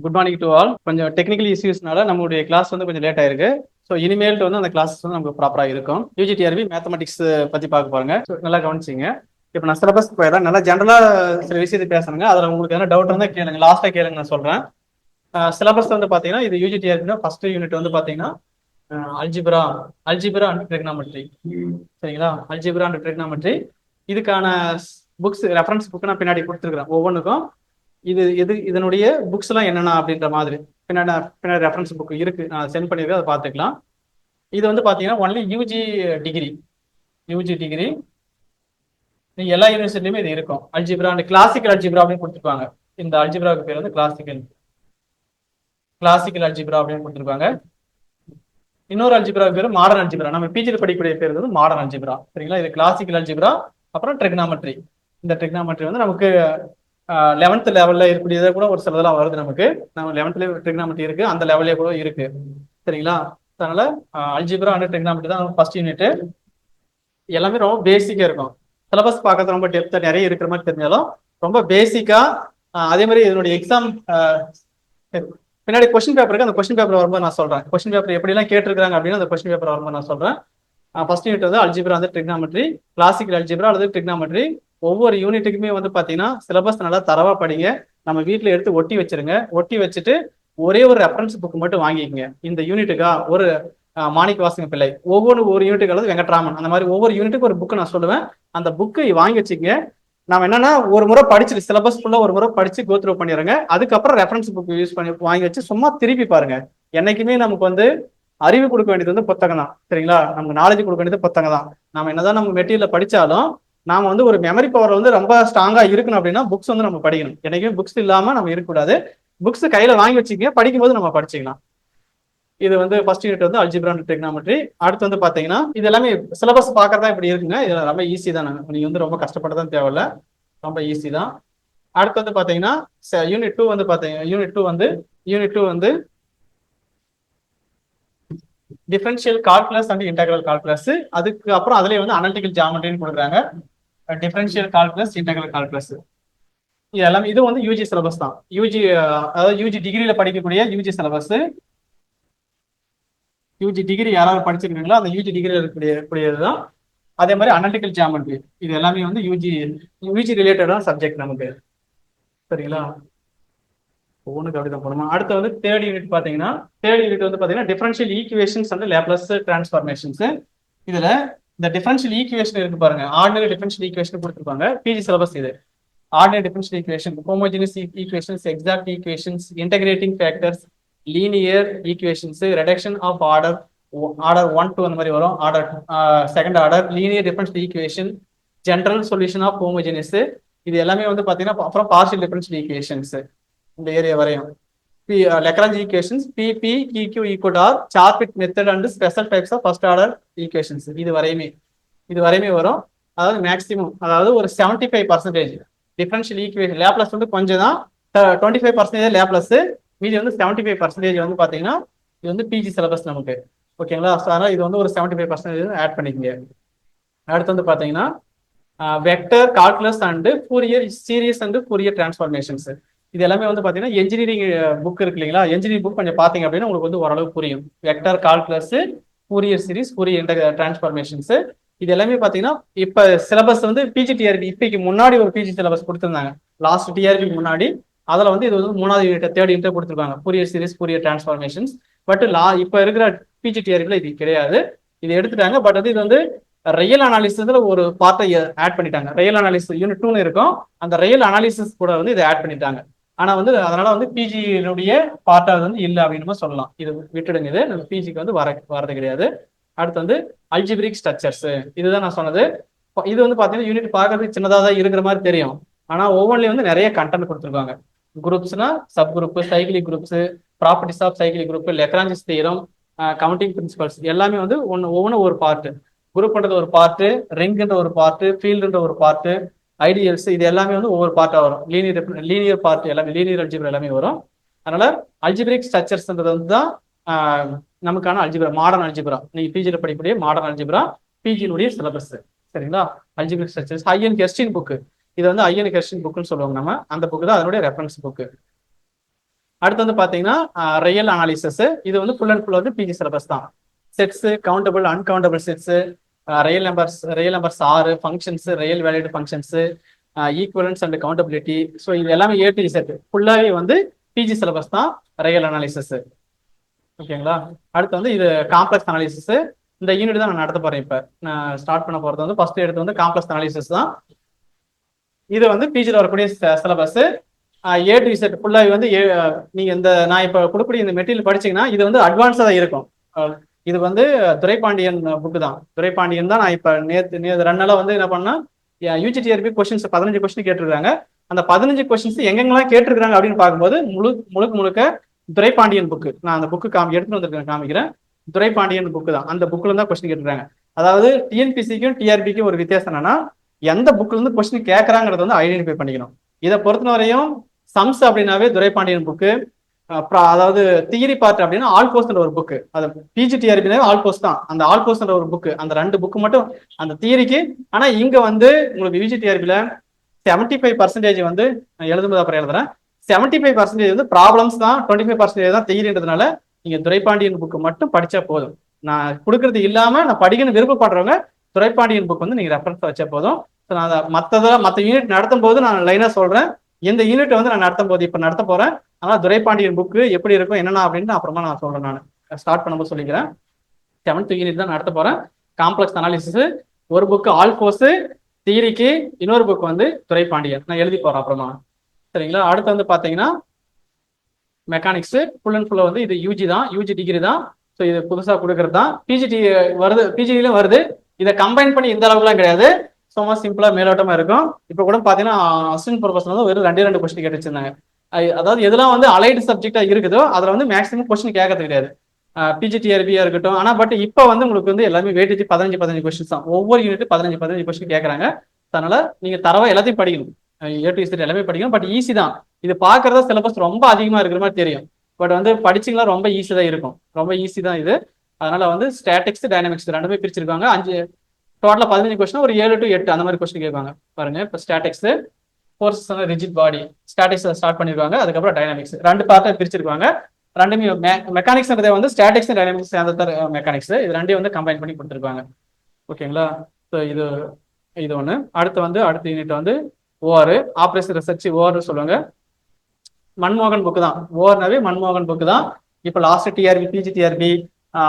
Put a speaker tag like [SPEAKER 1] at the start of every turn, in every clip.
[SPEAKER 1] Good morning to all. கொஞ்சம் technical இஷ்யூஸ்னால நம்மளுடைய class வந்து கொஞ்சம் லேட் ஆயிருக்கு. ஸோ இனிமேல்ட்டு வந்து அந்த கிளாஸஸ் வந்து நமக்கு ப்ராப்பராக இருக்கும். யூஜிடிஆர்பி மேத்தமெட்டிக்ஸ் பற்றி பார்க்க பாருங்க. ஸோ நல்லா கவனிச்சிங்க. இப்போ நான் சிலபஸ் போயிடறேன். நல்லா ஜென்ரலாக சில விஷயத்தை பேசணுங்க. அதில் உங்களுக்கு எதனா டவுட் இருந்தால் கேளுங்க. லாஸ்ட்டாக கேளுங்க, நான் சொல்கிறேன். சிலபஸ் வந்து பார்த்தீங்கன்னா இது யூஜிடிஆர்பினா ஃபர்ஸ்ட் யூனிட் வந்து பார்த்தீங்கன்னா அல்ஜிப்ரா அல்ஜிப்ரா அண்ட் ட்ரிக்னாமெட்ரி. சரிங்களா? அல்ஜிப்ரா அண்ட் ட்ரிக்னாமெட்ரி இதுக்கான புக்ஸ் ரெஃபரன்ஸ் புக் நான் பின்னாடி கொடுத்துருக்குறேன் ஒவ்வொன்றுக்கும். இதனுடைய புக்ஸ் எல்லாம் என்னென்ன அப்படின்ற மாதிரி பின்னாடி ரெஃபரன்ஸ் புக் இருக்கு, நான் சென்ட் பண்ணிருக்கேன், அதை பார்த்துக்கலாம். இது வந்து பாத்தீங்கன்னா ஒன்லி யூஜி டிகிரி எல்லா யூனிவர்சிட்டியுமே இது இருக்கும். அல்ஜிப்ரா அண்ட் கிளாசிக்கல் அல்ஜிப்ரா அப்படின்னு கொடுத்துருப்பாங்க. இந்த அல்ஜிப்ராவுக்கு பேர் வந்து கிளாசிக்கல் அல்ஜிப்ரா அப்படின்னு கொடுத்துருப்பாங்க. இன்னொரு அல்ஜிப்ராவுக்கு பேர் மாடர்ன் அல்ஜிப்ரா. நம்ம பிஜியில் படிக்கக்கூடிய பேர் வந்து மாடர்ன் அல்ஜிப்ரா. சரிங்களா? இது கிளாசிக்கல் அல்ஜிப்ரா, அப்புறம் ட்ரிக்னாமெட்ரி. இந்த ட்ரிக்னாமெட்ரி வந்து நமக்கு 11th லெவல்ல இருக்கக்கூடியதை கூட ஒரு சிலதெல்லாம் வருது நமக்கு. நம்ம 11th ட்ரிக்னாமெட்ரி இருக்கு, அந்த லெவலே கூட இருக்கு. சரிங்களா? அதனால அல்ஜிப்ரா அண்ட் ட்ரிக்னாமெட்ரி தான் ஃபர்ஸ்ட் யூனிட். எல்லாமே ரொம்ப பேசிக்கா இருக்கும். சிலபஸ் பார்க்கறது ரொம்ப டெப்தா நிறைய இருக்கிற மாதிரி தெரிஞ்சாலும் ரொம்ப பேசிக்கா. அதே மாதிரி இதனுடைய எக்ஸாம் பின்னாடி கொஸ்டின் பேப்பர் இருக்கு. அந்த கொஸ்டின் பேப்பர் வரும்போது நான் சொல்றேன். கொஸ்டின் பேப்பர் எப்படி எல்லாம் கேட்டிருக்காங்க அப்படின்னு அந்த கொஸ்டின் பேப்பர் வரும்போது நான் சொல்றேன். ஃபர்ஸ்ட் யூனிட் வந்து அல்ஜிப்ரா வந்து ட்ரிக்னாமெட்ரி, கிளாசிக்கல் அல்ஜிப்ரா அல்லது ட்ரிக்னாமெட்ரி. ஒவ்வொரு யூனிட்டுக்குமே வந்து பாத்தீங்கன்னா சிலபஸ் நல்லா தரவா படிங்க. நம்ம வீட்டுல எடுத்து ஒட்டி வச்சிருங்க. ஒட்டி வச்சுட்டு ஒரே ஒரு ரெஃபரன்ஸ் புக் மட்டும் வாங்கிக்கங்க. இந்த யூனிட்டுக்கா ஒரு மாணிக்க வாசக பிள்ளை, ஒரு யூனிட்டுக்கு அல்லது வெங்கட்ராமன், அந்த மாதிரி ஒவ்வொரு யூனிட்டுக்கு ஒரு புக்கு நான் சொல்லுவேன். அந்த புக்கை வாங்கி வச்சுக்கங்க. நாம என்னன்னா ஒரு முறை படிச்சுட்டு சிலபஸ் ஃபுல்லா ஒரு முறை படிச்சு கோத்ரூ பண்ணிடுங்க. அதுக்கப்புறம் ரெஃபரன்ஸ் புக் யூஸ் பண்ணி வாங்கி வச்சு சும்மா திருப்பி பாருங்க. என்னைக்குமே நமக்கு வந்து அறிவு கொடுக்க வேண்டியது வந்து புத்தகம் தான். சரிங்களா? நமக்கு நாலேஜ் கொடுக்க வேண்டியது புத்தகம் தான். நம்ம என்னதான் நம்ம மெட்டீரியல் படிச்சாலும் நாம வந்து ஒரு மெமரி பவர் வந்து ரொம்ப ஸ்ட்ராங்கா இருக்கணும் அப்படின்னா புக்ஸ் வந்து நம்ம படிக்கணும். என்னைக்குமே புக்ஸ் இல்லாம நம்ம இருக்கக்கூடாது. புக்ஸ் கையில வாங்கி வச்சுக்கங்க, படிக்கும்போது நம்ம படிச்சுக்கலாம். இது வந்து ஃபர்ஸ்ட் யூனிட் வந்து அல்ஜிப்ரா அண்ட் ட்ரிக்னாமெட்ரி. அடுத்து வந்து பாத்தீங்கன்னா இது எல்லாமே சிலபஸ் பாக்குறதா இப்படி இருக்குங்க. இது ரொம்ப ஈஸி தான். நீங்க வந்து ரொம்ப கஷ்டப்படதான் தேவையில்ல, ரொம்ப ஈஸி தான். அடுத்து வந்து பாத்தீங்கன்னா யூனிட் டூ வந்து differential calculus and integral calculus. அதுக்கு அப்புறம் அதுலயே வந்து அனலிட்டிக்கல் ஜியாமெட்ரின்னு கொடுக்குறாங்க. Differential calculus, integral calculus. இது எல்லாமே இது வந்து யூஜி சிலபஸ் தான். அதாவது யூஜி டிகிரியில படிக்கக்கூடிய யூஜி சிலபஸ். யூஜி டிகிரி யாராவது படிச்சிருக்கீங்களோ அந்த யூஜி டிகிரியில் இருக்கக்கூடியதுதான். அதே மாதிரி அனலிட்டிக்கல் ஜியாமெட்ரி இது எல்லாமே வந்து யூஜி ரிலேட்டடான சப்ஜெக்ட் நமக்கு. சரிங்களா? ஒவ்வொன்றுக்கு அப்படிதான் போகணுமா? அடுத்து வந்து தேர்ட் யூனிட் வந்து பாத்தீங்கன்னா differential equations and Laplace transformations. இதுல இந்த டிஃபரன்ஷியல் ஈக்குவேஷன் இருக்கு பாருங்க. ஆர்டினரி டிஃபரன்ஷியல் ஈக்குவேஷன் கொடுத்துருப்பாங்க. பிஜி சிலபஸ் இது. Ordinary differential equation, homogeneous equations, exact equations, integrating factors, linear equations, reduction of order 1 2 அந்த மாதிரி வரும். Order second order, linear differential equation, general solution of homogeneous. இது எல்லாமே வந்து பாத்தீங்கன்னா அப்புறம் பார்ஷியல் டிஃபரன்ஷியல் ஈக்குவேஷன்ஸ் இந்த ஏரியா வரையும். Lagrange equations, PP Q equal R, Charpit method and special types of first order equations. இது வரையுமே வரும். அதாவது மேக்ஸிமம், அதாவது ஒரு 75% டிஃபரன்ஷியல் ஈக்குவேஷன் லேப்லஸ் வந்து கொஞ்சம் தான். 25% லேப்லஸ், மீதி வந்து 75% வந்து பாத்தீங்கன்னா இது வந்து பிஜி சிலபஸ் நமக்கு. ஓகேங்களா? அதனால இது வந்து ஒரு 75% ஆட் பண்ணிக்கங்க. அடுத்து வந்து பாத்தீங்கன்னா vector calculus and Fourier series and Fourier transformations. இது எல்லாமே வந்து பாத்தீங்கன்னா என்ஜினியரிங் புக் இருக்கு இல்லைங்களா? என்ஜினியரிங் புக் கொஞ்சம் பாத்தீங்க அப்படின்னா உங்களுக்கு வந்து ஓரளவு புரியும். Vector calculus, Fourier series, Fourier transformations. இது எல்லாமே பாத்தீங்கன்னா இப்ப சிலபஸ் வந்து பிஜி டிஆர்பி இப்பக்கு முன்னாடி ஒரு பிஜி சிலபஸ் கொடுத்திருந்தாங்க. லாஸ்ட் டிஆர்பி முன்னாடி அதுல வந்து இது வந்து 3வது யூனிட், தேர்ட் யூனிட் கொடுத்துருக்காங்க. Fourier series, Fourier transformations. But இப்ப இருக்கிற பிஜி டிஆர்பில இது கிடையாது. இது எடுத்துட்டாங்க. பட் வந்து இது வந்து ரியல் அனாலிசிஸ்ல ஒரு பார்ட்டை ஆட் பண்ணிட்டாங்க. ரியல் அனாலிசிஸ் யூனிட் 2 இருக்கும். அந்த ரியல் அனாலிசிஸ் கூட வந்து இதை ஆட் பண்ணிட்டாங்க. ஆனா வந்து அதனால வந்து பிஜியினுடைய பார்ட்டா வந்து இல்லை அப்படின்னு சொல்லலாம். இது விட்டுடுங்க. இது நம்ம பிஜிக்கு வந்து வரது கிடையாது. அடுத்து வந்து அல்ஜிபிரிக் ஸ்ட்ரக்சர்ஸ். இதுதான் நான் சொன்னது. இது வந்து பாத்தீங்கன்னா யூனிட் பார்க்கறதுக்கு சின்னதாக தான் இருக்கிற மாதிரி தெரியும். ஆனா ஒவ்வொன்றிலையும் வந்து நிறைய கண்டென்ட் கொடுத்துருக்காங்க. குரூப்ஸ்னா sub group, cyclic groups, properties of cyclic group, Lagrange theorem, counting principles எல்லாமே வந்து ஒவ்வொன்றும் ஒரு பார்ட். குரூப்ன்றது ஒரு பார்ட், ரிங்ன்ற ஒரு பார்ட், ஃபீல்டுன்ற ஒரு பார்ட், ஐடியல்ஸ், இது எல்லாமே வந்து ஒவ்வொரு பார்ட்டா வரும். லீனியர் பார்ட் எல்லாமே, லீனியர் அல்ஜிப்ரா எல்லாமே வரும். அதனால அல்ஜிபிரிக் ஸ்ட்ரக்சர்ஸ்ன்றது வந்து தான் நமக்கான அல்ஜிப்ரா, மாடர்ன் அல்ஜிப்ரா. நீங்க பிஜியில் படிக்கக்கூடிய மாடர்ன் அல்ஜிப்ரா பிஜியினுடைய சிலபஸ். சரிங்களா? Algebraic structures IN Herstein book. இது வந்து ஐஎன் கெஸ்டின் புக்னு சொல்லுவாங்க நம்ம. அந்த புக் தான் அதனுடைய ரெஃபரன்ஸ் புக். அடுத்து வந்து பாத்தீங்கன்னா ரியல் அனாலிசிஸ். இது வந்து ஃபுல் அண்ட் ஃபுல் வந்து பிஜி சிலபஸ் தான். Sets, countable, uncountable sets, real numbers 6, functions, real valued functions, equivalence and countability. So இது எல்லாமே ஏ டு இசட் ஃபுல்லாவே வந்து பிஜி சிலபஸ் தான் ரியல் அனாலிசிஸ். ஓகேங்களா? அடுத்து வந்து இது காம்ப்ளெக்ஸ் அனாலிசிஸ். இந்த யூனிட் தான் நான் நடத்த போறேன். இப்ப நான் ஸ்டார்ட் பண்ண போறது வந்து ஃபர்ஸ்ட் எடுத்து வந்து காம்ப்ளெக்ஸ் அனாலிசிஸ் தான். இது வந்து பிஜியில் வரக்கூடிய சிலபஸ். ஏ டு இசட் ஃபுல்லாக வந்து நீங்க இந்த நான் இப்போ கொடுக்கக்கூடிய இந்த மெட்டீரியல் படிச்சீங்கன்னா இது வந்து அட்வான்ஸாக தான் இருக்கும். இது வந்து துரைபாண்டியன் புக்கு தான். துரைபாண்டியன் தான். நான் இப்போ நேற்று 2 நாளாக வந்து என்ன பண்ணா யூஜிடிஆர்பி கொஸ்டின்ஸ் 15 கொஸ்டின் கேட்டிருக்காங்க. அந்த 15 கொஸ்டின்ஸ் எங்கெங்கெல்லாம் கேட்டிருக்காங்க அப்படின்னு பார்க்கும்போது முழுக்க துரைபாண்டியன் புக்கு. நான் அந்த புக்கு எடுத்துட்டு வந்திருக்கேன், காமிக்கிறேன். துரைபாண்டியன் புக்கு தான். அந்த புக்ல தான் கொஸ்டின் கேட்டிருக்காங்க. அதாவது டிஎன்பிசிக்கும் டிஆர்பிக்கும் ஒரு வித்தியாசம் என்னன்னா, எந்த புக்ல இருந்து கொஸ்டின் கேட்கறாங்கிறத வந்து ஐடென்டிஃபை பண்ணிக்கணும். இதை பொறுத்த வரையும் சம்ஸ் அப்படின்னாவே துரைபாண்டியன் புக்கு. அதாவது தியரி பார்ட் அப்படின்னா ஆல்போஸ்ட் ஒரு புக்கு. அது பிஜிடிஆர்பினாவே ஆல்போஸ்ட் தான். அந்த ஆல்போஸ்ட் ஒரு புக்கு, அந்த 2 புக்கு மட்டும் அந்த தியரிக்கு. ஆனா இங்க வந்து உங்களுக்கு பிஜிடிஆர்பில 75% வந்து எழுதும்போது அப்புறம் எழுதுறேன். 75% வந்து ப்ராப்ளம்ஸ் தான், 25% தான் தியரின்றதுனால நீங்க துரைபாண்டியன் புக்கு மட்டும் படிச்சா போதும். நான் கொடுக்கறது இல்லாம நான் படிக்கணும் விருப்பப்படுறவங்க துரைபாண்டியன் புக் வந்து நீங்க ரெஃபரன்ஸ் வச்சா போதும். மற்ற யூனிட் நடத்தும் போது நான் லைனா சொல்றேன். இந்த யூனிட் வந்து நான் நடத்தும் போது இப்ப நடத்த போறேன். ஆனா துரைபாண்டியன் புக்கு எப்படி இருக்கும் என்னன்னா அப்படின்னு அப்புறமா நான் சொல்றேன். நான் ஸ்டார்ட் பண்ணும்போது சொல்லிக்கிறேன். 7th யூனிட் தான் நடத்த போறேன். காம்ப்ளெக்ஸ் அனாலிசிஸ் ஒரு புக் ஆல்போஸ் தியரிக்கு, இன்னொரு புக் வந்து துரைபாண்டியன் நான் எழுதி போறேன் அப்புறமா. சரிங்களா? அடுத்து வந்து பாத்தீங்கன்னா மெக்கானிக்ஸ் ஃபுல் அண்ட் ஃபுல்லா வந்து இது யூஜி தான், யூஜி டிகிரி தான். ஸோ இது புதுசா கொடுக்கறது தான். பிஜிடி வருது, பிஜிடியிலும் வருது. இதை கம்பைன் பண்ணி இந்த அளவுக்குலாம் கிடையாது, சும்மா சிம்பிளா மேலோட்டமா இருக்கும். இப்போ கூட பாத்தீங்கன்னா அசிஸ்டன்ட் ப்ரொஃபஸர் வந்து வெறும் 2 கொஸ்டின் கேட்டு வச்சிருந்தாங்க. அதாவது எதெல்லாம் வந்து அலைடு சப்ஜெக்டா இருக்குதோ அதுல வந்து மேக்ஸிமம் கொஸ்டின் கேட்கறது கிடையாது, பிஜிடிஆர்பியா இருக்கட்டும். ஆனா பட் இப்போ வந்து உங்களுக்கு வந்து எல்லாமே வெயிட்டேஜ் 15 கொஸ்டின்ஸ் தான். ஒவ்வொரு யூனிட் 15 கொஸ்டின் கேட்கறாங்க. அதனால நீங்க தரவா எல்லாத்தையும் படிக்கணும், ஏ டு இசட் எல்லாமே படிக்கணும். பட் ஈஸி தான். இது பாக்குறதா சிலபஸ் ரொம்ப அதிகமா இருக்கிற மாதிரி தெரியும். பட் வந்து படிச்சிங்களா ரொம்ப ஈஸி தான் இருக்கும், ரொம்ப ஈஸி தான் இது. அதனால வந்து ஸ்டாட்டிக்ஸ், டைனமிக்ஸ் 2 பிரிச்சிருக்காங்க. 5 டோட்டலா 15 கொஸ்டின், ஒரு 7 to 8 அந்த மாதிரி கொஸ்டின் கேட்பாங்க பாருங்க. இப்போ statics, force, rigid body, statics start பண்ணிருக்காங்க. அதுக்கப்புறம் டைனமிக்ஸ் 2 பார்ட்டா பிரிச்சிருக்காங்க. 2மே மெக்கானிக்ஸ் வந்து ஸ்டாட்டிக்ஸ் டைனமிக்ஸ் சேர்ந்த மெக்கானிக்ஸ். இது 2 வந்து கம்பைன் பண்ணி கொடுத்துருக்காங்க. ஓகேங்களா? ஸோ இது ஒன்று. அடுத்த யூனிட் வந்து ஓஆர், ஆப்ரேஷன் ரிசர்ச் ஓஆர் சொல்லுவாங்க. மன்மோகன் புக்கு தான். ஓஆர்னாவே மன்மோகன் புக்கு தான். இப்போ last TRB, PGTRB,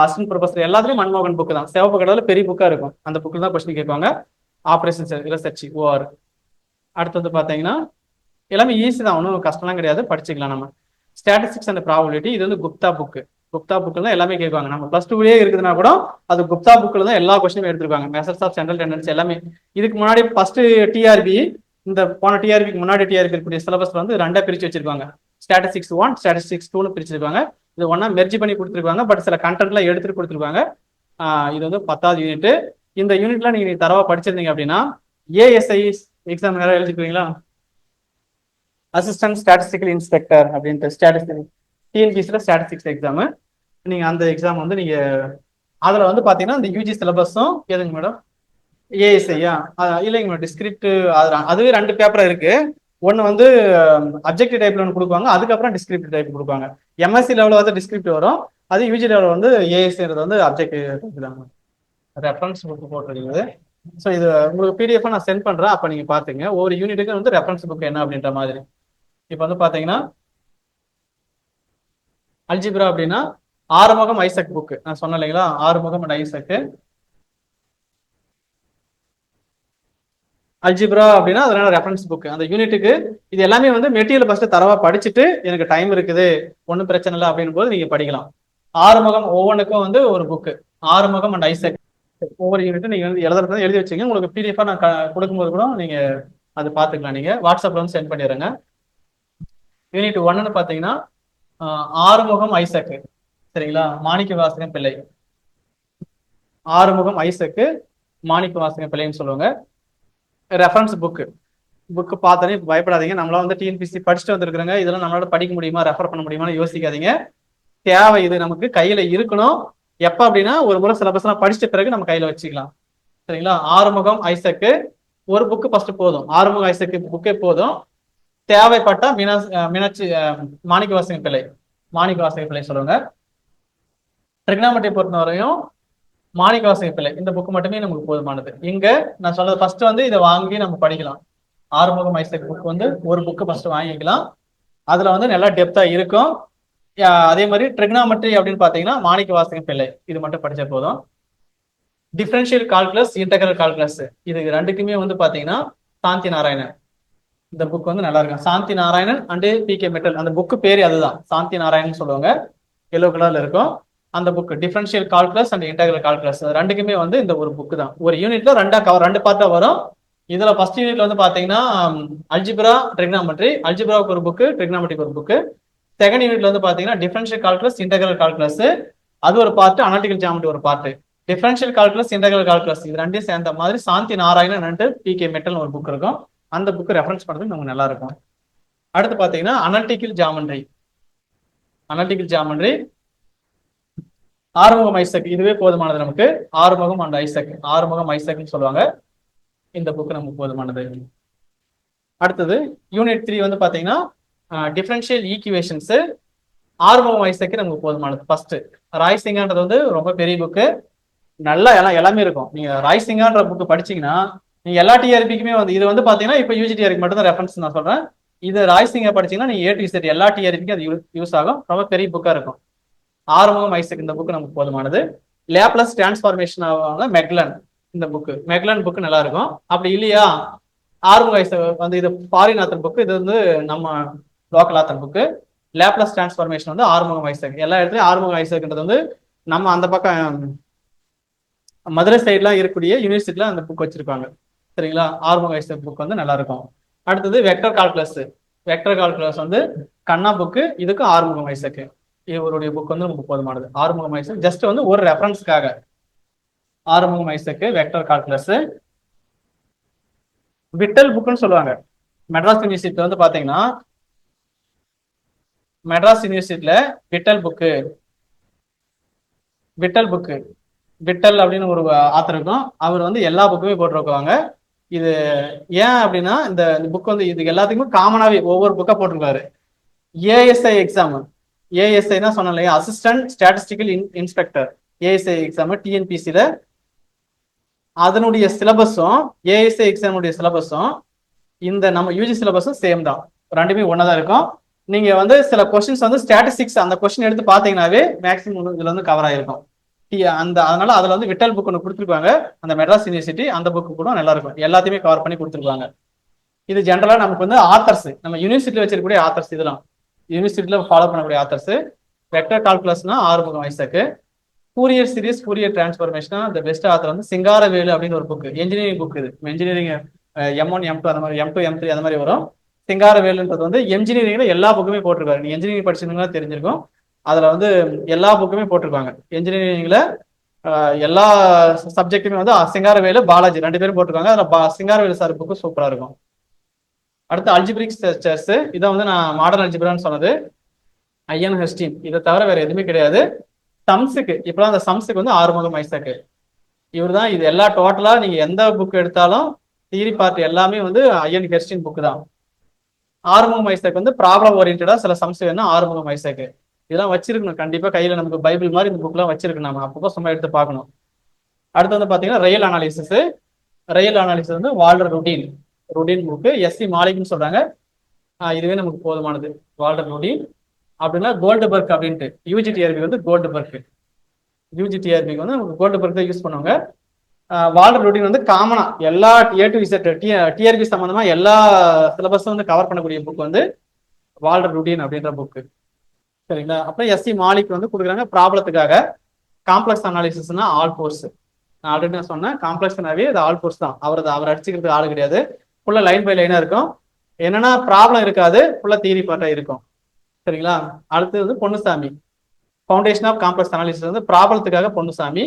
[SPEAKER 1] assistant professor எல்லாத்துலயும் மன்மோகன் புக்கு தான். சிவப்பு கடவுள் பெரிய புக்கா இருக்கும், அந்த புக்கில் தான் கொஸ்டின் கேட்பாங்க. Operation research OR. அடுத்து வந்து பாத்தீங்கன்னா எல்லாமே ஈஸி தான், ஒன்றும் கஷ்டம்லாம் கிடையாது, படிச்சுக்கலாம் நம்ம. ஸ்டாட்டிஸ்டிக்ஸ் அண்ட் ப்ராபபிலிட்டி இது வந்து குப்தா புக்கு. குப்தா புக்கில் தான் எல்லாமே கேட்பாங்க. நம்ம +2லயே இருக்குதுன்னா கூட அது குப்தா புக்கில் தான் எல்லா கொஸ்டினும் எடுத்துருப்பாங்க. மெசர்ஸ் ஆஃப் சென்ட்ரல் டெண்டன்சி எல்லாமே. இதுக்கு முன்னாடி ஃபர்ஸ்ட் டிஆர்பி, இந்த போன டிஆர்பிக்கு முன்னாடி டிஆர்பி இருக்கக்கூடிய சிலபஸ்ல வந்து 2 பிரிச்சு வச்சிருப்பாங்க. Statistics 1, statistics 2 பிரிச்சிருப்பாங்க. இது ஒன்னா மெர்ஜி பண்ணி கொடுத்துருக்காங்க. பட் சில கண்டென்ட்லாம் எடுத்துட்டு கொடுத்துருப்பாங்க. இது வந்து 10வது யூனிட். இந்த யூனிட்ல நீங்க தரவா படிச்சிருந்தீங்க அப்படின்னா ஏஎஸ்ஐ எக்ஸாம் நேரம் எழுதிக்குவீங்களா? அசிஸ்டன்ட் ஸ்டாட்டிஸ்டிக்கல் இன்ஸ்பெக்டர் அப்படின்ட்டு ஸ்டாட்டிஸ்டிக் டிஎன்பிசியில் ஸ்டாட்டிஸ்டிக்ஸ் எக்ஸாமு. நீங்க அந்த எக்ஸாம் வந்து நீங்க அதுல வந்து பாத்தீங்கன்னா இந்த யூஜி சிலபஸும் எதுங்க மேடம்? ஏஎஸ்ஐயா? இல்லைங்க மேடம், டிஸ்கிரிப்ட் அதுவே 2 பேப்பரா இருக்கு. ஒன்னு வந்து அப்ஜெக்டிவ் டைப்ல ஒன்று கொடுப்பாங்க, அதுக்கப்புறம் டிஸ்கிரிப்டிவ் டைப் கொடுப்பாங்க. எம்எஸ்சி லெவலில் வந்து டிஸ்கிரிப்ட் வரும், அது யூஜி லெவலில் வந்து ஏஎஸ்ஐன்றது வந்து அப்ஜெக்டிவ் டைப் தான். ரெஃபரன்ஸ் புக் போட்டிருக்குது. ஸோ இது உங்களுக்கு பிடிஎஃப் நான் சென்ட் பண்றேன், அப்ப நீங்க பாத்துங்க. ஒவ்வொரு யூனிட்டுக்கு வந்து ரெஃபரன்ஸ் புக் என்ன அப்படின்ற மாதிரி. இப்போ வந்து பாத்தீங்கன்னா அல்ஜிப்ரா அப்படின்னா ஆறுமுகம் ஐசக் புக் நான் சொன்னேன் இல்லைங்களா? Arumugam and Isaac. அல்ஜிப்ரா அப்படின்னா அதனால ரெஃபரன்ஸ் புக் அந்த யூனிட்டுக்கு. இது எல்லாமே வந்து மெட்டீரியல் ஃபர்ஸ்ட் தரவா படிச்சுட்டு எனக்கு டைம் இருக்குது, ஒன்றும் பிரச்சனை இல்லை அப்படின் போது நீங்க படிக்கலாம். ஆறுமுகம் ஒவ்வொன்றுக்கும் வந்து ஒரு புக்கு, ஆறுமுகம் அண்ட் ஐசக். ஒவ்வொரு யூனிட்டும் நீங்க வந்து எழுதி வச்சுங்க. உங்களுக்கு பிடிஎஃபா நான் கொடுக்கும்போது கூட நீங்க அது பார்த்துக்கலாம். நீங்க வாட்ஸ்அப்ல வந்து சென்ட் பண்ணிடுறேங்க. யூனிட் 1ன்னு பாத்தீங்கன்னா ஆறுமுகம் ஐசக்கு, சரிங்களா? மாணிக்க வாசகம் பிள்ளை. ஆறுமுகம் ஐசக்கு மாணிக்க வாசகம் பிள்ளைன்னு சொல்லுவாங்க. ரெஃபரன்ஸ் புக்கு பார்த்தோன்னே பயப்படாதீங்க. நம்மளாம் வந்து டிஎன்பிசி படிச்சுட்டு வந்துருக்குறோங்க, இதெல்லாம் நம்மளால படிக்க முடியுமா, ரெஃபர் பண்ண முடியுமான்னு யோசிக்காதீங்க. தேவை இது நமக்கு கையில இருக்கணும். எப்ப அப்படின்னா ஒரு முறை சிலபஸ்லாம் படிச்சிட்ட பிறகு நம்ம கையில வச்சுக்கலாம், சரிங்களா? ஆறுமுகம் ஐசக்கு ஒரு புக்கு ஃபர்ஸ்ட் போதும். ஆறுமுகம் ஐசக்கு புக்கே போதும். தேவைப்பட்ட மீனாட்சி மாணிக்கவாசக பிள்ளை சொல்லுவாங்க. ட்ரிக்னாமெட்ரி பொறுத்தவரையும் மாணிக்கவாசக பிள்ளை இந்த புக் மட்டுமே நமக்கு போதுமானது. இங்க நான் சொல்றது ஃபர்ஸ்ட் வந்து இதை வாங்கி நம்ம படிக்கலாம். ஆறுமுகம் ஐசக் புக் வந்து ஒரு புக்கு ஃபர்ஸ்ட் வாங்கிக்கலாம். அதுல வந்து நல்லா டெப்தா இருக்கும். அதே மாதிரி ட்ரிக்னாமெட்ரி அப்படின்னு பாத்தீங்கன்னா மாணிக்கவாசக பிள்ளை இது மட்டும் படிச்சா போதும். டிஃபரன்ஷியல் கால்குலஸ், இன்டெகிரல் கால்குலஸ் இது ரெண்டுக்குமே வந்து பாத்தீங்கன்னா சாந்தி நாராயணன் இந்த புக் வந்து நல்லா இருக்கும். சாந்தி நாராயணன் அண்ட் பி.கே. மெட்டல் அந்த புக்கு பேரு அதுதான், சாந்தி நாராயணன் சொல்லுவாங்க. எல்லோ கலர்ல இருக்கும் அந்த book. Differential calculus and integral calculus ரெண்டுக்குமே வந்து இந்த ஒரு புக் தான். ஒரு யூனிட்ல ரெண்டு பார்ட்டா வரும். இதுல ஃபர்ஸ்ட் யூனிட்ல வந்து பாத்தீங்கன்னா அல்ஜிப்ரா, ட்ரிக்னாமெட்ரி, அல்ஜிப்ராவுக்கு ஒரு புக்கு, ட்ரிக்னாமெட்ரிக்கு ஒரு புக்கு. செகண்ட் யூனிட்ல வந்து பாத்தீங்கன்னா டிஃபரன்ஷியல் கால்குலஸ், இன்டெகிரல் கால்குலஸ் அது ஒரு பார்ட், அனாலிட்டிகல் ஜியாமெட்ரி ஒரு part. Differential calculus, integral calculus இது ரெண்டையும் சேர்ந்த மாதிரி சாந்தி நாராயணன் அண்ட் பி.கே. மெட்டல் ஒரு புக் இருக்கும். அந்த புக் ரெஃபரன்ஸ் பண்றதுக்கு நமக்கு நல்லா இருக்கும். அடுத்து பாத்தீங்கன்னா அனாலிட்டிகல் ஜியாமெட்ரி ஆறுமுகம் ஐசக் இதுவே போதுமானது நமக்கு. ஆறுமுகம் ஐசக்னு சொல்லுவாங்க. இந்த புக் நமக்கு போதுமானது. அடுத்தது யூனிட் 3 வந்து பாத்தீங்கன்னா டிஃபரன்ஷியல் ஈக்குவேஷன்ஸ். ஆறுமுகம் ஐசக்கு நமக்கு போதுமானது. ஃபர்ஸ்ட் ராய்சிங்கான்றது வந்து ரொம்ப பெரிய புக்கு, நல்லா எல்லாமே இருக்கும். நீங்க ராய்சிங்கான்ற புக் படிச்சீங்கன்னா நீங்க எல்லா டிஆர்பிக்குமே வந்து இது வந்து பாத்தீங்கன்னா இப்ப யூஜிடிஆருக்கு மட்டும் தான் ரெஃபரன்ஸ் நான் சொல்றேன். இது ராய்சிங்கா படிச்சீங்கன்னா நீங்க A to Z எல்லா டிஆர்பிக்கும் அது யூஸ் ஆகும். ரொம்ப பெரிய புக்கா இருக்கும். ஆறுமுகம் ஐசக் இந்த புக் நமக்கு போதுமானது. லேப்லஸ் டிரான்ஸ்ஃபார்மேஷன் மெக்லன் இந்த புக் நல்லா இருக்கும். அப்படி இல்லையா ஆறுமுகம் ஐசக் வந்து இது ஃபாரின் ஆத்தர் புக், இது வந்து நம்ம local author book. Laplace transformation வந்து ஆறுமுகம் ஐசக். எல்லா இடத்துலயும் ஆறுமுகம் ஐசக்ன்றது வந்து நம்ம அந்த பக்கம் மதுரை சைட்லாம் இருக்கக்கூடிய யூனிவர்சிட்டில அந்த புக் வச்சிருப்பாங்க. சரிங்களா? ஆறுமுக ஐசக் புக் வந்து நல்லா இருக்கும். அடுத்தது வெக்டர் கால்குலஸ் வந்து கண்ணா புக்கு, இதுக்கு ஆறுமுகம் ஐசக் இவருடைய புக் வந்து நமக்கு போதுமானது. ஆறுமுகம் ஐசக் ஜஸ்ட் வந்து ஒரு ரெஃபரன்ஸ்க்காக Arumugam Isaac vector calculus. Vittal புக்னு சொல்லுவாங்க. மெட்ராஸ் யூனிவர்சிட்டியில வந்து பாத்தீங்கன்னா விட்டல் அப்படின்னு ஒரு ஆத்தர் இருக்கும். அவர் வந்து எல்லா புக்குமே போட்டிருக்காங்க. இது ஏன் அப்படின்னா இந்த புக் வந்து இது எல்லாத்துக்குமே காமனாவே ஒவ்வொரு புக்கா போட்டிருக்காரு. ஏஎஸ்ஐ எக்ஸாம், ஏஎஸ்ஐனா சொன்னேன் இல்லையா, assistant statistical inspector ASI exam டிஎன்பிசில அதனுடைய சிலபஸும் ஏஎஸ்ஐ எக்ஸாமுடைய சிலபஸும் இந்த நம்ம யூஜி சிலபஸும் சேம் தான், ரெண்டுமே ஒன்னதான் இருக்கும். நீங்க வந்து சில கொஸ்டின்ஸ் வந்து ஸ்டாட்டிஸ்டிக்ஸ் அந்த கொஸ்டின் எடுத்து பாத்தீங்கன்னாவே மேக்ஸிமம் இதுல வந்து கவர் ஆயிருக்கும். அதனால அதுல வந்து விட்டல் புக் ஒன்று கொடுத்துருப்பாங்க. அந்த மெட்ராஸ் யூனிவர்சிட்டி அந்த புக் கூட நல்லா இருக்கும், எல்லாத்தையுமே கவர் பண்ணி கொடுத்துருப்பாங்க. இது ஜென்ரலா நமக்கு வந்து ஆத்தர்ஸ், நம்ம யூனிவர்சிட்டியில வச்சிருக்கக்கூடிய ஆத்தர்ஸ், இதெல்லாம் யூனிவர்சிட்டியில ஃபாலோ பண்ணக்கூடிய ஆத்தர்ஸ். வெக்டர் கால்குலஸ்னா Arumugam Isaac. Fourier series, Fourier transformation அந்த பெஸ்ட் ஆத்தர் வந்து சிங்காரவேலு அப்படின்னு ஒரு புக், என்ஜினியரிங் புக். இது இன்ஜினியரிங் M1 M2 அந்த மாதிரி M2 M3 அந்த மாதிரி வரும். சிங்காரவேலுன்றது வந்து என்ஜினியரிங்ல எல்லா புக்குமே போட்டிருக்காரு. நீ என்ஜினியரிங் படிச்சிருந்தீங்கன்னா தெரிஞ்சிருக்கும். அதுல வந்து எல்லா புக்குமே போட்டிருப்பாங்க. என்ஜினியரிங்ல எல்லா சப்ஜெக்ட்டுமே வந்து சிங்காரவேலு, பாலாஜி ரெண்டு பேரும் போட்டிருக்காங்க. அதுல சிங்காரவேலு சார் புக்கு சூப்பரா இருக்கும். அடுத்து அல்ஜிபிரிக் ஸ்ட்ரக்சர்ஸ், இதை வந்து நான் மாடர்ன் அல்ஜிப்ரான்னு சொன்னது. ஐயன் ஹெஸ்டின், இதை தவிர வேற எதுவுமே கிடையாது. சம்ஸுக்கு இப்பெல்லாம் அந்த சம்ஸுக்கு வந்து ஆறுமுகம் ஐசக் இவர் தான். இது எல்லா டோட்டலா நீங்க எந்த புக் எடுத்தாலும் தியரி பார்ட் எல்லாமே வந்து ஐயன் ஹெஸ்டின் புக் தான். ஆறுமுகம் ஐசக் வந்து ப்ராப்ளம் ஓரியன்டா சில சம்ஸ் வேணும்னா ஆறுமுகம் ஐசக் இதெல்லாம் வச்சிருக்கணும் கண்டிப்பா. கையில நமக்கு பைபிள் மாதிரி இந்த புக்லாம் வச்சிருக்கணும், நம்ம அப்பப்போ சும்மா எடுத்து பார்க்கணும். அடுத்து வந்து பாத்தீங்கன்னா ரயில் அனாலிசிஸ் வந்து வால்டர் ருடீன் புக்கு, எஸ்சி மாலிக்னு சொல்றாங்க. இதுவே நமக்கு போதுமானது. வால்டர் ருடீன் அப்படின்னா கோல்டுபர்க் அப்படின்ட்டு யூஜிடிஆர்பி வந்து யூஜிடிஆர்பிக்கு வந்து நமக்கு கோல்டுபர்க் தான் யூஸ் பண்ணுவாங்க. வால்டர் ருடீன் வந்து காமனா எல்லா A to Z டிஆர்பி சம்பந்தமா எல்லா சிலபஸும் வந்து கவர் பண்ணக்கூடிய புக் வந்து வால்டர் ருடீன் அப்படின்ற புக்கு. சரிங்களா? அப்புறம் எஸ்சி மாலிக் வந்து கொடுக்குறாங்க ப்ராப்ளத்துக்காக. காம்ப்ளெக்ஸ் அனாலிசிஸ்னா ஆல் கோர்ஸ். நான் ஆல்ரெடி சொன்னேன், காம்ப்ளெக்ஸ்னாவே அது ஆல் கோர்ஸ் தான். அவர் அடிச்சுக்கிறதுக்கு ஆள் கிடையாது. ஃபுல்லா லைன் பை லைனா இருக்கும். என்னன்னா ப்ராப்ளம் இருக்காது, ஃபுல்லா தியரி பார்ட்டா இருக்கும். சரிங்களா? அடுத்து வந்து Ponnusamy, foundation of complex analysis வந்து ப்ராப்ளத்துக்காக பொன்னுசாமி.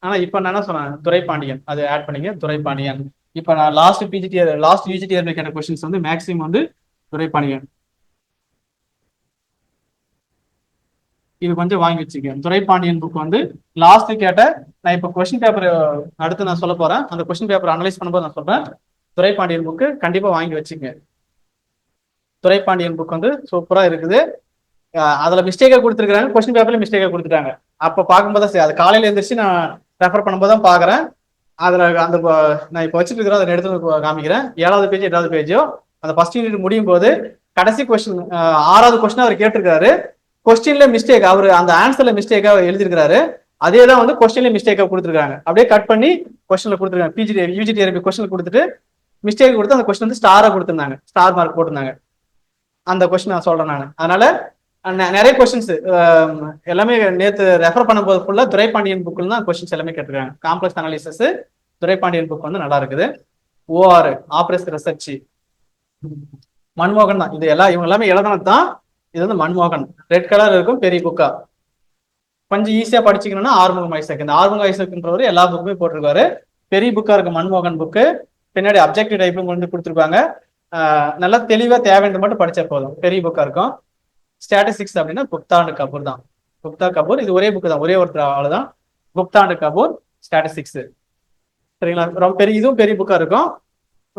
[SPEAKER 1] ஆனா இப்ப நான் என்ன சொன்னேன், துரைபாண்டியன், அது ஆட் பண்ணிங்க துரைபாண்டியன். இப்ப நான் லாஸ்ட் யூஜிடிஆர் கேட்ட கொஸ்டின்ஸ் வந்து மேக்ஸிமம் வந்து துரைபாண்டியன். இது கொஞ்சம் வாங்கி வச்சுக்க. துரைபாண்டியன் புக் வந்து லாஸ்ட் கேட்ட, நான் இப்ப கொஸ்டின் பேப்பர் அடுத்து நான் சொல்ல போறேன், அந்த கொஸ்டின் பேப்பர் அனலைஸ் பண்ணும்போது நான் சொல்றேன். துரைபாண்டியன் புக்கு கண்டிப்பா வாங்கி வச்சுங்க. துரைப்பாண்டியன் புக் வந்து சூப்பரா இருக்குது. அதுல மிஸ்டேக்கா கொடுத்துருக்காங்க, கொஸ்டின் பேப்பர்ல மிஸ்டேக்கா கொடுத்துட்டாங்க. அப்ப பார்க்கும்போது சரி, அது காலையில எழுந்திரிச்சு நான் ரெஃபர் பண்ணும்போது தான் பாக்குறேன். அதுல அந்த நான் இப்ப வச்சுட்டு இருக்கிற அதை எடுத்து காமிக்கிறேன். 7வது பேஜ் 8வது பேஜோ அந்த ஃபர்ஸ்ட் யூனிட் முடியும் போது கடைசி கொஸ்டின் 6வது கொஸ்டின் அவர் கேட்டிருக்காரு. கொஸ்டின்ல மிஸ்டேக், அவர் அந்த ஆன்சர்ல மிஸ்டேக்கா எழுதிருக்காரு. அதே தான் வந்து கொஸ்டின்ல மிஸ்டேக்கா கொடுத்துருக்காங்க. அப்படியே கட் பண்ணி கொஸ்டின்ல கொடுத்துருக்காங்க. யூஜிடிஆர்பி கொஸ்டின் கொடுத்துட்டு மிஸ்டேக் கொடுத்து அந்த கொஸ்டின் வந்து ஸ்டாரா கொடுத்துருந்தாங்க, ஸ்டார் மார்க் போட்டிருந்தாங்க. அந்த கொஸ்டின் நான் சொல்றேன் நான். அதனால நிறைய கொஸ்டின்ஸ் எல்லாமே நேற்று ரெஃபர் பண்ணும்போது ஃபுல்லா துரைப்பாண்டியன் புக்ல தான் கொஸ்டின்ஸ் எல்லாமே கேட்டிருக்காங்க. காம்ப்ளெக்ஸ் அனாலிசிஸ் துரைப்பாண்டியன் புக் வந்து நல்லா இருக்குது. ஓஆர் ஆபரேஷன் ரிசர்ச் மன்மோகன் தான். இது இவங்க எல்லாமே எழுதினது தான். இது வந்து மன்மோகன், ரெட் கலர் இருக்கும், பெரிய புக்கா. கொஞ்சம் ஈஸியா படிச்சுக்கணும்னா ஆறுமுகம் ஐசக். இந்த ஆறுமுகம் ஐசக்ன்றவர் எல்லா புக்குமே போட்டிருக்காரு. பெரிய புக்கா இருக்கு மன்மோகன் புக்கு. பின்னாடி அப்ஜெக்டிவ் டைப்பும் கொண்டு கொடுத்துருப்பாங்க. நல்லா தெளிவா தேவையான மட்டும் படிச்சா போதும். பெரிய புக்கா இருக்கும். ஸ்டாட்டிஸ்டிக்ஸ் அப்படின்னா குப்தா அண்ட் கபூர் தான். குப்தா கபூர் இது ஒரே புக்கு தான், ஒரே ஒருத்தர் ஆளுதான். Gupta and Kapoor statistics. சரிங்களா? ரொம்ப பெரிய, இதுவும் பெரிய புக்கா இருக்கும்.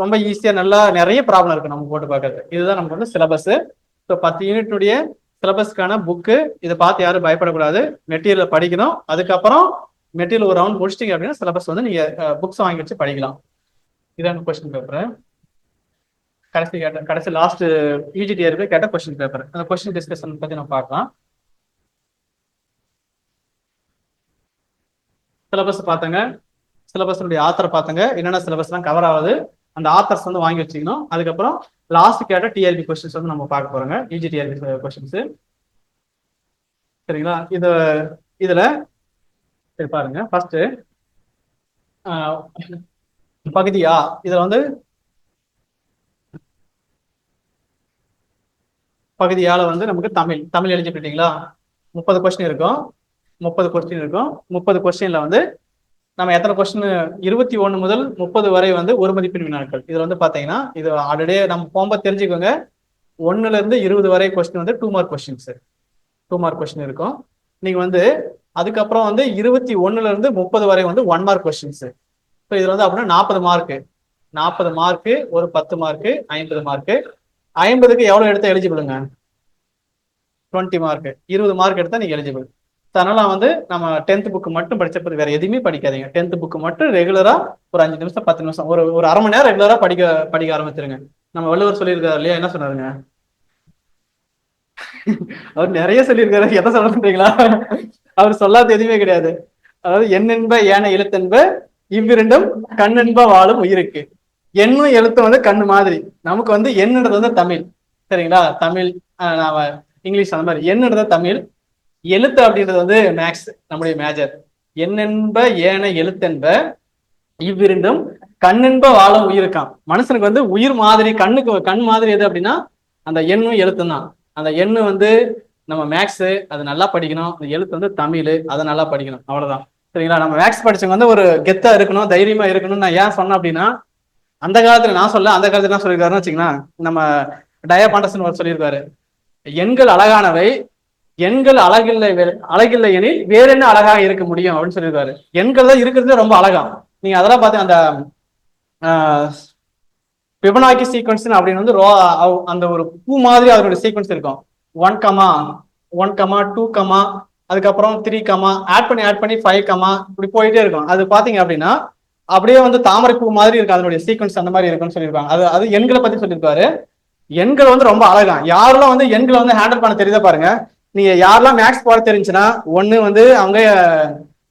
[SPEAKER 1] ரொம்ப ஈஸியா நல்லா நிறைய ப்ராப்ளம் இருக்கு நம்ம போட்டு பார்க்கறது. இதுதான் நமக்கு வந்து சிலபஸ். ஸோ 10 யூனிட்டுடைய சிலபஸ்க்கான புக்கு. இதை பார்த்து யாரும் பயப்படக்கூடாது. மெட்டீரியல் படிக்கணும். அதுக்கப்புறம் மெட்டீரியல் ஒரு ரவுண்ட் முடிச்சிட்டிங்க அப்படின்னா சிலபஸ் வந்து நீங்க புக்ஸ் வாங்கி வச்சு படிக்கலாம். இதான் கொஸ்டின் பேப்பர். கடைசி லாஸ்ட் யூஜிடிஆர்பி கேட்ட கொஸ்டின் பேப்பர். அந்த கொஸ்டின் டிஸ்கஷன் பத்தி நம்ம பார்க்கலாம். சிலபஸ் பார்த்துங்க, சிலபஸ்னுடைய ஆத்தர் பார்த்துங்க, என்னென்ன சிலபஸ்லாம் கவர் ஆகுது அந்த ஆத்தர்ஸ் வந்து வாங்கி வச்சுக்கணும். அதுக்கப்புறம் லாஸ்ட் கேட்ட டிஆர்பி கொஸ்டின்ஸ் வந்து நம்ம பார்க்க போறோங்க. UGTRB questions. சரிங்களா? இதுல சரி பாருங்க. ஃபர்ஸ்ட் பகுதியா, இதுல வந்து பகுதியால வந்து நமக்கு தமிழ் எலிஜிபிலிட்டிங்களா 30 கொஸ்டின் இருக்கும். 30 கொஸ்டின் இருக்கும். 30 கொஸ்டின்ல வந்து நம்ம எத்தனை கொஸ்டின் 21 முதல் 30 வரை வந்து ஒரு மதிப்பெண் வினாக்கள். இதுல வந்து பாத்தீங்கன்னா இது ஆல்ரெடி நம்ம போகும்போது தெரிஞ்சுக்கோங்க. 1ல இருந்து 20 வரை கொஸ்டின் வந்து 2 மார்க் கொஸ்டின்ஸ், 2 மார்க் கொஸ்டின் இருக்கும். நீங்க வந்து அதுக்கப்புறம் வந்து 21ல இருந்து 30 வரை வந்து 1 மார்க் கொஸ்டின்ஸ். ஸோ இதுல வந்து அப்படின்னா 40 மார்க்கு, 40 மார்க்கு, ஒரு 10 மார்க்கு, 50 மார்க்கு. 50க்கு எவ்வளவு எடுத்தா எலிஜிபிளுங்க? 20 மார்க். 20 மார்க் எடுத்தா நீங்க எலிஜிபிள். அதனால வந்து நம்ம 10th புக் மட்டும் படிச்சப்பது வேற எதுவுமே படிக்காதீங்க. 10th புக் மட்டும் ரெகுலரா ஒரு 5 நிமிஷம் 10 நிமிஷம் ஒரு அரை மணி நேரம் ரெகுலரா படிக்க ஆரம்பிச்சிருங்க. நம்ம வள்ளுவர் சொல்லியிருக்காரு இல்லையா? என்ன சொன்னாருங்க? அவர் நிறைய சொல்லியிருக்காரு. எதை சொல்றீங்களா? அவர் சொல்லாத எதுவுமே கிடையாது. அதாவது எண்ணென்ப ஏன எழுத்தென்ப இவ்விரண்டும் கண்ணென்ப வாழும் உயிருக்கு. எண்ணும் எழுத்தும் வந்து கண்ணு மாதிரி. நமக்கு வந்து எண்ணுன்றது வந்து தமிழ். சரிங்களா? தமிழ், நாம இங்கிலீஷ் அந்த மாதிரி. எண்ணுன்றது தமிழ், எழுத்து அப்படின்றது வந்து மேக்ஸ், நம்முடைய மேஜர். எண்ணென்ப ஏன எழுத்தென்ப இவ்விரண்டும் கண்ணென்ப வாழும் உயிருக்கான். மனுஷனுக்கு வந்து உயிர் மாதிரி, கண் மாதிரி எது அப்படின்னா அந்த எண்ணும் எழுத்தும் தான். அந்த எண்ணு வந்து நம்ம மேக்ஸ், அது நல்லா படிக்கணும். அந்த எழுத்து வந்து தமிழ், அதை நல்லா படிக்கணும். அவ்வளவுதான். சரிங்களா? நம்ம மேக்ஸ் படிச்சவங்க வந்து ஒரு கெத்தா இருக்கணும், தைரியமா இருக்கணும்னு நான் ஏன் சொன்னேன் அப்படின்னா, அந்த காலத்துல நான் சொல்ல, அந்த காலத்துல என்ன சொல்லியிருக்காருன்னு வச்சுக்கோங்களா, நம்ம டயாபாண்டசன் சொல்லியிருக்காரு, எண்கள் அழகானவை, எண்கள் அழகில்லை எனில் வேற என்ன அழகாக இருக்க முடியும் அப்படின்னு சொல்லியிருக்காரு. எண்கள் தான் இருக்கிறது ரொம்ப அழகா. நீங்க அதெல்லாம் பார்த்து அந்த பிபனாக்கி சீக்வன்ஸ் அப்படின்னு வந்து அந்த ஒரு பூ மாதிரி அதனுடைய சீக்வன்ஸ் இருக்கும். 1, 1, 2, அதுக்கப்புறம் 3, ஆட் பண்ணி 5, இப்படி போயிட்டே இருக்கும். அது பாத்தீங்க அப்படின்னா அப்படியே வந்து தாமரை பூ மாதிரி இருக்கு, அதனுடைய சீக்வன்ஸ் அந்த மாதிரி இருக்குன்னு சொல்லியிருக்காங்க. அது எண்களை பத்தி சொல்லியிருக்காரு. எண்கள் வந்து ரொம்ப அழகா. யாரெல்லாம் வந்து எண்களை வந்து ஹேண்டில் பண்ண தெரியுதா பாருங்க. நீங்க யாரெல்லாம் மேக்ஸ் போட தெரிஞ்சுன்னா ஒண்ணு வந்து அவங்க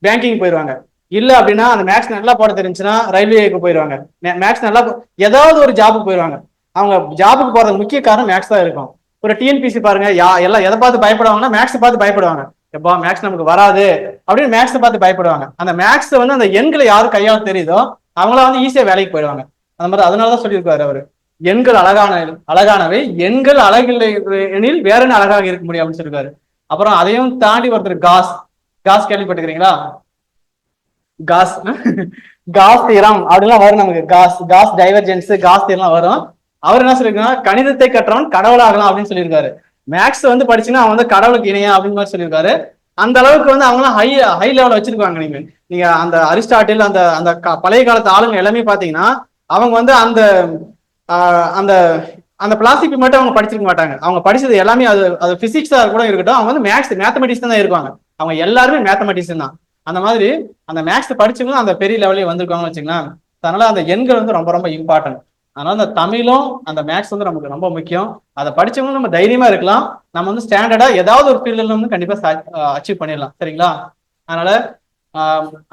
[SPEAKER 1] பேங்கிங் போயிடுவாங்க, இல்ல அப்படின்னா அந்த மேக்ஸ் நல்லா போட தெரிஞ்சுன்னா ரயில்வேக்கு போயிடுவாங்க. மேக்ஸ் நல்லா ஏதாவது ஒரு ஜாபுக்கு போயிடுவாங்க. அவங்க ஜாபுக்கு போறதுக்கு முக்கிய காரணம் மேக்ஸ் தான் இருக்கும். ஒரு டிஎன்பிசி பாருங்க, எல்லாம் எதை பார்த்து பயப்படுவாங்கன்னா மேக்ஸ் பார்த்து பயப்படுவாங்க. எப்பா மேக்ஸ் நமக்கு வராது அப்படின்னு மேக்ஸ் பார்த்து பயப்படுவாங்க. அந்த மேக்ஸ் வந்து அந்த எண்களை யாரு கையாள தெரியுதோ அவங்கள வந்து ஈஸியா வேலைக்கு போயிடுவாங்க. அந்த மாதிரி அதனாலதான் சொல்லியிருக்காரு அவரு, எண்கள் அழகானவை, எண்கள் அழகில்லை எனில் வேற என்ன அழகாக இருக்க முடியும் அப்படின்னு சொல்லியிருக்காரு. அப்புறம் அதையும் தாண்டி ஒருத்தர் காஸ் கேள்விப்பட்டுக்கிறீங்களா? காஸ் தீரம் அப்படின்லாம் வரும் நமக்கு. காஸ் டைவர்ஜென்ஸ், காஸ் தீரம் வரும். அவர் என்ன சொல்லியிருக்காங்க, கணிதத்தை கற்றவன் கடவுளாகலாம் அப்படின்னு சொல்லியிருக்காரு. மேக்ஸ் வந்து படிச்சுன்னா அவன் வந்து கடவுளுக்கு இணையா அப்படின்னு மாதிரி சொல்லியிருக்காரு. அந்த அளவுக்கு வந்து அவங்களாம் ஹை லெவலில் வச்சிருக்காங்க. நீங்க அந்த அரிஸ்டாட்டில் அந்த பழைய காலத்து ஆளுங்க எல்லாமே பாத்தீங்கன்னா அவங்க வந்து அந்த அந்த பிளாஸ்டிக் மட்டும் அவங்க படிச்சிருக்க மாட்டாங்க. அவங்க படிச்சது எல்லாமே அது பிசிக்ஸா கூட இருக்கட்டும், அவங்க வந்து மேத்தமெட்டிக்ஸ் தான் இருப்பாங்க. அவங்க எல்லாருமே மேத்தமெட்டிக்ஸ் தான். அந்த மாதிரி அந்த மேக்ஸ் படிச்சவங்க அந்த பெரிய லெவலே வந்திருக்காங்கன்னு வச்சுக்கலாம். அதனால அந்த எண்கள் வந்து ரொம்ப ரொம்ப இம்பார்ட்டன்ட். அதனால அந்த தமிழும் அந்த மேக்ஸ் வந்து நமக்கு ரொம்ப முக்கியம். அதை படிச்சவங்க நம்ம தைரியமா இருக்கலாம். நம்ம வந்து ஸ்டாண்டர்டா ஏதாவது ஒரு ஃபீல்டுல வந்து கண்டிப்பா அச்சீவ் பண்ணிடலாம். சரிங்களா? அதனால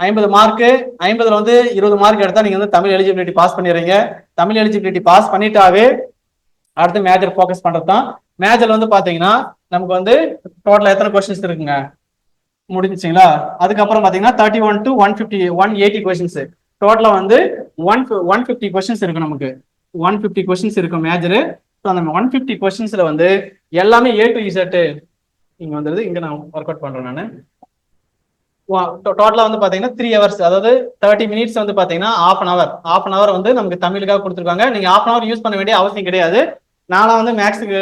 [SPEAKER 1] 50 மார்க்கு 50ல வந்து 20 மார்க் எடுத்தா நீங்க வந்து தமிழ் எலிஜிபிலிட்டி பாஸ் பண்ணிடுறீங்க. தமிழ் எலிஜிபிலிட்டி பாஸ் பண்ணிட்டாவே அடுத்து மேஜர் ஃபோக்கஸ் பண்றது தான். மேஜர்ல வந்து பாத்தீங்கன்னா நமக்கு வந்து டோட்டலா எத்தனை கொஸ்டின்ஸ் இருக்குங்க முடிஞ்சுங்களா? அதுக்கப்புறம் பாத்தீங்கன்னா 31 to 150 180 கொஸ்டின்ஸ். டோட்டலா வந்து 150 கொஸ்டின்ஸ் இருக்கு. நமக்கு 150 கொஸ்டின்ஸ் இருக்கும் மேஜரு. அந்த 150 கொஸ்டின்ஸ்ல வந்து எல்லாமே A to Z இங்க வந்துருது. இங்க நான் ஒர்க் அவுட் பண்றேன். நான் டோட்டலா வந்து பாத்தீங்கன்னா 3 ஹவர்ஸ், அதாவது 30 மினிட்ஸ் வந்து பாத்தீங்கன்னா half an hour வந்து நமக்கு தமிழுக்காக கொடுத்துருக்காங்க. நீங்க half an hour யூஸ் பண்ண வேண்டிய அவசியம் கிடையாது. நானா வந்து மேக்ஸுக்கு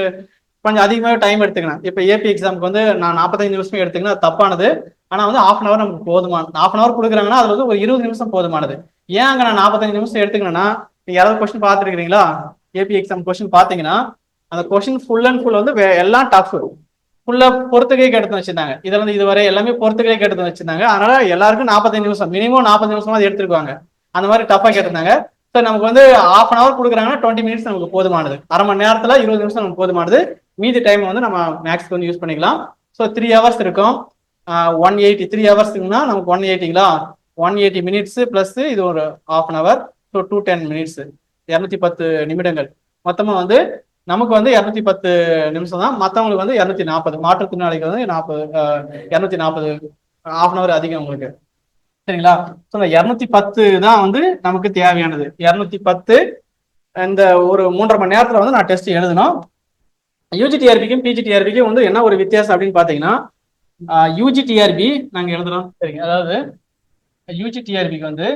[SPEAKER 1] கொஞ்சம் அதிகமாகவே டைம் எடுத்துக்கணும். இப்போ ஏபி எக்ஸாமுக்கு வந்து நான் 45 நிமிஷம் எடுத்துக்கணும், அது தப்பானது. ஆனா வந்து half an hour நமக்கு போதுமானது. half an hour கொடுக்குறாங்கன்னா அது வந்து ஒரு 20 நிமிஷம் போதுமானது. ஏன் அங்க நான் 45 நிமிஷம் எடுத்துக்கணும்னா, நீங்க யாராவது கொஸ்டின் பார்த்துருக்கீங்களா? ஏபி எக்ஸாம் கொஸ்டின் பாத்தீங்கன்னா அந்த கொஸ்டின் ஃபுல் அண்ட் ஃபுல் வந்து எல்லாம் டஃப், ஃபுல்லா பொறுத்துக்கே கேட்டு வச்சிருந்தாங்க. இதுல வந்து இதுவரை எல்லாமே பொறுத்துக்கே கேட்டு வச்சிருந்தாங்க. அதனால எல்லாருக்கும் 45 நிமிஷம், மினிமம் 40 நிமிஷமா எடுத்துருக்காங்க. அந்த மாதிரி டஃபா கேட்டிருந்தாங்க. ஸோ நமக்கு வந்து half an hour கொடுக்குறாங்கன்னா 20 மினிட்ஸ் நமக்கு போதுமானது. அரை மணி நேரத்துல 20 நிமிஷம் நமக்கு போதுமானது. மீதி டைம் வந்து நம்ம மேக்ஸ்க்கு வந்து யூஸ் பண்ணிக்கலாம். ஸோ 3 ஹவர்ஸ் இருக்கும். 180 3 ஹவர்ஸ்க்குன்னா நமக்கு 180ங்களா, 180 மினிட்ஸ் பிளஸ் இது ஒரு half an hour. So 210 minutes, 210 நிமிடங்கள். மொத்தமா வந்து நமக்கு வந்து 210 நிமிஷம் தான். மற்றவங்களுக்கு வந்து 240. மாற்றுத்திறனாளிக்கு வந்து 240 half an hour அதிகம் உங்களுக்கு. சரிங்களா? ஸோ இந்த 210 தான் வந்து நமக்கு தேவையானது. 210 இந்த ஒரு 3.5 மணி நேரத்துல வந்து நான் டெஸ்ட் எழுதணும். யூஜிடிஆர்பிக்கும் பிஜிடிஆர்பிக்கும் வந்து என்ன ஒரு வித்தியாசம் அப்படின்னு பாத்தீங்கன்னா, யூஜிடிஆர்பி நாங்க எழுதுறோம். சரிங்க, அதாவது யூஜிடிஆர்பிக்கு வந்து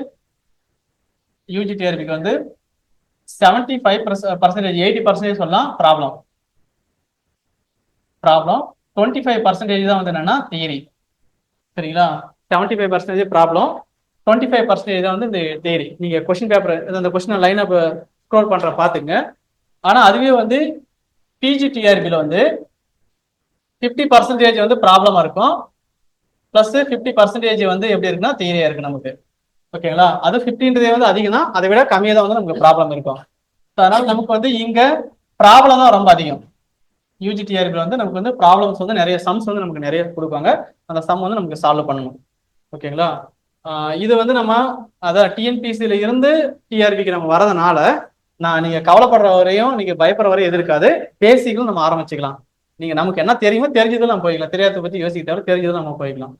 [SPEAKER 1] 75% 80% சொல்லலாம் ப்ராப்ளம். 25% தான் வந்து என்னன்னா தியரி. சரிங்களா? 75% ப்ராப்ளம், 25% தான் வந்து இந்த தியரி. நீங்க கொஸ்டின் பேப்பர் அந்த கொஸ்டின் லைன் அப் ஸ்க்ரோல் பண்ற பாத்துங்க. ஆனா அதுவே வந்து பிஜிடிஆர்பில வந்து 50% வந்து ப்ராப்ளமா இருக்கும், பிளஸ் 50% வந்து எப்படி இருக்குன்னா தியரியா இருக்கு நமக்கு. ஓகேங்களா? அது 50 வந்து அதிகம் தான், அதை விட கம்மியாக தான் வந்து நமக்கு ப்ராப்ளம் இருக்கும். அதனால நமக்கு வந்து இங்க ப்ராப்ளம் தான் ரொம்ப அதிகம். யூஜிடிஆர்பில வந்து நமக்கு வந்து ப்ராப்ளம்ஸ் வந்து நிறைய சம்ஸ் வந்து நமக்கு நிறைய கொடுப்பாங்க. அந்த சம் வந்து நமக்கு சால்வ் பண்ணணும். ஓகேங்களா? இது வந்து நம்ம அதான் டிஎன்பிசியில இருந்து டிஆர்பிக்கு நம்ம வரதுனால நீங்க கவலைப்படுற வரையும், நீங்க பயப்படுற வரையும் எதிர்க்காது. பேசிக்கும் நம்ம ஆரம்பிச்சுக்கலாம். நீங்க நமக்கு என்ன தெரியுமோ தெரிஞ்சது நம்ம போய்க்கலாம். தெரியாத பத்தி யோசிக்க தேவை, தெரிஞ்சது நம்ம போய்க்கலாம்.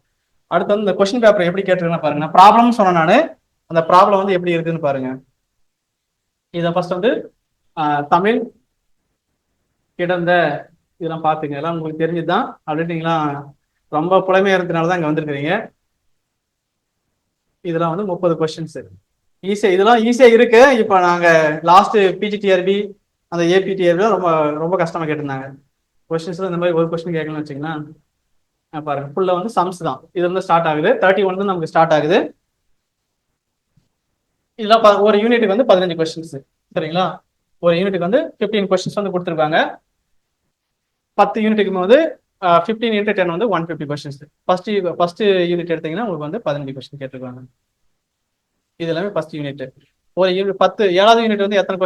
[SPEAKER 1] அடுத்து வந்து இந்த கொஸ்டின் பேப்பர் எப்படி கேட்டிருக்கேன்னு பாருங்க. ப்ராப்ளம் சொன்ன நானு, அந்த ப்ராப்ளம் வந்து எப்படி இருக்குன்னு பாருங்க. இதை ஃபர்ஸ்ட் வந்து தமிழ் கிடந்த இதெல்லாம் பாத்துங்க. எல்லாம் உங்களுக்கு தெரிஞ்சுதான் அப்படின்ட்டீங்களா? ரொம்ப புலமையா இருந்ததுனாலதான் இங்க வந்திருக்கிறீங்க. இதெல்லாம் வந்து 30 கொஸ்டின்ஸ் ஈஸியா, இதெல்லாம் ஈஸியா இருக்கு. இப்போ நாங்க லாஸ்ட் பிஜிடிஆர்பி அந்த ஏபிடிஆர்பி ரொம்ப ரொம்ப கஷ்டமா கேட்டிருந்தாங்க. கொஸ்டின்ஸ்ல இந்த மாதிரி ஒரு கொஸ்டின் கேட்கணும்னு வச்சுங்கன்னா பாருங்க, ஃபுல்லா வந்து சம்ஸ் தான். இது வந்து ஸ்டார்ட் ஆகுது 31 வந்து நமக்கு ஸ்டார்ட் ஆகுது. இதெல்லாம் ஒரு யூனிட்டுக்கு வந்து 15 கொஸ்டின்ஸ். சரிங்களா? ஒரு யூனிட்டுக்கு வந்து 15 கொஸ்டின்ஸ் வந்து கொடுத்துருக்காங்க. 10 யூனிட்டுக்கு வந்து 15 into 10 வந்து 150 கொஸ்டின்ஸ். ஃபர்ஸ்ட் யூனிட் எடுத்தீங்கன்னா உங்களுக்கு வந்து 15 கொஸ்டின் கேட்டிருக்காங்க. இது எல்லாமே ஃபர்ஸ்ட் யூனிட். ஒரு யூனிட் 7வது யூனிட் வந்து எத்தனாவது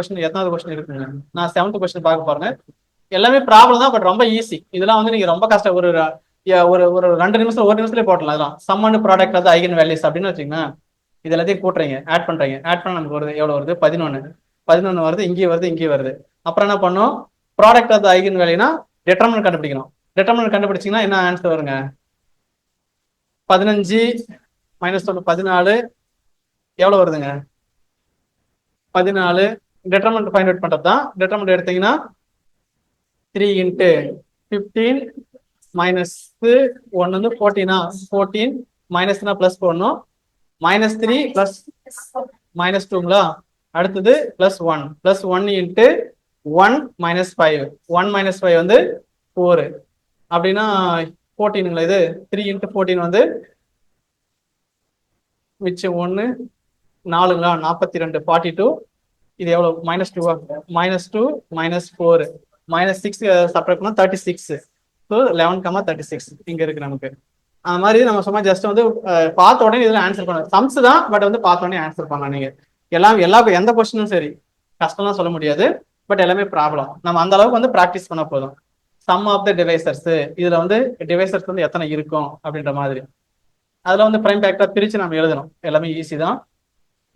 [SPEAKER 1] கொஸ்டின் இருக்குங்க? நான் 7th கொஸ்டின் பார்க்க போறேன். எல்லாமே ப்ராப்ளம் தான், பட் ரொம்ப ஈஸி. இதெல்லாம் வந்து நீங்க ரொம்ப கஷ்டம், ஒரு 2 நிமிஷம் 1 நிமிஷத்துல போட்டலாம். அதெல்லாம் சம் அண்ட் ப்ராடக்ட் வந்து ஐகன் வேல்யூஸ் அப்படின்னு வச்சுக்கோங்க. இது எல்லாத்தையும் கூட்டுறீங்க, ஆட் பண்றீங்க. ஆட் பண்ண நமக்கு வருது எவ்வளவு வருது? 11 வருது. இங்கேயும் வருது, இங்கேயும் வருது. அப்புறம் என்ன பண்ணும்? ப்ராடக்ட் ஆஃப் ஐகன் வேல்யூனா டெட்டர்மினன்ட் கண்டுபிடிக்கணும். டெட்டர்மினன்ட் கண்டுபிடிச்சிங்கன்னா என்ன ஆன்சர் வருங்க? 15 மைனஸ் 1 14 எவ்வளவு வருதுங்க? 14. டெட்டர்மினன்ட் ஃபைண்ட் அவுட் பண்றது தான். டெட்டர்மினன்ட் எடுத்தீங்கன்னா 3 into 15 மைனஸ் 1 வந்து 14 14 மைனஸ்னா பிளஸ் போடணும். -3 பிளஸ் -2ங்களா? அடுத்தது +1 +1 into 1 minus 5 1 minus 5 வந்து 4 அப்படின்னா 14ங்களா? இது 3 into 14 வந்து மிச்சம் 1 4ங்களா? 42 42 இது எவ்வளோ -2 -2 -4 -6 சப்ராக்ட் பண்ணா 36. ஸோ 11,36 இங்க இருக்கு நமக்கு. அந்த மாதிரி நம்ம சும்மா ஜஸ்ட் வந்து பார்த்த உடனே இதுல ஆன்சர் பண்ண சம்ஸ் தான், பட் வந்து பார்த்த உடனே ஆன்சர் பண்ணலாம். நீங்க எந்த கொஸ்டினும் சரி கஷ்டம்லாம் சொல்ல முடியாது, பட் எல்லாமே ப்ராப்ளம். நம்ம அந்த அளவுக்கு வந்து ப்ராக்டிஸ் பண்ண போதும். சம் ஆஃப் த டிவைசர்ஸ், இதுல வந்து டிவைசர்ஸ் வந்து எத்தனை இருக்கும் அப்படின்ற மாதிரி அதுல வந்து பிரைம் ஃபேக்டர் பிரிச்சு நம்ம எழுதணும். எல்லாமே ஈஸி தான்.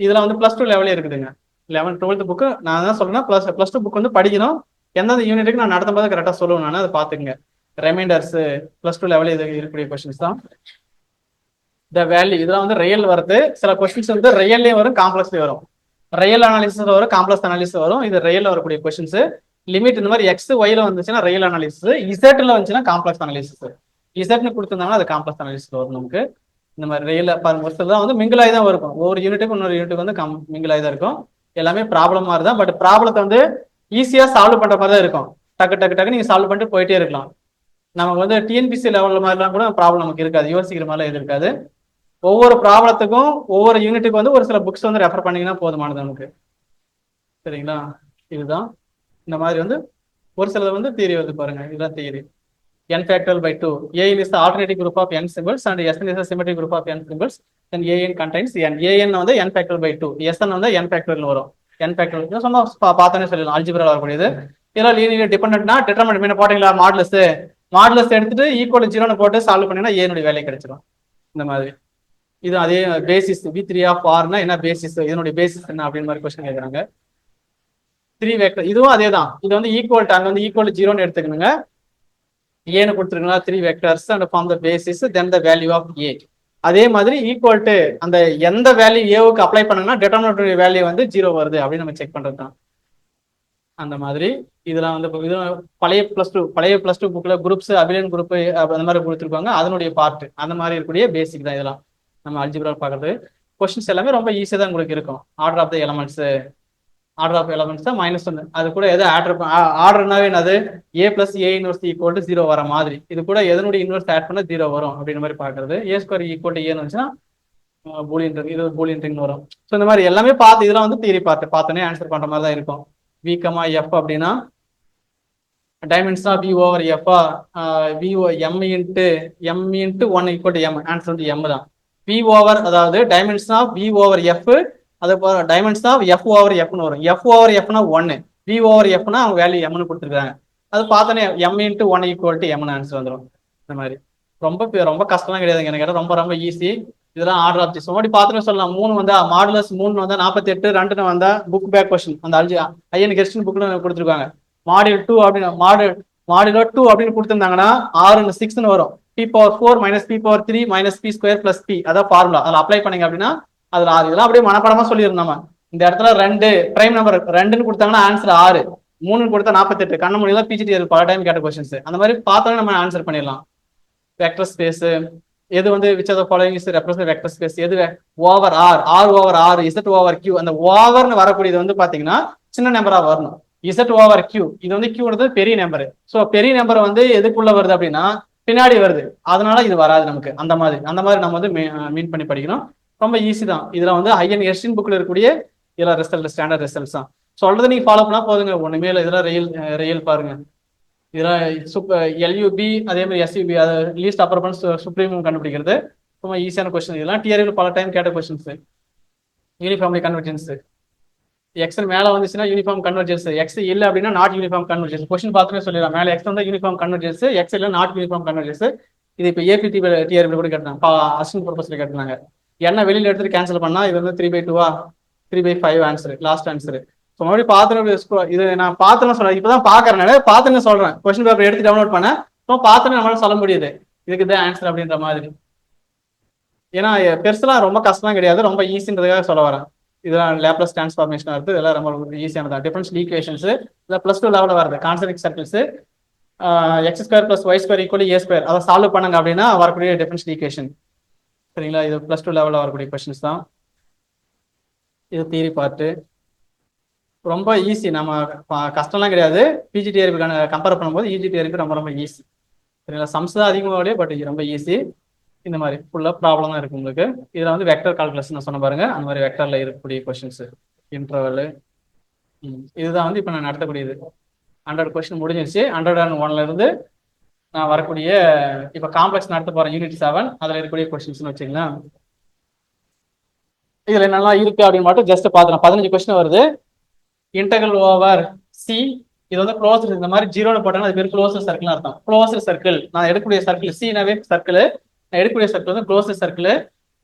[SPEAKER 1] இதுல வந்து +2 லெவலே இருக்குதுங்க. 11th 12th புக்கு நான் தான் சொல்றேன்னா +2 புக் வந்து படிக்கணும். எந்தெந்த யூனிட்டுக்கு நான் நடத்தும் போது கரெக்டாக சொல்லுவேன். நான் அதை பார்த்துக்குங்க. ரிமைண்டர்ஸ் +2 லெவலில் இது இருக்கக்கூடிய கொஸ்டின்ஸ் தான். த வேல்யூ இதெல்லாம் வந்து ரியல் வருது. சில கொஸ்டின்ஸ் வந்து ரியல்லையும் வரும், காம்ப்ளெக்ஸ்லேயும் வரும். ரியல் அனாலிசிஸ் வரும், காம்ப்ளெக்ஸ் அனாலிசிஸ் வரும். இது ரியல்ல வரக்கூடிய கொஸ்டின்ஸ். லிமிட் இந்த மாதிரி எக்ஸ் ஒய்ல வந்துச்சுன்னா ரியல் அனாலிசிஸ், இசட்ல வந்துச்சுன்னா காம்ப்ளெக்ஸ் அனாலிசிஸ். இசட்னு கொடுத்துருந்தாங்கன்னா அது காம்ப்ளெக்ஸ் அனாலிசிஸ் வரும் நமக்கு. இந்த மாதிரி ரியல் பாருங்க, ஒரு சில தான் வந்து மிங்கிளாகி தான் இருக்கும். ஒவ்வொரு யூனிட்டுக்கு இன்னொரு யூனிட்டுக்கு வந்து மிங்கிளாகி தான் இருக்கும். எல்லாமே ப்ராப்ளம் மாதிரி தான், பட் ப்ராப்ளத்தை வந்து ஈஸியா சால்வ் பண்ற மாதிரி தான் இருக்கும். டக்கு டக்கு டக்கு நீங்க சால்வ் பண்ணிட்டு போயிட்டே இருக்கலாம். நமக்கு வந்து டிஎன்பிசி லெவல் மாதிரிலாம் கூட ப்ராப்ளம் நமக்கு இருக்காது, யோசிக்கிற மாதிரிலாம் எது இருக்காது. ஒவ்வொரு ப்ராப்ளத்துக்கும் ஒவ்வொரு யூனிட்டுக்கு வந்து ஒரு சில புக்ஸ் வந்து ரெஃபர் பண்ணீங்கன்னா போதுமானது நமக்கு. சரிங்களா? இதுதான் இந்த மாதிரி வந்து ஒரு சிலது வந்து தியரி வருது பாருங்க. இதுதான் theory. n factorial by 2. an is the alternating group of n symbols and sn is the symmetric group of n symbols. Then an contains n. an வந்து n factorial by 2. sn வந்து n factorial வரும். n factorial சொன்னா பார்த்தோன்னே சொல்லலாம், algebra வரக்கூடியது. இதெல்லாம் linear டிபெண்டன்ட்னா determinant மீன் போட்டீங்களா, modulus எடுத்துட்டு ஈக்குவல் 0ன்னு போட்டு சால்வ் பண்ணீங்கன்னா ஏனுடைய வேலை கிடைச்சிடும். இந்த மாதிரி இது அதே பேசிஸ் V3 of R என்ன பேசிஸ், இதனுடைய பேசிஸ் என்ன அப்படின்னு மாதிரி கொஸ்டின் கேட்குறாங்க. 3 வெக்டர் இதுவும் அதே தான். இது வந்து ஈக்குவல் அங்கே வந்து ஈக்குவல் 0ன்னு எடுத்துக்கணுங்க. ஏன்னு கொடுத்துருக்கீங்களா 3 vectors and form the basis then the value of A. அதே மாதிரி ஈக்குவல் டு அந்த எந்த வேல்யூ ஏவுக்கு அப்ளை பண்ணனா டிட்டர்மினன்ட் வேல்யூ வந்து 0 வருது அப்படின்னு நம்ம செக் பண்றது தான். அந்த மாதிரி இதெல்லாம் வந்து பழைய +2 புக்ல குரூப்ஸ் அபிலியன் குரூப் அந்த மாதிரி கொடுத்துருப்பாங்க, அதனுடைய பார்ட் அந்த மாதிரி இருக்கக்கூடிய பேசிக் தான். இதெல்லாம் நம்ம அல்ஜிப்ரா பார்க்கறது. கொஸ்டின்ஸ் எல்லாமே ரொம்ப ஈஸியாக தான் உங்களுக்கு இருக்கும். ஆர்டர் ஆஃப் த எலமெண்ட்ஸ் தான் -1. அது கூட எது ஆர்டர்னாவே என்னது a + a இன்வெர்ஸ் = 0 வர மாதிரி. இது கூட எதனுடைய இன்வெர்ஸ் ஆட் பண்ண 0 வரும் அப்படின்ற மாதிரி பார்க்கறது. a² = a வந்துச்சுன்னா பூலியன் ரிங், இது பூலியன் ரிங் வரும். ஸோ இந்த மாதிரி எல்லாமே பார்த்து இதெல்லாம் வந்து தியரி பார்த்தோன்னே ஆன்சர் பண்ற மாதிரி தான் இருக்கும். v, f அப்படின்னா dimension of v over f m × 1 = m. Answer வந்து m தான். v ஓவர் அதாவது dimension of v over f, அது டைமென்ஷன் ஆஃப் f ஓவர் fன்னு வரும். f ஓவர் fனா 1, v ஓவர் fனா அவங்க வேல்யூ mன்னு கொடுத்துருக்காங்க. அது பார்த்தோன்னே m × 1 = mன்னு ஆன்சர் வந்துடும். இந்த மாதிரி ரொம்ப கஷ்டம்லாம் கிடையாதுங்க. எனக்கு ரொம்ப ரொம்ப ஈஸி. இதெல்லாம் ஆர்டர் ஆஃப் தி சம் பார்த்துட்டு சொல்லலாம். 3 வந்தா மாடுலஸ் 3 வந்தா 48, 2 வந்தா புக் பேக் கொஸ்டின் அந்த ஐயன் கெஸ்டின் புக்ல கொடுத்துருக்காங்க. மாடியூல் 2 அப்படின்னு மாடுலோ 2 அப்படின்னு கொடுத்துருந்தாங்கன்னா 6 6ன்னு வரும். p⁴ - p⁴ - p² + p அதான் ஃபார்முலா. அதில் அப்ளை பண்ணீங்க அப்படின்னா அதுல 6. இதெல்லாம் அப்படியே மனப்படமா சொல்லிடணும். நம்ம இந்த இடத்துல 2 பிரைம் நம்பர் 2ன்னு கொடுத்தாங்கன்னா ஆன்சர் 6, 3ன்னு கொடுத்தா 48. கண்ண முடியல பிஜிடி பல டைம் கேட்ட கொஸ்டின்ஸ். அந்த மாதிரி பார்த்தோன்னே நம்ம ஆன்சர் பண்ணிடலாம். வெக்டர் ஸ்பேஸ் எது வந்து which of the following is represent vector space, எது over R, over R, Z over Q. அந்த ஓவர்னு வரக்கூடியது வந்து பாத்தீங்கன்னா சின்ன நம்பரா வரணும். இசட் ஓவர் கியூ, இது வந்து கியூன்றது பெரிய நம்பர். ஸோ பெரிய நம்பர் வந்து எதுக்குள்ள வருது அப்படின்னா பின்னாடி வருது, அதனால இது வராது நமக்கு. அந்த மாதிரி நம்ம வந்து மீன் பண்ணி படிக்கணும். ரொம்ப ஈஸி தான். இதுல வந்து ஐஎன் எஸ்டின் புக்ல இருக்கக்கூடிய இதெல்லாம் ரிசல்ட் ஸ்டாண்டர்ட் ரிசல்ட்ஸ் தான். சொல்றதை நீங்க ஃபாலோ பண்ணா போதுங்க, ஒண்ணுமே இல்லை. இதெல்லாம் ரியல் பாருங்க. இதெல்லாம் எல்யூபி அதே மாதிரி எஸ்யூபி, அது லீஸ்ட் அப்பர் பண்ஸ் சுப்ரீம் கண்டுபிடிக்கிறது ரொம்ப ஈஸியான கொஸ்டின். இதெல்லாம் டிஆர்பியில் பல டைம் கேட்ட கொஸ்டின்ஸ். யூனிஃபார்ம்லி கன்வர்ஜென்ஸ், எக்ஸ் மேல வந்துச்சுன்னா யூனிஃபார்ம் கன்வர்ஜென்ஸ், எக்ஸ் இல்லை அப்படின்னா நாட் யூனிஃபார்ம் கன்வர்ஜென்ஸ். கொஸ்டின் பார்த்துமே சொல்லிடலாம். மேலே எக்ஸ் வந்து யூனிஃபார்ம் கன்வர்ஜென்ஸ், எக்ஸ் இல்லை நாட் யூனிஃபார்ம் கன்வர்ஜென்ஸ். இது இப்போ ஏபிடி டிஆர்பி கூட கேட்டாங்க, அசிஸ்டன்ட் ப்ரொஃபஸர் கேட்டாங்க. என்ன வெளியில எடுத்துட்டு கேன்சல் பண்ணா இது வந்து 3/2 3/5 ஆன்சர், லாஸ்ட் ஆன்சர். ஸோ மறுபடியும் பார்த்து இது நான் பார்த்துன்னு சொல்றேன். இப்போதான் பார்க்கறனால பார்த்துன்னு சொல்றேன். கொஸ்டின் பேப்பர் எடுத்து டவுன்லோட் பண்ணேன். ஸோ பார்த்துன்னு நம்மளால சொல்ல முடியுது இதுக்கு தான் ஆன்சர் அப்படின்ற மாதிரி. ஏன்னா பெருசுலாம் ரொம்ப கஷ்டம்லாம் கிடையாது, ரொம்ப ஈஸின்றதுக்காக சொல்ல வரேன். இதெல்லாம் லேப்லஸ் டிரான்ஸ்ஃபார்மேஷன் வருது, இதெல்லாம் ரொம்ப ஈஸியானதான். டிஃபரன்ஷியல் ஈக்குவேஷன்ஸ் இதெல்லாம் +2 லெவலில் வருது. Concentric circles x² + y² = a², அதை சால்வ் பண்ணுங்க அப்படின்னா வரக்கூடிய டிஃபரன்ஷியல் ஈக்குவேஷன். சரிங்களா? இது +2 லெவலில் வரக்கூடிய கொஸ்டின்ஸ் தான். இது தியரி பார்ட்டு ரொம்ப ஈஸி. நம்ம கஷ்டம்லாம் கிடையாது. பிஜிடிஆர்பி கம்பேர் பண்ணும்போது இஜிடிஆர்பி ரொம்ப ரொம்ப ஈஸி. சரிங்களா? சம்ஸ் தான் அதிகமாக, பட் ரொம்ப ஈஸி. இந்த மாதிரி ஃபுல்லாக ப்ராப்ளம் தான் இருக்கு உங்களுக்கு. இதில் வந்து வெக்டர் கால்குலேஷன் நான் சொன்ன பாருங்க, அந்த மாதிரி வெக்டர்ல இருக்கக்கூடிய கொஸ்டின்ஸ். இன்டர்வல் இதுதான் வந்து இப்போ நான் நடத்தக்கூடியது. 100 கொஸ்டின் முடிஞ்சிருச்சு. 101ல இருந்து நான் வரக்கூடிய இப்போ காம்ப்ளெக்ஸ் நடத்த போறேன் யூனிட் 7. அதில் இருக்கக்கூடிய கொஸ்டின்ஸ்னு வச்சுக்கலாம். இதுல என்னெல்லாம் இருக்கு அப்படின்னு மட்டும் ஜஸ்ட் பார்த்துக்கலாம். 15 கொஸ்டின் வருது. இன்டெகிரல் ஓவர் சி, இது வந்து க்ளோஸ்ட். இந்த மாதிரி ஜீரோன்னு போட்டாங்கன்னா அது பேர் க்ளோஸ்ட் சர்க்கிள் அர்த்தம். க்ளோஸ்ட் சர்க்கிள் நான் எடுக்கக்கூடிய சர்க்கிள் சினாவே சர்க்கிள், நான் எடுக்கக்கூடிய சர்க்கிள் வந்து closed circle.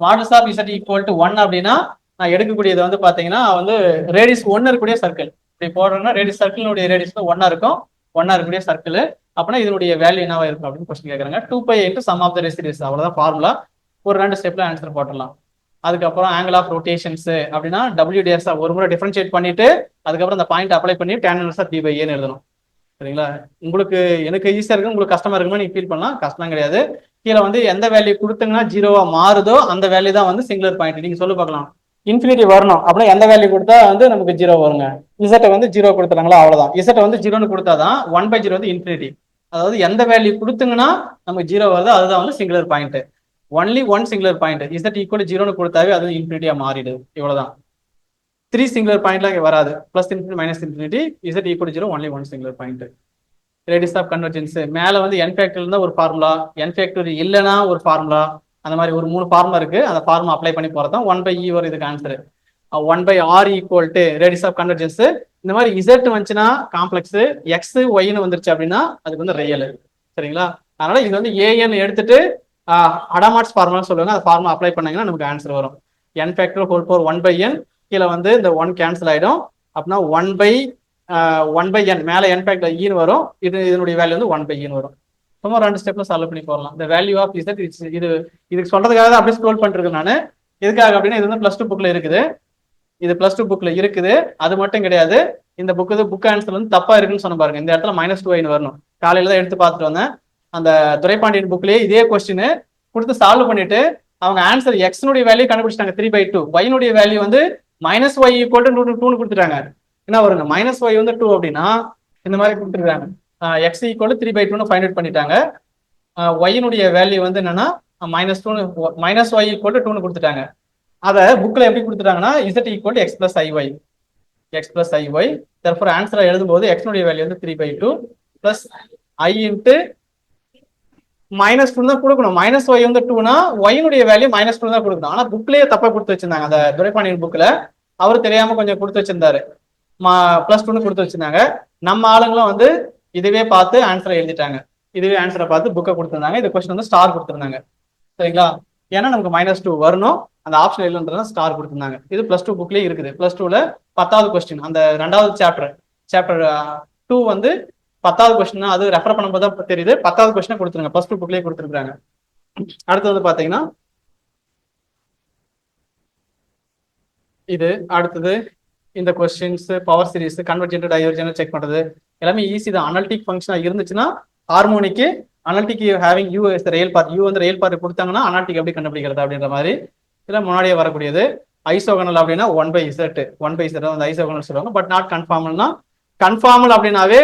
[SPEAKER 1] Modulus of z equal to 1 அப்படின்னா நான் எடுக்கக்கூடியது வந்து பாத்தீங்கன்னா வந்து ரேடியஸ் 1 இருக்கக்கூடிய சர்க்கிள். இப்படி போடுறோம்னா ரேடியஸ் சர்க்கிளுடைய ரேடியஸ் 1 இருக்கும். 1 இருக்கக்கூடிய சர்க்கிள். அப்படின்னா இதனுடைய வேல்யூ என்னவா இருக்கும் அப்படின்னு கொஸ்டின் கேட்கறாங்க. 2π into sum of the residues, அவ்வளவுதான் ஃபார்முலா. ஒரு 2 ஸ்டெப்ல ஆன்சர் போட்டுடலாம். அதுக்கப்புறம் ஆங்கிள் ஆஃப் ரொட்டேஷன்ஸ் அப்படின்னா WDS ஒரு முறை டிஃபரன்ஷியேட் பண்ணிட்டு அதுக்கப்புறம் அந்த பாயிண்ட் அப்ளை பண்ணி tan inverse of p/a எழுதணும். சரிங்களா? உங்களுக்கு எனக்கு ஈஸியா இருக்கு, உங்களுக்கு கஷ்டமா இருக்குமா நீங்க ஃபீல் பண்ணலாம். கஷ்டம் கிடையாது. கீழே வந்து எந்த வேல்யூ கொடுத்தீங்கன்னா ஜீரோவா மாறுதோ அந்த வேல்யூ தான் வந்து சிங்குலர் பாயிண்ட். நீங்க சொல்லி பார்க்கலாம் இன்ஃபினிட்டி வரணும் அப்படின்னா எந்த வேல்யூ கொடுத்தா வந்து நமக்கு ஜீரோ வருங்க. இசட்டை வந்து ஜீரோ கொடுத்துறாங்களா, அவ்வளவுதான். இசட்டை வந்து ஜீரோன்னு கொடுத்தாதான் 1/0 வந்து இன்ஃபினிட்டி. அதாவது எந்த வேல்யூ கொடுத்தீங்கன்னா நமக்கு ஜீரோ வருதோ அதுதான் வந்து singular point. Only one singular point Z equal ஜீரோன்னு கொடுத்தாவே அது இன்ஃபினிட்டியா மாறிடுது. இவ்வளவுதான். 3 சிங்குலர் பாயிண்ட்லாம் இங்கே வராது. Plus infinity minus infinity, z equal zero, only one singular point. Radius of convergence மேலே வந்து n ஃபேக்டர் இருந்தால் ஒரு ஃபார்முலா, n ஃபேக்டர் இல்லைன்னா ஒரு ஃபார்முலா, அந்த மாதிரி ஒரு 3 ஃபார்முலா இருக்கு. அந்த ஃபார்முலா அப்ளை பண்ணி போறதான் 1/e வரும் இதுக்கு answer. 1/r equal to radius of convergence. இந்த மாதிரி இசட் வந்துச்சுன்னா காம்ப்ளெக்ஸ், எக்ஸ் ஒய்னு வந்துருச்சு அப்படின்னா அதுக்கு வந்து ரியல். சரிங்களா? அதனால இது வந்து an எடுத்துட்டு அடாமாட்ஸ் ஃபார்முலா சொல்லுவாங்க. அந்த ஃபார்முலா அப்ளை பண்ணீங்கன்னா நமக்கு ஆன்சர் வரும். n factor whole power 1/n, கீழே வந்து இந்த 1 கேன்சல் ஆயிடும். அப்படின்னா 1/n மேலே n ஃபேக்டர் ஈன்னு வரும். இதனுடைய வேல்யூ வந்து 1/n வரும். சும்மா 2 ஸ்டெப்ல சால்வ் பண்ணி போடலாம். இந்த வேல்யூ ஆஃப் இசட் இதுக்கு சொல்றதுக்காக தான் அப்படியே ஸ்க்ரோல் பண்ணிட்டு இருக்கேன் நான். எதுக்காக அப்படின்னா இது வந்து +2 புக்ல இருக்குது. இது +2 புக்ல இருக்குது. அது மட்டும் கிடையாது, இந்த புக் ஆன்சர் வந்து தப்பா இருக்குன்னு சொன்ன பாருங்க. இந்த இடத்துல -2i வரணும். காலையில தான் எடுத்து பார்த்துட்டு வந்தேன். அந்த துரைபாண்டியன் புக்லயே இதே கொஸ்டின் கொடுத்து சால்வ் பண்ணிட்டு அவங்க ஆன்சர் எக்ஸ்னுடைய வேல்யூ கண்டுபிடிச்சிட்டாங்க 3/2. ஒய்னுடைய வேல்யூ வந்து -y ஈக்குவல் டு 2 கொடுத்துட்டாங்க. என்ன வருங்க? -y வந்து 2 அப்படின்னா இந்த மாதிரி கொடுத்துருக்காங்க. x equal to 3/2 find out பண்ணிட்டாங்க. ஒய்னுடைய வேல்யூ வந்து என்னன்னா -y ஈக்குவல் டு 2 கொடுத்துட்டாங்க. அதை புக்ல எப்படி கொடுத்துட்டாங்கன்னா z equal to x + iy, x + iy. therefore ஆன்சரை எழுதும்போது x-னுடைய வேல்யூ வந்து 3/2 + i இன்ட்டு -2 தான் கொடுக்கணும். -y வந்து 2னா ஒய்னுடைய வேல்யூ -2 தான் கொடுக்கணும். ஆனா புக்லயே தப்பா கொடுத்து வச்சிருந்தாங்க. அந்த துரைபாண்டியன் புக்ல அவரு தெரியாம கொஞ்சம் கொடுத்து வச்சிருந்தாரு. +2 கொடுத்து வச்சிருந்தாங்க. நம்ம ஆளுங்களும் வந்து இதுவே பார்த்து ஆன்சரை எழுதிட்டாங்க. இதுவே ஆன்சரை பார்த்து புக்கை கொடுத்துருந்தாங்க. இந்த கொஸ்டின் வந்து ஸ்டார் கொடுத்துருந்தாங்க. சரிங்களா? ஏன்னா நமக்கு -2 வரணும், அந்த ஆப்ஷன் இல்லைன்றதுனால ஸ்டார் கொடுத்துருந்தாங்க. இது +2 புக்லயே இருக்குது. +2ல 10வது கொஸ்டின், அந்த 2வது சாப்டர் 2 வந்து 10வது கொஸ்டின். அது ரெஃபர் பண்ணும்போது தான் தெரியுது. 10வது கொஸ்டின் கொடுத்துருங்க. +2 புக்லயே கொடுத்துருக்காங்க. அடுத்து வந்து பாத்தீங்கன்னா இது அடுத்தது இந்த questions power series convergent divergent check பண்றது எல்லாமே ஈஸி தான். அனலிட்டிக் ஃபங்க்ஷனா இருந்துச்சுன்னா ஹார்மோனிக்கு analytic having U is the real part, U வந்து ரியல் பார்ட் கொடுத்தாங்கன்னா அனலிட்டிக் எப்படி கண்டுபிடிக்கிறது அப்படின்ற மாதிரி இதெல்லாம் முன்னாடியே வரக்கூடியது. ஐசோகனல் அப்படின்னா 1/z வந்து ஐசோகனல் சொல்லுவாங்க. பட் நாட் கன்ஃபார்மல்னா, கன்ஃபார்மல் அப்படின்னாவே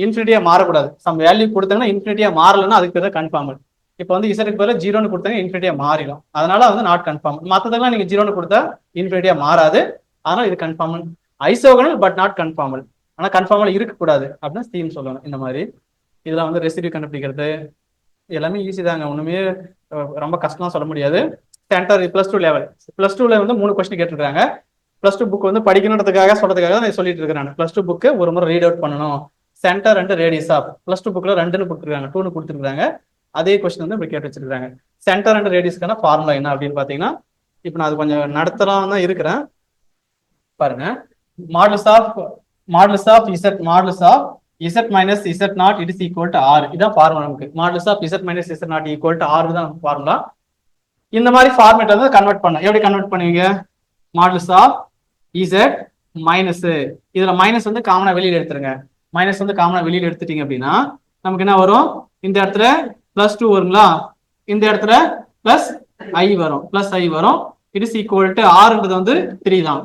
[SPEAKER 1] இன்ஃபினிட்டியா மாறக்கூடாது. சம் வேல்யூ கொடுத்தாங்கன்னா இன்ஃபினிட்டியா மாறலன்னா அதுக்கு பேர் கன்ஃபார்மல். இப்போ வந்து இசட்டுக்கு பதிலாக 0ன்னு கொடுத்தாங்க இன்ஃபினிட்டியா மாறிடும். அதனால வந்து நாட் கன்ஃபார்மல். மற்றதெல்லாம் நீங்க 0ன்னு கொடுத்தா இன்ஃபினிட்டியா மாறாது. அதனால இது conformal. Isogonal but not conformal. ஆனா கன்ஃபார்மல் இருக்கக்கூடாது அப்படின்னா ஸ்டீம் சொல்லணும். இந்த மாதிரி இதெல்லாம் வந்து ரெசிடியூ கண்டுபிடிக்கிறது எல்லாமே ஈஸி தாங்க. ஒண்ணுமே ரொம்ப கஷ்டமா சொல்ல முடியாது. Centre +2 level. +2ல வந்து 3 கொஸ்டின் கேட்டிருக்காங்க. +2 புக் வந்து படிக்கணுன்றதுக்காக சொல்றதுக்காக நான் சொல்லிட்டு இருக்கேன். +2 புக்கு ஒரு முறை ரீட் அவுட் பண்ணணும். சென்டர் அண்ட் ரேடியஸ் ஆஃப் +2 புக்ல 2ன்னு கொடுத்துருக்காங்க, 2ன்னு கொடுத்துருக்காங்க. அதே கொஸ்டின் வந்து இப்படி கேட்டு வச்சிருக்காங்க. சென்டர் அண்ட் ரேடியஸ்க்கான ஃபார்முலா என்ன அப்படின்னு பாத்தீங்கன்னா இப்போ நான் அது கொஞ்சம் நடத்தலாம் தான் இருக்கிறேன். பாருங்க, modulus of z minus z0 it is equal to r. இதான் ஃபார்முலா நமக்கு. Modulus of z minus z0 equal to r தான் ஃபார்முலா. இந்த மாதிரி ஃபார்மேட் வந்து கன்வெர்ட் பண்ண எப்படி கன்வெர்ட் பண்ணுவீங்க? மாடுலஸ் ஆஃப் z மைனஸ், இதுல மைனஸ் வந்து காமனா வெளியில எடுத்துருங்க. மைனஸ் வந்து காமனா வெளியில எடுத்துட்டீங்க அப்படின்னா நமக்கு என்ன வரும்? இந்த இடத்துல +2 வருங்களா, இந்த இடத்துல +i வரும். இட் இஸ் ஈக்குவல் டு ஆர்ன்றது வந்து 3 தான்.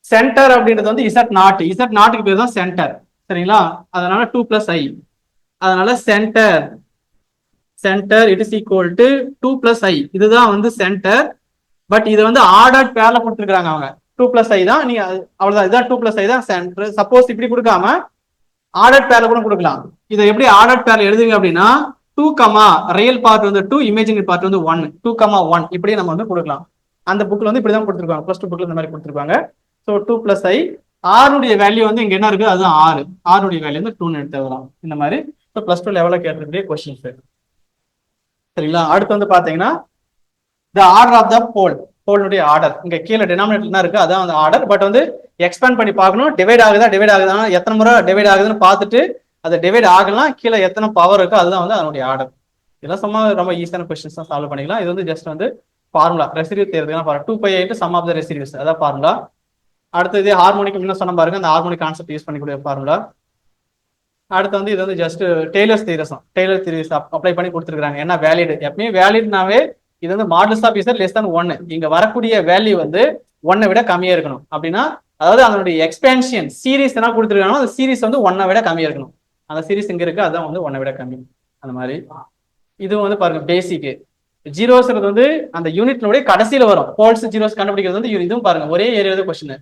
[SPEAKER 1] சென்டர் அப்படின்றது வந்து z0க்கு பேர் தான் சென்டர். சரிங்களா? அதனால 2 + i. அதனால centre it is equal to 2 + i. இதுதான் வந்து சென்டர். பட் இது வந்து ஆர்டர் பேர்ல கொடுத்துருக்காங்க அவங்க. டூ பிளஸ் ஐ தான். நீங்க அவ்வளவுதான், இதுதான் டூ பிளஸ் ஐ தான் சென்டர். சப்போஸ் இப்படி கொடுக்காம ஆர்டர் பேர்ல கூட கொடுக்கலாம். இதை எப்படி ஆர்டர் பேர்ல எழுதுங்க அப்படின்னா, டூ கமா ரியல் பார்ட் வந்து டூ, இமேஜினரி பார்ட் வந்து ஒன், டூ கமா ஒன் இப்படி நம்ம வந்து கொடுக்கலாம். அந்த புக்ல வந்து இப்படிதான் கொடுத்துருக்காங்க, பிளஸ் டூ புக்ல இந்த மாதிரி கொடுத்துருக்காங்க. ஸோ டூ பிளஸ் ஐ, ஆருடைய வேல்யூ வந்து இங்க என்ன இருக்கு, அதுதான் ஆறு. ஆருடைய வேல்யூ வந்து டூன்னு எடுத்து எழுதலாம் இந்த மாதிரி. ஸோ பிளஸ் டூ லெவலில் கேட்டிருக்கக்கூடிய கொஸ்டின்ஸ். சரிங்களா? அடுத்து வந்து பாத்தீங்கன்னா the order of the pole, போலுடைய ஆர்டர். இங்க கீழே டினாமினேட்டர் என்ன இருக்கு, அதான் அந்த ஆர்டர். பட் வந்து எக்ஸ்பேண்ட் பண்ணி பார்க்கணும், டிவைட் ஆகுதா எத்தனை முறை டிவைட் ஆகுதுன்னு பார்த்துட்டு, அது டிவைட் ஆகலாம் கீழே எத்தனை பவர் இருக்கோ அதுதான் வந்து அதனுடைய ஆர்டர். இதெல்லாம் சும்மா ரொம்ப ஈஸியான கொஸ்டின்ஸ் தான் சால்வ் பண்ணிக்கலாம். இது வந்து ஜஸ்ட் வந்து ஃபார்முலா, ரெசிடியூ தேர்வுக்கு two pi into sum of the residues, அதான் ஃபார்முலா. அடுத்தது ஹார்மோனிக் என்ன சொன்ன பாருங்க, அந்த ஹார்மோனிக் கான்செப்ட் யூஸ் பண்ணிக்கூடிய ஃபார்முலா. அடுத்து வந்து இது வந்து just Taylor's theorems, Taylor series apply பண்ணி கொடுத்துருக்காங்க. என்ன வேலிட், எப்பயுமே வேலிட்னாவே இது வந்து modulus of Z less than ஒன்னு. இங்க வரக்கூடிய வேல்யூ வந்து ஒன்னை விட கம்மியா இருக்கணும். அப்படின்னா அதாவது அதனுடைய எக்ஸ்பேன்ஷன் சீரிஸ் என்ன கொடுத்துருக்காங்க, அந்த சீரிஸ் வந்து ஒன்னை விட கம்மியா இருக்கணும். அந்த சீரிஸ் இங்க இருக்கு, அதான் வந்து ஒன்னை விட கம்மி. அந்த மாதிரி இது வந்து பாருங்க பேசிக். ஜீரோஸ்றது வந்து அந்த யூனிட்னுடைய கடைசியில வரும். போல்ஸ் ஜீரோஸ் கண்டுபிடிக்கிறது வந்து இதுவும் பாருங்க ஒரே ஏரியா கொஸ்டின்.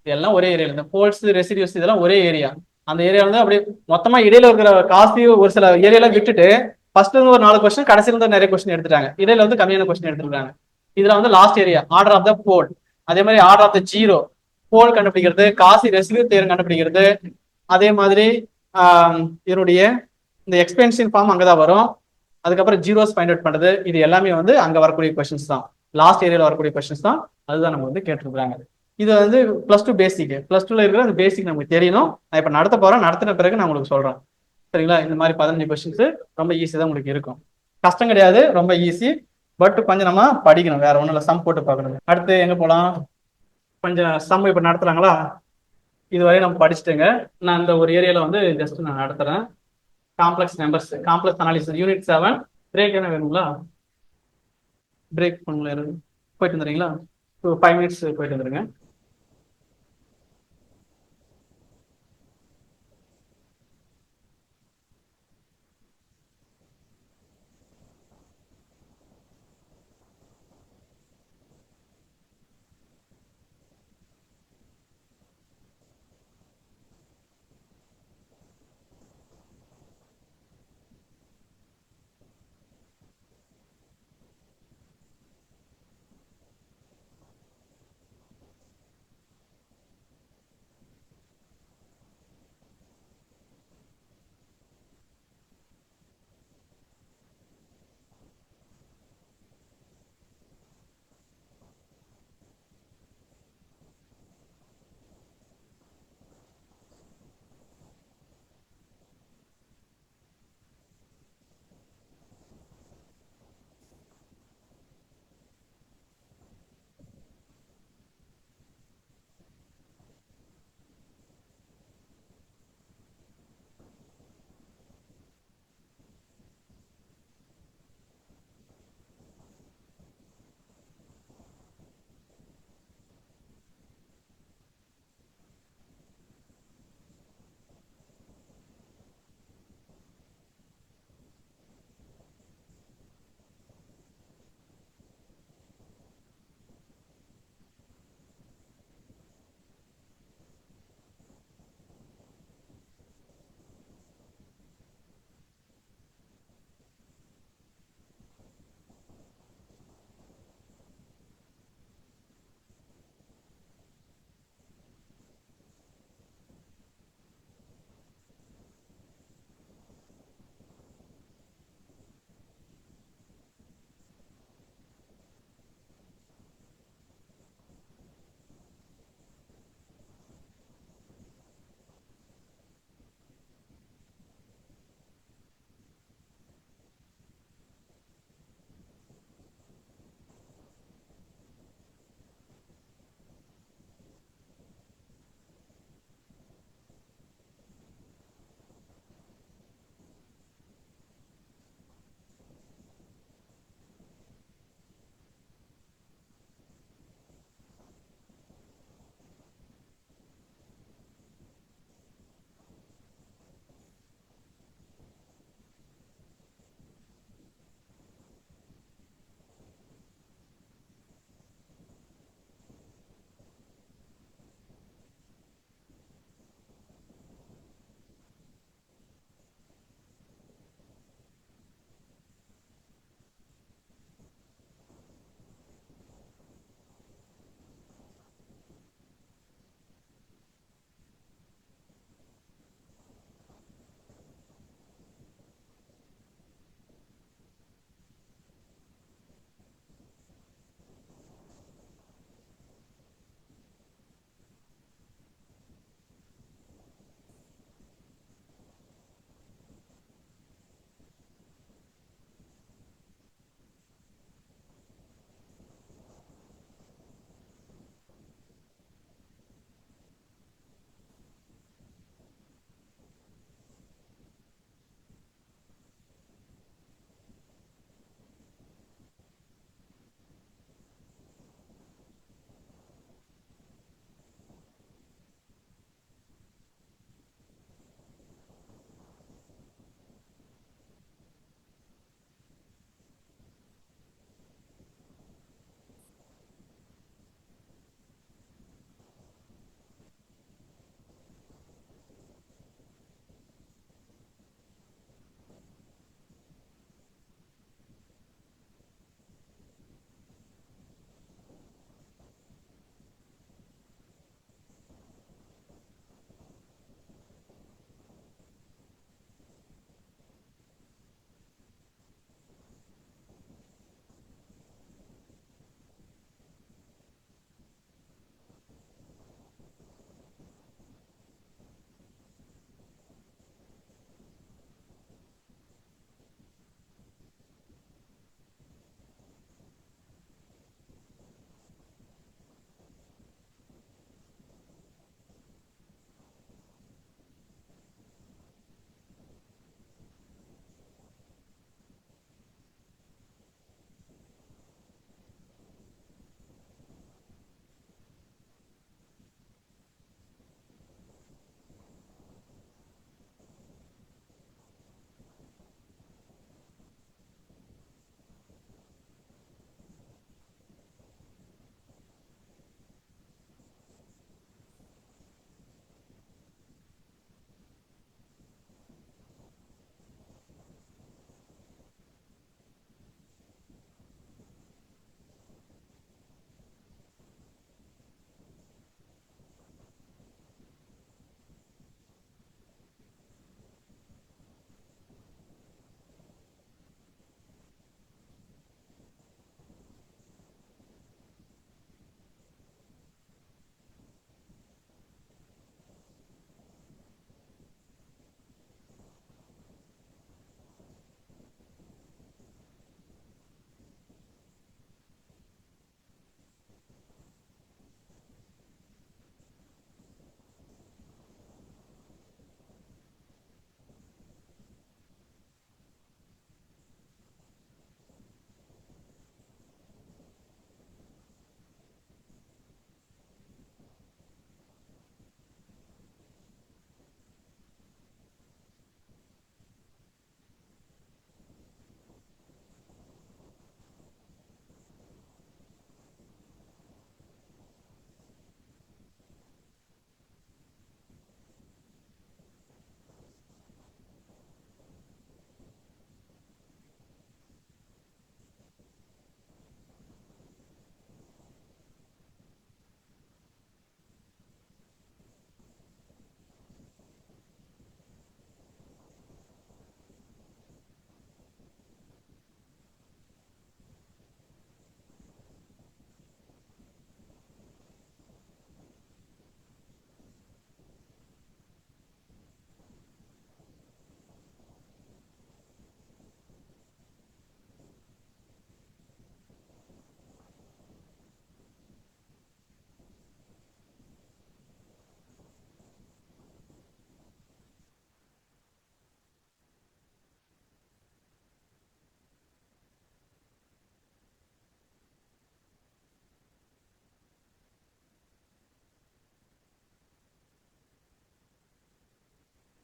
[SPEAKER 1] இதெல்லாம் ஒரே ஏரியா இருந்து போல்ஸ் ரெசிடியூஸ் இதெல்லாம் ஒரே ஏரியா. அந்த ஏரியா வந்து அப்படியே மொத்தமா இடையில இருக்கிற காஸ்ட் ஒரு சில ஏரியால விட்டுட்டு ஃபர்ஸ்ட் இருந்து ஒரு 4 கொஸ்டின், கடைசியில இருந்து நிறைய கொஸ்டின் எடுத்துட்டாங்க. இடையில வந்து கம்மியான கொஸ்டின் எடுத்துருக்காங்க. இதுல வந்து last area order of the pole, அதே மாதிரி order of the zero, pole கண்டுபிடிக்கிறது, காசி ரெசிடியூ தேர்வு கண்டுபிடிக்கிறது, அதே மாதிரி இதனுடைய இந்த எக்ஸ்பென்ஷன் ஃபார்ம் அங்கதான் வரும். அதுக்கப்புறம் ஜீரோஸ் ஃபைண்ட் அவுட் பண்றது, இது எல்லாமே வந்து அங்க வரக்கூடிய கொஸ்டின்ஸ் தான், லாஸ்ட் ஏரியால வரக்கூடிய கொஸ்டின்ஸ் தான். அதுதான் நம்ம வந்து கேட்டிருக்காங்க. இது வந்து பிளஸ் டூ பேசிக், பிளஸ் டூல இருக்கிற அந்த பேசிக் நமக்கு தெரியணும். நான் இப்ப நடத்த போறேன், நடத்தின பிறகு நான் உங்களுக்கு சொல்றேன். சரிங்களா? இந்த மாதிரி 15 கொஸ்டின்ஸ் ரொம்ப ஈஸி தான் உங்களுக்கு இருக்கும், கஷ்டம் கிடையாது, ரொம்ப ஈஸி. பட் கொஞ்சம் நம்ம படிக்கணும், வேற ஒன்றும் இல்லை, சம் போட்டு பார்க்கணும். அடுத்து எங்க போலாம், கொஞ்சம் சம் இப்ப நடத்துறாங்களா, இதுவரை நம்ம படிச்சுட்டுங்க. நான் இந்த ஒரு ஏரியால வந்து ஜஸ்ட் நான் நடத்துறேன். Complex numbers, complex analysis unit 7. Break என்ன வேணுங்களா, பிரேக் பண்ணல, போயிட்டு வந்துடுறீங்களா? 5 மினிட்ஸ் போயிட்டு வந்துருங்க.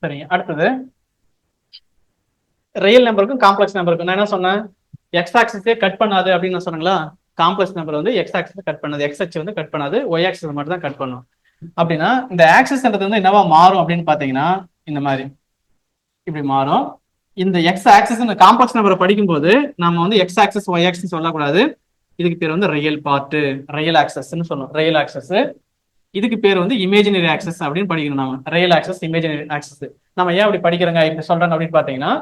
[SPEAKER 1] சரிங்க. அடுத்தது ரியல் நம்பருக்கும் காம்ப்ளெக்ஸ் நம்பருக்கும் நான் என்ன சொன்னேன், எக்ஸ் ஆக்சிஸே கட் பண்ணாது அப்படின்னு நான் சொன்னீங்களா. காம்ப்ளெக்ஸ் நம்பர் வந்து எக்ஸ் ஆக்சிஸ் கட் பண்ணாது, எக்ஸ் அச்சு வந்து கட் பண்ணாது, ஒய் ஆக்சிஸ் மட்டும் தான் கட் பண்ணும். அப்படின்னா இந்த ஆக்சிஸ்ன்றது வந்து என்னவா மாறும் அப்படின்னு பாத்தீங்கன்னா இந்த மாதிரி இப்படி மாறும். இந்த எக்ஸ் ஆக்சிஸ் இந்த காம்ப்ளெக்ஸ் நம்பரை படிக்கும்போது நம்ம வந்து எக்ஸ் ஆக்சிஸ் ஒய் ஆக்சிஸ் சொல்லக்கூடாது. இதுக்கு பேர் வந்து ரியல் பார்ட், ரியல் ஆக்சஸ்ன்னு சொல்லுவோம். Real access. இதுக்கு பேர் வந்து இமேஜினரி ஆக்சஸ் அப்படின்னு படிக்கணும். நாம ரியல் ஆக்சஸ், இமேஜினரி ஆக்சஸ். நம்ம ஏன் அப்படி படிக்கிறோங்க இப்படி சொல்றாங்க அப்படின்னு பாத்தீங்கன்னா,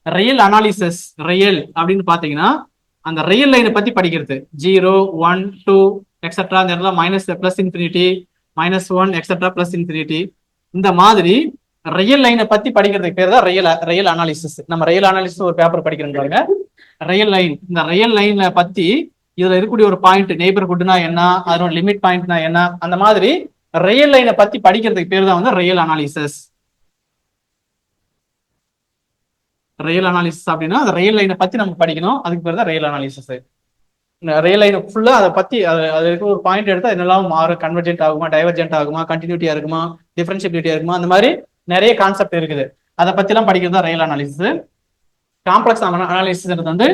[SPEAKER 1] ரியல் அனாலிசிஸ் ரியல் அப்படின்னு பாத்தீங்கன்னா அந்த ரியல் லைனை பத்தி படிக்கிறது. 0, 1, 2 எக்ஸெட்ரா, இந்த இடத்துல minus plus infinity, -1 etcetera plus infinity, இந்த மாதிரி ரியல் லைனை பத்தி படிக்கிறதுக்கு பேர் தான் ரியல் அனாலிசிஸ். நம்ம ரியல் அனாலிசிஸ் ஒரு பேப்பர் படிக்கிறோம் பாருங்க. ரியல் லைன், இந்த ரியல் லைனை பத்தி இதுல இருக்கக்கூடிய ஒரு பாயிண்ட் நெய்பர்ஹுட்னா என்ன, அதோட லிமிட் பாயிண்ட்னா என்ன, அந்த மாதிரி ரியல் லைனை பத்தி படிக்கிறதுக்கு பேர் தான் வந்து ரியல் அனாலிசிஸ். ரியல் அனாலிசிஸ் அப்படின்னா அந்த ரியல் லைனை பத்தி நம்ம படிக்கணும், அதுக்கு பேர் தான் ரியல் அனாலிசிஸ். ரியல் லைன் ஃபுல்லா அதை பத்தி அது இருக்க ஒரு பாயிண்ட் எடுத்தா என்னெல்லாம் மாறும், கன்வர்ஜென்ட் ஆகுமா, டைவர்ஜென்ட் ஆகுமா, கண்டினியூட்டியா இருக்குமா, டிஃபரன்ஷியபிலிட்டியா இருக்குமா, அந்த மாதிரி நிறைய கான்செப்ட் இருக்குது. அதை பத்தி எல்லாம் படிக்கிறது தான் ரியல் அனாலிசிஸ். காம்ப்ளெக்ஸ் அனாலிசிஸ் வந்து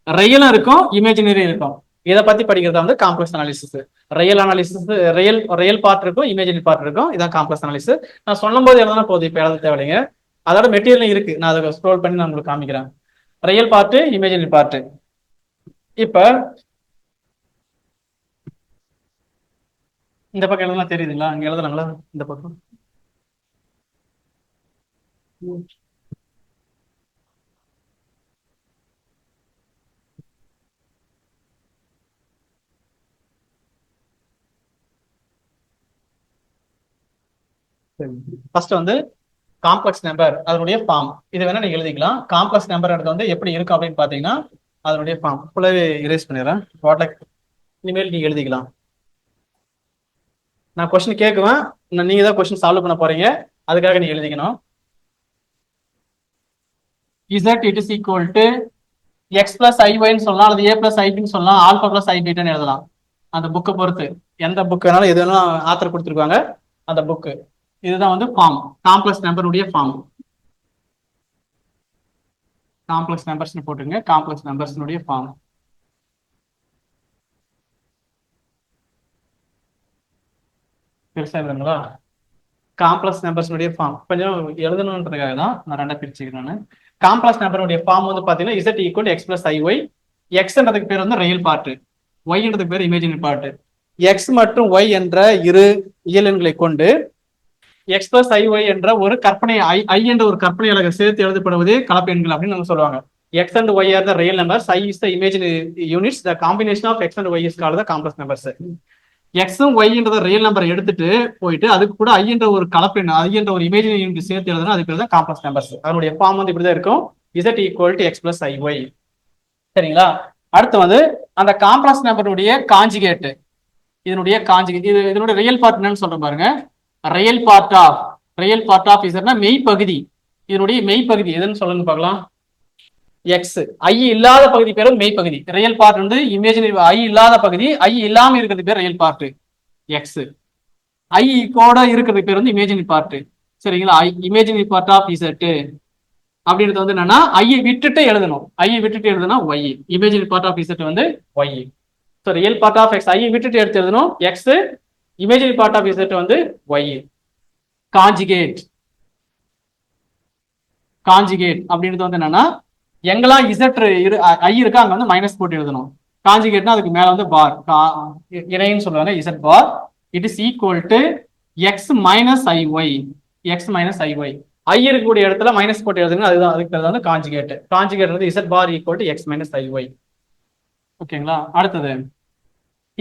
[SPEAKER 1] ரியலும் இருக்கும், இமேஜினரி இருக்கும். இதை பத்தி படிக்கிறதா வந்து complex analysis. Real analysis real part இருக்கும், இமேஜினரி பார்ட் இருக்கும். இதான் காம்ப்ளெக்ஸ் அனாலிசிஸ். நான் சொல்லும் போது எழுதுனா போதும், இப்ப எழுத தேவையில்லைங்க. அதோட மெட்டீரியல் இருக்கு, நான் அதை ஸ்க்ரோல் பண்ணி நான் உங்களுக்கு காமிக்கிறேன். Real part, imaginary part. இப்ப இந்த பக்கம் எழுதலாம் தெரியுதுங்களா, அங்க எழுதலாங்களா இந்த பக்கம். ஃபர்ஸ்ட் வந்து காம்ப்ளெக்ஸ் நம்பர் அதனுடைய ஃபார்ம், இது வேணா நீங்க எழுதிக்கலாம். காம்ப்ளெக்ஸ் நம்பர் வந்து எப்படி இருக்கும் அப்படின்னு பாத்தீங்கன்னா அதனுடைய ஃபார்ம் ஃபுல்லாவே இரேஸ் பண்ணிடுறேன். இனிமேல் நீங்க எழுதிக்கலாம். நான் கொஸ்டின் கேட்குவேன், நீங்க தான் கொஸ்டின் சால்வ் பண்ண போறீங்க, அதுக்காக நீங்க எழுதிக்கணும். Z it is equal to x plus iy ன்னு சொல்லலாம், அல்லது a plus ib ன்னு சொல்லலாம், ஆல்பா plus i பீட்டான்னு எழுதலாம். அந்த புக்கை பொறுத்து, எந்த புக் வேணாலும் எது வேணாலும் ஆத்தர் கொடுத்துருக்காங்க அந்த புக்கு. இதுதான் வந்து ஃபார்ம், காம்ப்ளெக்ஸ் நம்பருடைய ஃபார்ம். காம்ப்ளெக்ஸ் நம்பர்ஸ் போட்டுங்க, காம்ப்ளெக்ஸ் நம்பர்ஸ்னுடைய ஃபார்ம். பெருசா எழுதுங்களா, காம்ப்ளெக்ஸ் நம்பர்ஸ்னுடைய ஃபார்ம் கொஞ்சம் எழுதணுன்றதுக்காக தான் நான் ரெண்டா பிரிச்சுக்கிறேன். காம்ப்ளெக்ஸ் நம்பருடைய ஃபார்ம் வந்து பாத்தீங்கன்னா z equal x plus iy. எக்ஸ்ன்றதுக்கு பேர் வந்து ரியல் பார்ட், ஒய்ன்றதுக்கு பேர் இமேஜினரி பார்ட். எக்ஸ் மற்றும் ஒய் என்ற இரு இயலெண்களை கொண்டு எக்ஸ் பிளஸ் iy என்ற ஒரு கற்பனை ஐ என்ற ஒரு கற்பனை அலகு சேர்த்து எழுதப்படுவதே கலப்பு எண்கள் அப்படின்னு நம்ம சொல்லுவாங்க. X and Y are the real numbers, I is the imaginary units, the combination of X and Y is called the complex numbers. எக்ஸும் ஒய்ன்றத ரியல் நம்பரை எடுத்துட்டு போயிட்டு அதுக்கு கூட ஐ என்ற ஒரு கலப்பெண், ஐ என்ற ஒரு இமேஜினரி யூனிட் சேர்த்து எழுதுனா அது பேர் தான் காம்ப்ளெக்ஸ் நம்பர்ஸ். அதனுடைய ஃபார்ம் வந்து இப்படிதான் இருக்கும், z equal to x plus iy. சரிங்களா. அடுத்து வந்து அந்த காம்ப்ளெக்ஸ் நம்பருடைய காஞ்சுகேட், இதனுடைய காஞ்சுகேட், இதனுடைய ரியல் பார்ட் என்னன்னு சொல்றேன் பாருங்க. ரியல் பார்ட் ஆஃப் இசட்னா மெய்ப்பகுதி. இதனுடைய மெய்ப்பகுதி எதுன்னு சொல்லுங்க பார்க்கலாம். எக்ஸ், ஐ இல்லாத பகுதி பேரும் மெய்ப்பகுதி. ரியல் பார்ட் வந்து இமேஜினரி, ஐ இல்லாத பகுதி, ஐ இல்லாம இருக்கிறது பேர் ரியல் பார்ட் எக்ஸ். ஐ கூட இருக்கிறது பேர் வந்து இமேஜினரி பார்ட். சரிங்களா. இமேஜினரி பார்ட் ஆஃப் இசட் அப்படின்றது வந்து என்னன்னா ஐயை விட்டுட்டு எழுதணும், ஐயை விட்டுட்டு எழுதுனா y. Imaginary part of z வந்து y. So real part of x ஐயை விட்டுட்டு எடுத்து எழுதணும் x, imaginary part of z வந்து ஒய். காஞ்சுகேட் அப்படின்றது வந்து என்னன்னா எங்கெல்லாம் இசட் ஐ இருக்கா அங்க வந்து மைனஸ் போட்டு எழுதணும். காஞ்சுகேட்னா அதுக்கு மேல வந்து பார், இணைன்னு சொல்லுவாங்க, z bar. It is equal to x minus i y. X minus i y, i இருக்கக்கூடிய இடத்துல மைனஸ் போட்டு எழுதுங்க, அதுதான் அதுக்கு பேர் வந்து காஞ்சுகேட். காஞ்சுகேட் வந்து z bar equal to x minus i y. ஓகேங்களா. அடுத்தது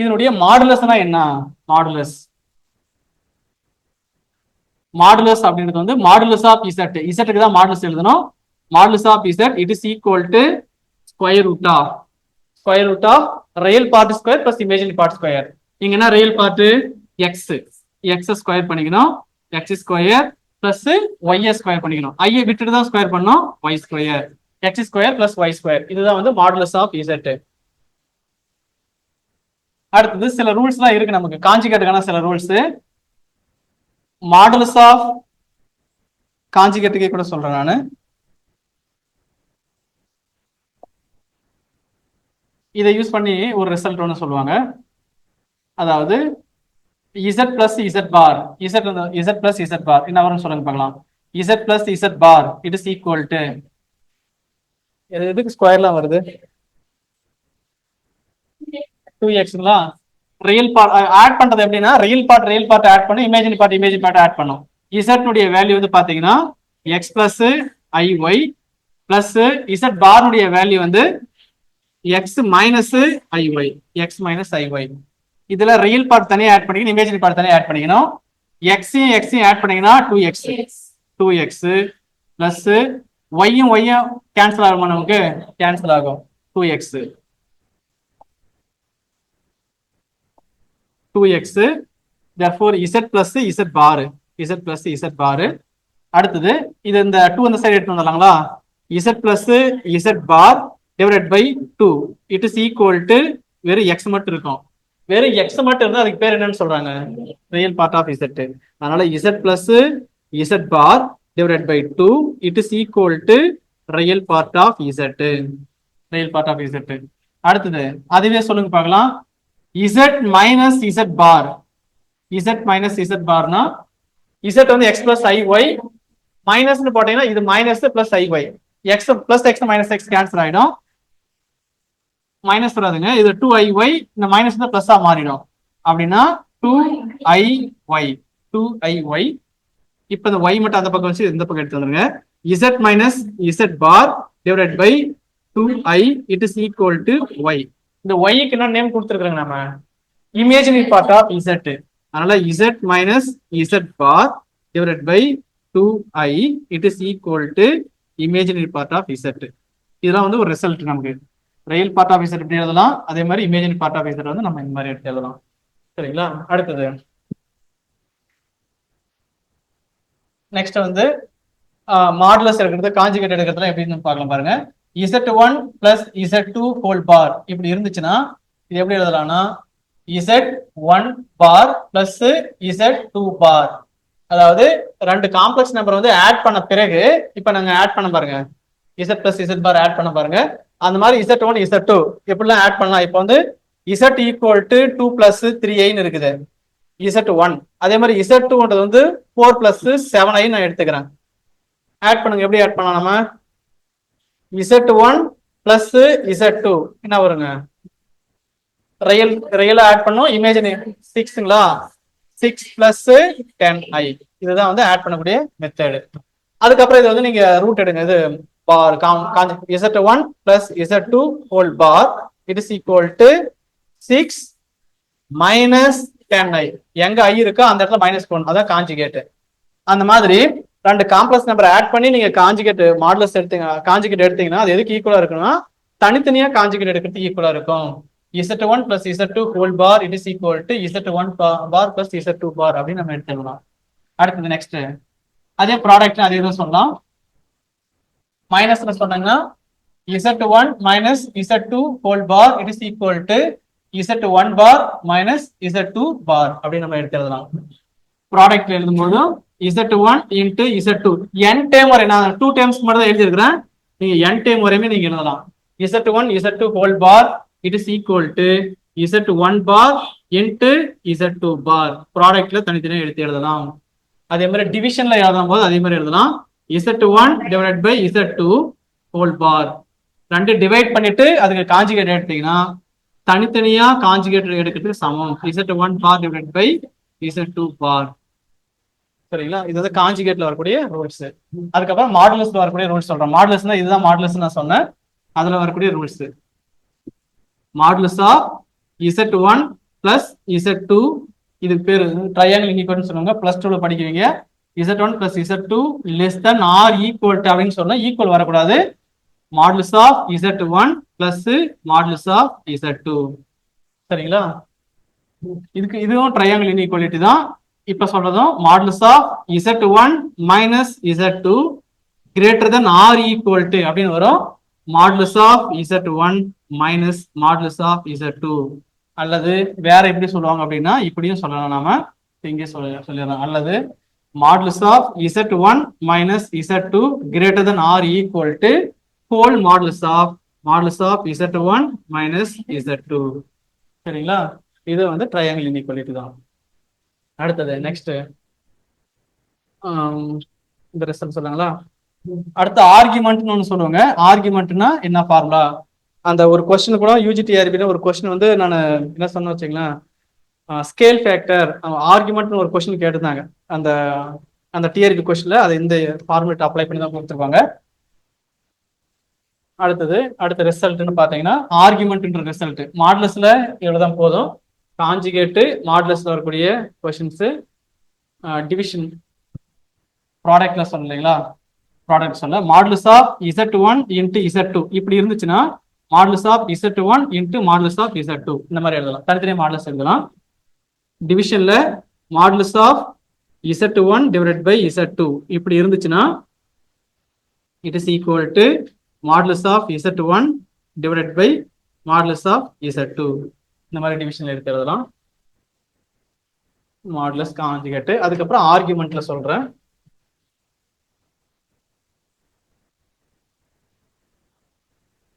[SPEAKER 1] இதனுடைய மாடுலஸ்னா என்ன, மாடுலஸ் அப்படின்றது வந்து மாடுலஸ் ஆஃப் இசட், இசட்டுக்கு தான் மாடுலஸ் எழுதணும். Modulus of z it is equal to square root of real part square plus imaginary part square. இங்க என்ன ரியல் பார்ட் எக்ஸ் ஸ்கொயர் பண்ணிக்கணும், x square plus y square பண்ணிக்கணும். ஐயை விட்டுட்டு தான் ஸ்கொயர் பண்ணோம், y square, x square plus y square. இதுதான் வந்து மாடுலஸ் ஆஃப் இசட். அடுத்தது சில ரூல்ஸ் தான் இருக்கு நமக்கு காஞ்சுகேட்டுக்கான சில ரூல்ஸ். மாடுலஸ் ஆஃப் காஞ்சிகேட்டுக்கே கூட சொல்றேன் நான். இதை யூஸ் பண்ணி ஒரு ரிசல்ட் ஒன்று சொல்லுவாங்க. அதாவது z பிளஸ் z பார், z பிளஸ் z பார் என்ன வரும்னு சொல்லுங்க பார்க்கலாம். z plus z bar it is equal to, எதுக்கு ஸ்கொயர்லாம் வருது, 2xங்களா. ரியல் பார்ட் ஆட் பண்றது எப்படின்னா, ரியல் பார்ட் ஆட் பண்ணும், இமேஜினரி பார்ட் ஆட் பண்ணும். z உடைய வேல்யூ வந்து பாத்தீங்கன்னா x plus iy plus z bar value வந்து x மைனஸ் iy. இதுல ரியல் பார்ட் தனியா ஆட் பண்ணிக்கணும், இமேஜினரி பார்ட் தனியா ஆட் பண்ணிக்கணும். x ஆட் பண்ணீங்கன்னா 2x பிளஸ் y கேன்சல் ஆகுமா, நமக்கு கேன்சல் ஆகும் 2x therefore z plus z bar. அடுத்தது இது இந்த 2 அந்த சைடு எடுத்து வந்துடலாங்களா. z plus z bar divided by 2 it is equal to வெறும் x மட்டும் இருக்கும். வெறும் x மட்டும் இருந்தா அதுக்கு பேர் என்னன்னு சொல்றாங்க, ரியல் பார்ட் ஆஃப் z. அதனால z plus z bar divided by 2 it is equal to real part of z. அடுத்தது அதுவே சொல்லுங்க பார்க்கலாம். z மைனஸ் z பார், பார்னா z வந்து x பிளஸ் iy மைனஸ்னு போட்டீங்கன்னா இது minus plus iy, x plus x minus x cancel ஆயிடும், மைனஸ் வராதுங்க. இது 2iy இந்த மைனஸ் பிளஸ்ஸா மாறிடும். அப்படின்னா 2iy. இப்ப இந்த y மட்டும் அந்த பக்கம் வச்சு இந்த பக்கம் எடுத்து வந்துருங்க. z minus z bar divided by 2i it is equal to y. இந்த y-க்கு என்ன நேம் கொடுத்துருக்காங்க நம்ம, இமேஜினரி பார்ட் ஆஃப் z. அதனால z minus z bar divided by 2i it is equal to imaginary part of z. இதெல்லாம் வந்து ஒரு result. நமக்கு ரியல் பார்ட் ஆஃப் z எப்படி எழுதலாம், அதே மாதிரி இமேஜினரி பார்ட் ஆஃப் z வந்து நம்ம இந்த மாதிரி எடுத்து எழுதலாம். சரிங்களா. அடுத்தது நெக்ஸ்ட் வந்து மாடுலஸ் எடுக்கிறது, காஞ்சுகேட் எடுக்கிறதுலாம் எப்படின்னு பார்க்கலாம் பாருங்க. z1 பிளஸ் z2 ஹோல் பார் இப்படி இருந்துச்சுன்னா இது எப்படி எழுதலாம்னா z1 பார் பிளஸ் z2 பார். அதாவது ரெண்டு காம்ப்ளெக்ஸ் நம்பர் வந்து ஆட் பண்ண பிறகு இப்ப நாங்க ஆட் பண்ண பாருங்க, z பிளஸ் z பார் ஆட் பண்ண பாருங்க. அந்த மாதிரி z1 z2 எப்படிலாம் ஆட் பண்ணலாம். இப்போ வந்து z equal to 2 plus 3i இருக்குது z1. அதே மாதிரி z2ன்றது வந்து 4 பிளஸ் 7i நான் எடுத்துக்கிறேன். ஆட் பண்ணுங்க. எப்படி ஆட் பண்ணலாம், நம்ம z1 பிளஸ் z2 என்ன வருங்க, ரியலா ஆட் பண்ணும், இமேஜினரி 6ங்களா, 6 பிளஸ் 10i. இதுதான் வந்து ஆட் பண்ணக்கூடிய மெத்தட். அதுக்கப்புறம் இது வந்து நீங்க ரூட் எடுங்க. இது பார் z1 plus z2 whole bar it is equal to 6 minus 10i. எங்க i இருக்கோ அந்த இடத்துல மைனஸ் போடணும், அதான் காஞ்சுகேட். அந்த மாதிரி ரெண்டு காம்ப்ளெக்ஸ் நம்பர் ஆட் பண்ணி நீங்க காஞ்சுகேட் மாடுலஸ் எடுத்தீங்கன்னா அது எதுக்கு ஈக்குவலா இருக்குன்னா தனித்தனியா காஞ்சுகேட் எடுக்கிறதுக்கு ஈக்குவலா இருக்கும். z1 plus z2 whole bar it is equal to z1 bar plus z2 bar அப்படின்னு நம்ம எடுத்துக்கலாம். அடுத்தது நெக்ஸ்ட் அதே ப்ராடக்ட் அதே தான் சொல்லலாம். மைனஸ்ல சொன்னாங்கன்னா z1 minus z2 whole bar it is equal to z1 bar minus z2 bar அப்படின்னு நம்ம எடுத்துக்கலாம். ப்ராடக்ட் எழுதும்போது z1 into z2 n time வரை, நான் 2 டைம்ஸ் மட்டும் தான் எழுதியிருக்கிறேன், நீங்க n டைம் வரையுமே நீங்க எழுதலாம். z1 z2 whole bar it is equal to z1 bar into z2 bar. ப்ராடக்ட்ல தனித்தனியாக எடுத்து எழுதலாம். அதே மாதிரி டிவிஷன்ல எழுதும் போது அதே மாதிரி எழுதலாம். z1 divided by z2 whole பார். ரெண்டு டிவைட் பண்ணிட்டு அதுக்கு காஞ்சுகேட் எடுத்தீங்கன்னா தனித்தனியா காஞ்சுகேட் எடுக்கிறதுக்கு சமம். z1 bar divided by z2 பார். சரிங்களா. இது வந்து காஞ்சுகேட்ல வரக்கூடிய ரூல்ஸ். அதுக்கப்புறம் மாடுலஸ்ல வரக்கூடிய ரூல்ஸ் சொல்றேன். மாடுலஸ்னா இதுதான் மாடுலஸ் நான் சொன்னேன், அதுல வரக்கூடிய rules. Modulus of z1 plus z2, இதுக்கு பேரு ட்ரையாங்கிள் இன்இக்வல்னு சொல்லுவாங்க, பிளஸ் 2ல படிக்கிறீங்க. z1 plus z2 less than or equal to அப்படின்னு சொன்னா ஈக்குவல் வரக்கூடாது. Modulus of z1 plus modulus of z2. சரிங்களா. இதுவும் ட்ரையாங்கிள் இன்இக்வாலிட்டி தான். இப்ப சொல்றதும் modulus of z1 minus z2 greater than or equal to அப்படின்னு வரும். Modulus of z1 minus modulus of z2. அல்லது வேற எப்படி சொல்லுவாங்க அப்படின்னா இப்படியும் சொல்லலாம், நாம இங்கே சொல்லிடலாம். அல்லது modulus of z1 minus z2 greater than or equal to whole modulus of z1 minus z2. சரிங்களா? இது வந்து ட்ரையாங்கிள் இன்இக்வாலிட்டி தான். அடுத்தது நெக்ஸ்ட் இந்த ரிசல்ட் சொல்லுங்களா? அடுத்த ஆர்குமெண்ட்னு ஒன்று சொல்லுவாங்க. ஆர்குமெண்ட்னா என்ன ஃபார்முலா? அந்த ஒரு கொஸ்டின் கூட யூஜிடிஆர்பின்னு ஒரு கொஸ்டின் வந்து நான் என்ன சொன்ன வச்சுங்களேன், ஸ்கேல் ஃபேக்டர் ஆர்குமெண்ட்னு ஒரு கொஸ்டின் கேட்டிருந்தாங்க. அந்த அந்த டிஆர்பி கொஸ்டின்ல அதை இந்த ஃபார்முலேட் அப்ளை பண்ணி தான் கொடுத்துருப்பாங்க. அடுத்த ரிசல்ட்னு பார்த்தீங்கன்னா ஆர்குமெண்ட்ன்ற ரிசல்ட் மாடுலஸ்ல இவ்வளவுதான் போதும். காஞ்சிகேட்டு மாடுலஸ்ல வரக்கூடிய கொஸ்டின்ஸ் டிவிஷன் ப்ராடக்ட்ல சொன்னீங்களா? ப்ராடக்ட் சொல்ல modulus of z1 into z2 இப்படி இருந்துச்சுன்னா modulus of z1 into modulus of z2 இந்த மாதிரி எழுதலாம். தனித்தனியாக மாடுலஸ் எழுதலாம். டிவிஷன்ல modulus of z1 divided by z2 இப்படி இருந்துச்சுன்னா it is equal to modulus of z1 divided by modulus of z2 இந்த மாதிரி டிவிஷன்ல எடுத்து எழுதலாம். Modulus conjugate. அதுக்கப்புறம் ஆர்குமெண்ட்ல சொல்றேன்.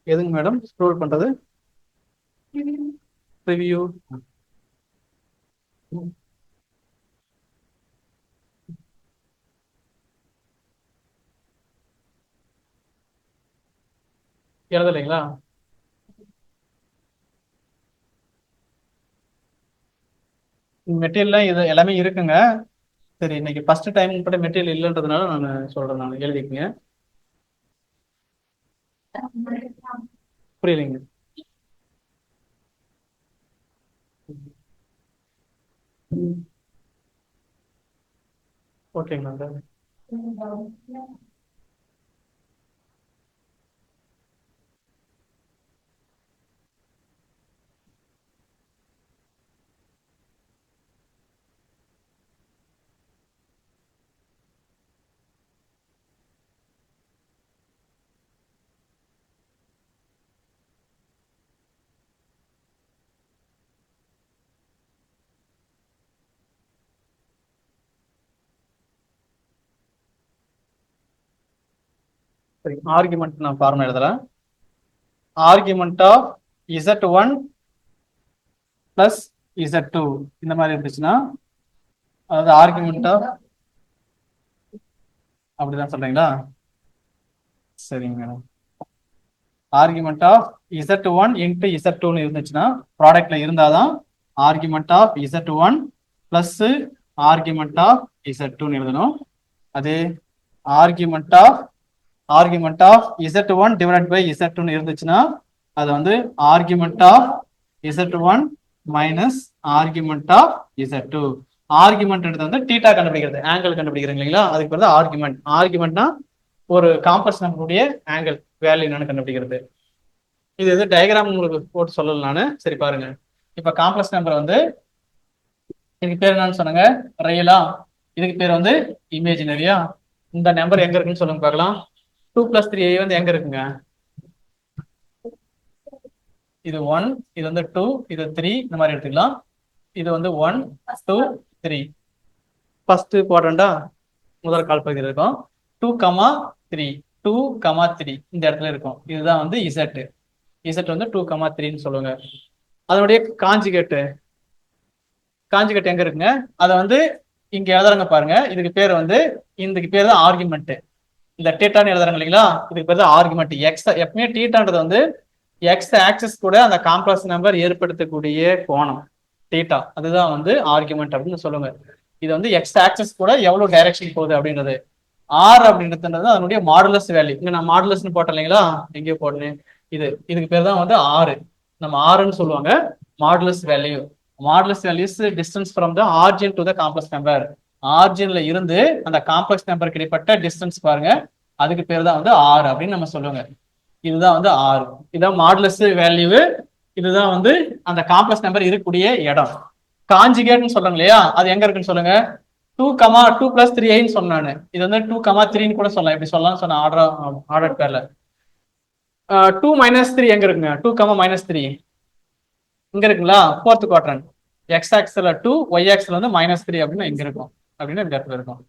[SPEAKER 1] எதுங்க மேடம் ஸ்க்ரோல் பண்றது? ரிவ்யூ. எழுதலைங்களா? மெட்டீரியல்லாம் இது எல்லாமே இருக்குங்க. சரி, இன்னைக்கு ஃபர்ஸ்ட் டைம் கூட மெட்டீரியல் இல்லைன்றதுனால நான் சொல்றேன். நான் எழுதிக்கங்க. புரியலைங்க. ஓகேங்களா? சரி, ஆர்குமெண்ட் நான் ஃபார்முலா எழுதலாம். Argument of z1 plus z2 இந்த மாதிரி இருந்துச்சுன்னா அதாவது ஆர்குமெண்ட் ஆஃப் அப்படிதான் சொல்றீங்களா? சரிங்க madam. Argument of z1 into z2 இருந்துச்சுன்னா ப்ராடக்ட்ல இருந்தாதான் argument of z1 plus argument of z2 எழுதணும். அதே argument of z1 divide by z2 இருந்துச்சுன்னா அது வந்து argument of z1 minus argument of z2. Argument வந்து தீட்டா கண்டுபிடிக்கிறது, ஆங்கிள் கண்டுபிடிக்கிறது இல்லைங்களா? அதுக்கு பேர் ஆர்குமெண்ட். ஆர்குமெண்ட்னா ஒரு காம்ப்ளெக்ஸ் நம்பருடைய ஆங்கிள் வேல்யூ என்னன்னு கண்டுபிடிக்கிறது. இது டயக்ராம் உங்களுக்கு போட்டு சொல்லல நானு. சரி பாருங்க. இப்ப காம்ப்ளெக்ஸ் நம்பர் வந்து இதுக்கு பேர் என்னன்னு சொன்னாங்க, ரியலா. இதுக்கு பேர் வந்து இமேஜினரியா. இந்த நம்பர் எங்க இருக்குன்னு சொல்லுங்க பார்க்கலாம். 2 + 3 வந்து எங்க இருக்குங்க? இது 1, இது வந்து 2, இது 3 இந்த மாதிரி எடுத்துக்கலாம். இது வந்து 1 2 3 ஃபர்ஸ்ட் குவாட்ரண்டா முதல் கால் பகுதியில் இருக்கும். 2, 3 2, 3 இந்த இடத்துல இருக்கும். இதுதான் வந்து இசட். இசட் வந்து 2, 3ன்னு சொல்லுவாங்க. அதனுடைய காஞ்சிகேட் எங்க இருக்குங்க? அதை வந்து இங்க எழுதுறாங்க பாருங்க. இதுக்கு பேர் வந்து இதுக்கு பேர் தான் ஆர்குமெண்ட். இந்த டீட்டான்னு எழுதுறாங்க இல்லைங்களா? இதுக்கு பேர் தான் ஆர்குமெண்ட். எக்ஸ் எப்பவுமே டீட்டான்றது வந்து எக்ஸ் ஆக்சிஸ் கூட அந்த காம்ப்ளெக்ஸ் நம்பர் ஏற்படுத்தக்கூடிய கோணம் டீட்டா. அதுதான் வந்து ஆர்குமெண்ட் அப்படின்னு சொல்லுங்க. இது வந்து எக்ஸ் ஆக்சிஸ் கூட எவ்வளவு டைரக்ஷன் போகுது அப்படின்றது. ஆர் அப்படின்றது அதனுடைய மாடுலஸ் வேல்யூ. இங்க நான் மாடுலஸ்ன்னு போட்டேன் இல்லைங்களா? எங்கேயோ போட்டேன். இதுக்கு பேர் தான் வந்து ஆறு. நம்ம ஆறுன்னு சொல்லுவாங்க. Modulus value. Modulus values distance from the origin to the complex number. ஆர்ஜின்ல இருந்து அந்த காம்ப்ளெக்ஸ் நம்பர் கிடைப்பட்ட டிஸ்டன்ஸ் பாருங்க. அதுக்கு பேர் தான் வந்து ஆறு அப்படின்னு நம்ம சொல்லுவாங்க. இதுதான் வந்து ஆறு. இதுதான் மாடுலஸ் வேல்யூ. இதுதான் வந்து அந்த காம்ப்ளெக்ஸ் நம்பர் இருக்கக்கூடிய இடம். காஞ்சிகேட்னு சொல்றாங்க இல்லையா? அது எங்க இருக்குன்னு சொல்லுங்க. 2, 2 + 3 சொன்னானு. இது வந்து 2, 3ன்னு கூட சொல்லலாம். இப்படி சொல்லலாம் சொன்ன ஆர்டர் பேர்ல 2 - 3 எங்க இருக்குங்க? 2, -3 இங்க இருக்குங்களா? 4th quadrant. எக்ஸ் ஆக்சிஸ்ல 2, ஒய் ஆக்சிஸ்ல வந்து -3 அப்படின்னு இங்க இருக்கும். அப்படின்னு இந்த இடத்துல இருக்கும்.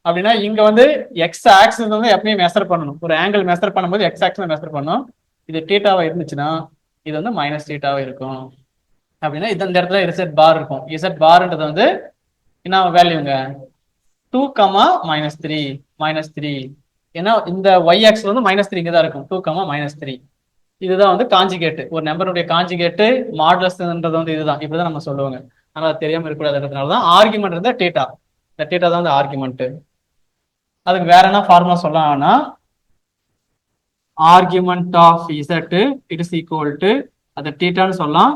[SPEAKER 1] அப்படின்னா இங்க வந்து எக்ஸ் ஆக்சிஸ் வந்து எப்பயுமே மெஷர் பண்ணணும். ஒரு ஆங்கிள் மெஷர் பண்ணும்போது எக்ஸ் ஆக்சிஸ் மெஷர் பண்ணணும். இது தீட்டாவா இருந்துச்சுன்னா இது வந்து மைனஸ் தீட்டாவா இருக்கும். அப்படின்னா இந்த இடத்துல இசட் பார் இருக்கும். இசட் பார்ன்றது வந்து என்ன வேல்யூங்க, 2, -3 -3. ஏன்னா இந்த ஒய் ஆக்சிஸ் வந்து -3 இங்க தான் இருக்கும். 2, -3. இதுதான் வந்து காஞ்சிகேட். ஒரு நம்பருடைய காஞ்சிகேட் மாடுலஸ்ன்றது வந்து இதுதான். இப்படிதான் நம்ம சொல்லுவாங்க. அதனால தெரியாம இருக்கக்கூடாதுன்றதுனால தான் ஆர்குமெண்ட் இருந்தா டீட்டா. இந்த டீட்டா தான் வந்து ஆர்குமெண்ட். அதுக்கு வேற என்ன ஃபார்முலா சொல்லலாம்னா argument of z it is equal to அந்த டீட்டான்னு சொல்லலாம்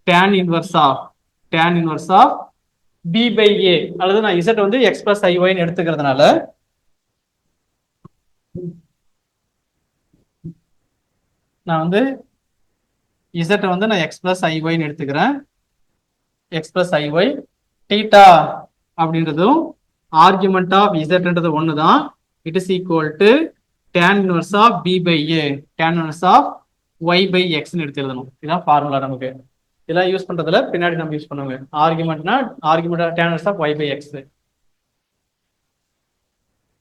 [SPEAKER 1] tan inverse of b by a. அல்லது நான் இசட் வந்து எக்ஸ் பிளஸ் ஐஒய்னு எடுத்துக்கிறதுனால நான் வந்து இசட் வந்து நான் எக்ஸ் பிளஸ் ஐஒய்னு எடுத்துக்கிறேன். எக்ஸ் பிளஸ் ஐஒய் டீட்டா அப்படின்றதும் ஆர்குமெண்ட் ஆஃப் இசட்ன்றது ஒன்று தான். It is equal to tan inverse of b by a tan inverse of y by எக்ஸ்னு எடுத்து எழுதணும். இதுதான் ஃபார்முலா. நமக்கு இதெல்லாம் யூஸ் பண்றதுல பின்னாடி நம்ம யூஸ் பண்ணுவாங்க. ஆர்குமெண்ட்னா argument tan inverse of y by x.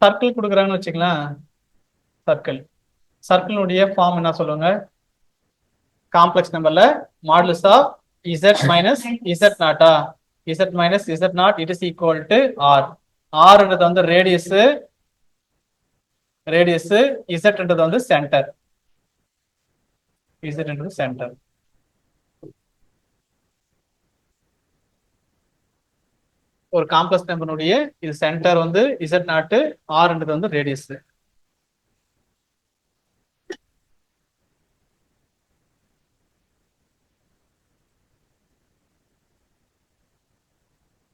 [SPEAKER 1] Circle கொடுக்குறாங்கன்னு வச்சுக்கலாம். சர்க்கிளுடைய ஃபார்ம் என்ன சொல்லுவாங்க, காம்ப்ளெக்ஸ் நம்பர்ல modulus of z minus z நாட்டா, z minus z not it is equal to r. ஆர்ன்றது வந்து ரேடியஸ், இசட்ன்றது வந்து சென்டர், இசட்ன்றது சென்டர். ஒரு காம்ப்ளெக்ஸ் நம்பருடைய இது சென்டர் வந்து இசட் நாட், ஆர்ன்றது வந்து ரேடியஸ்.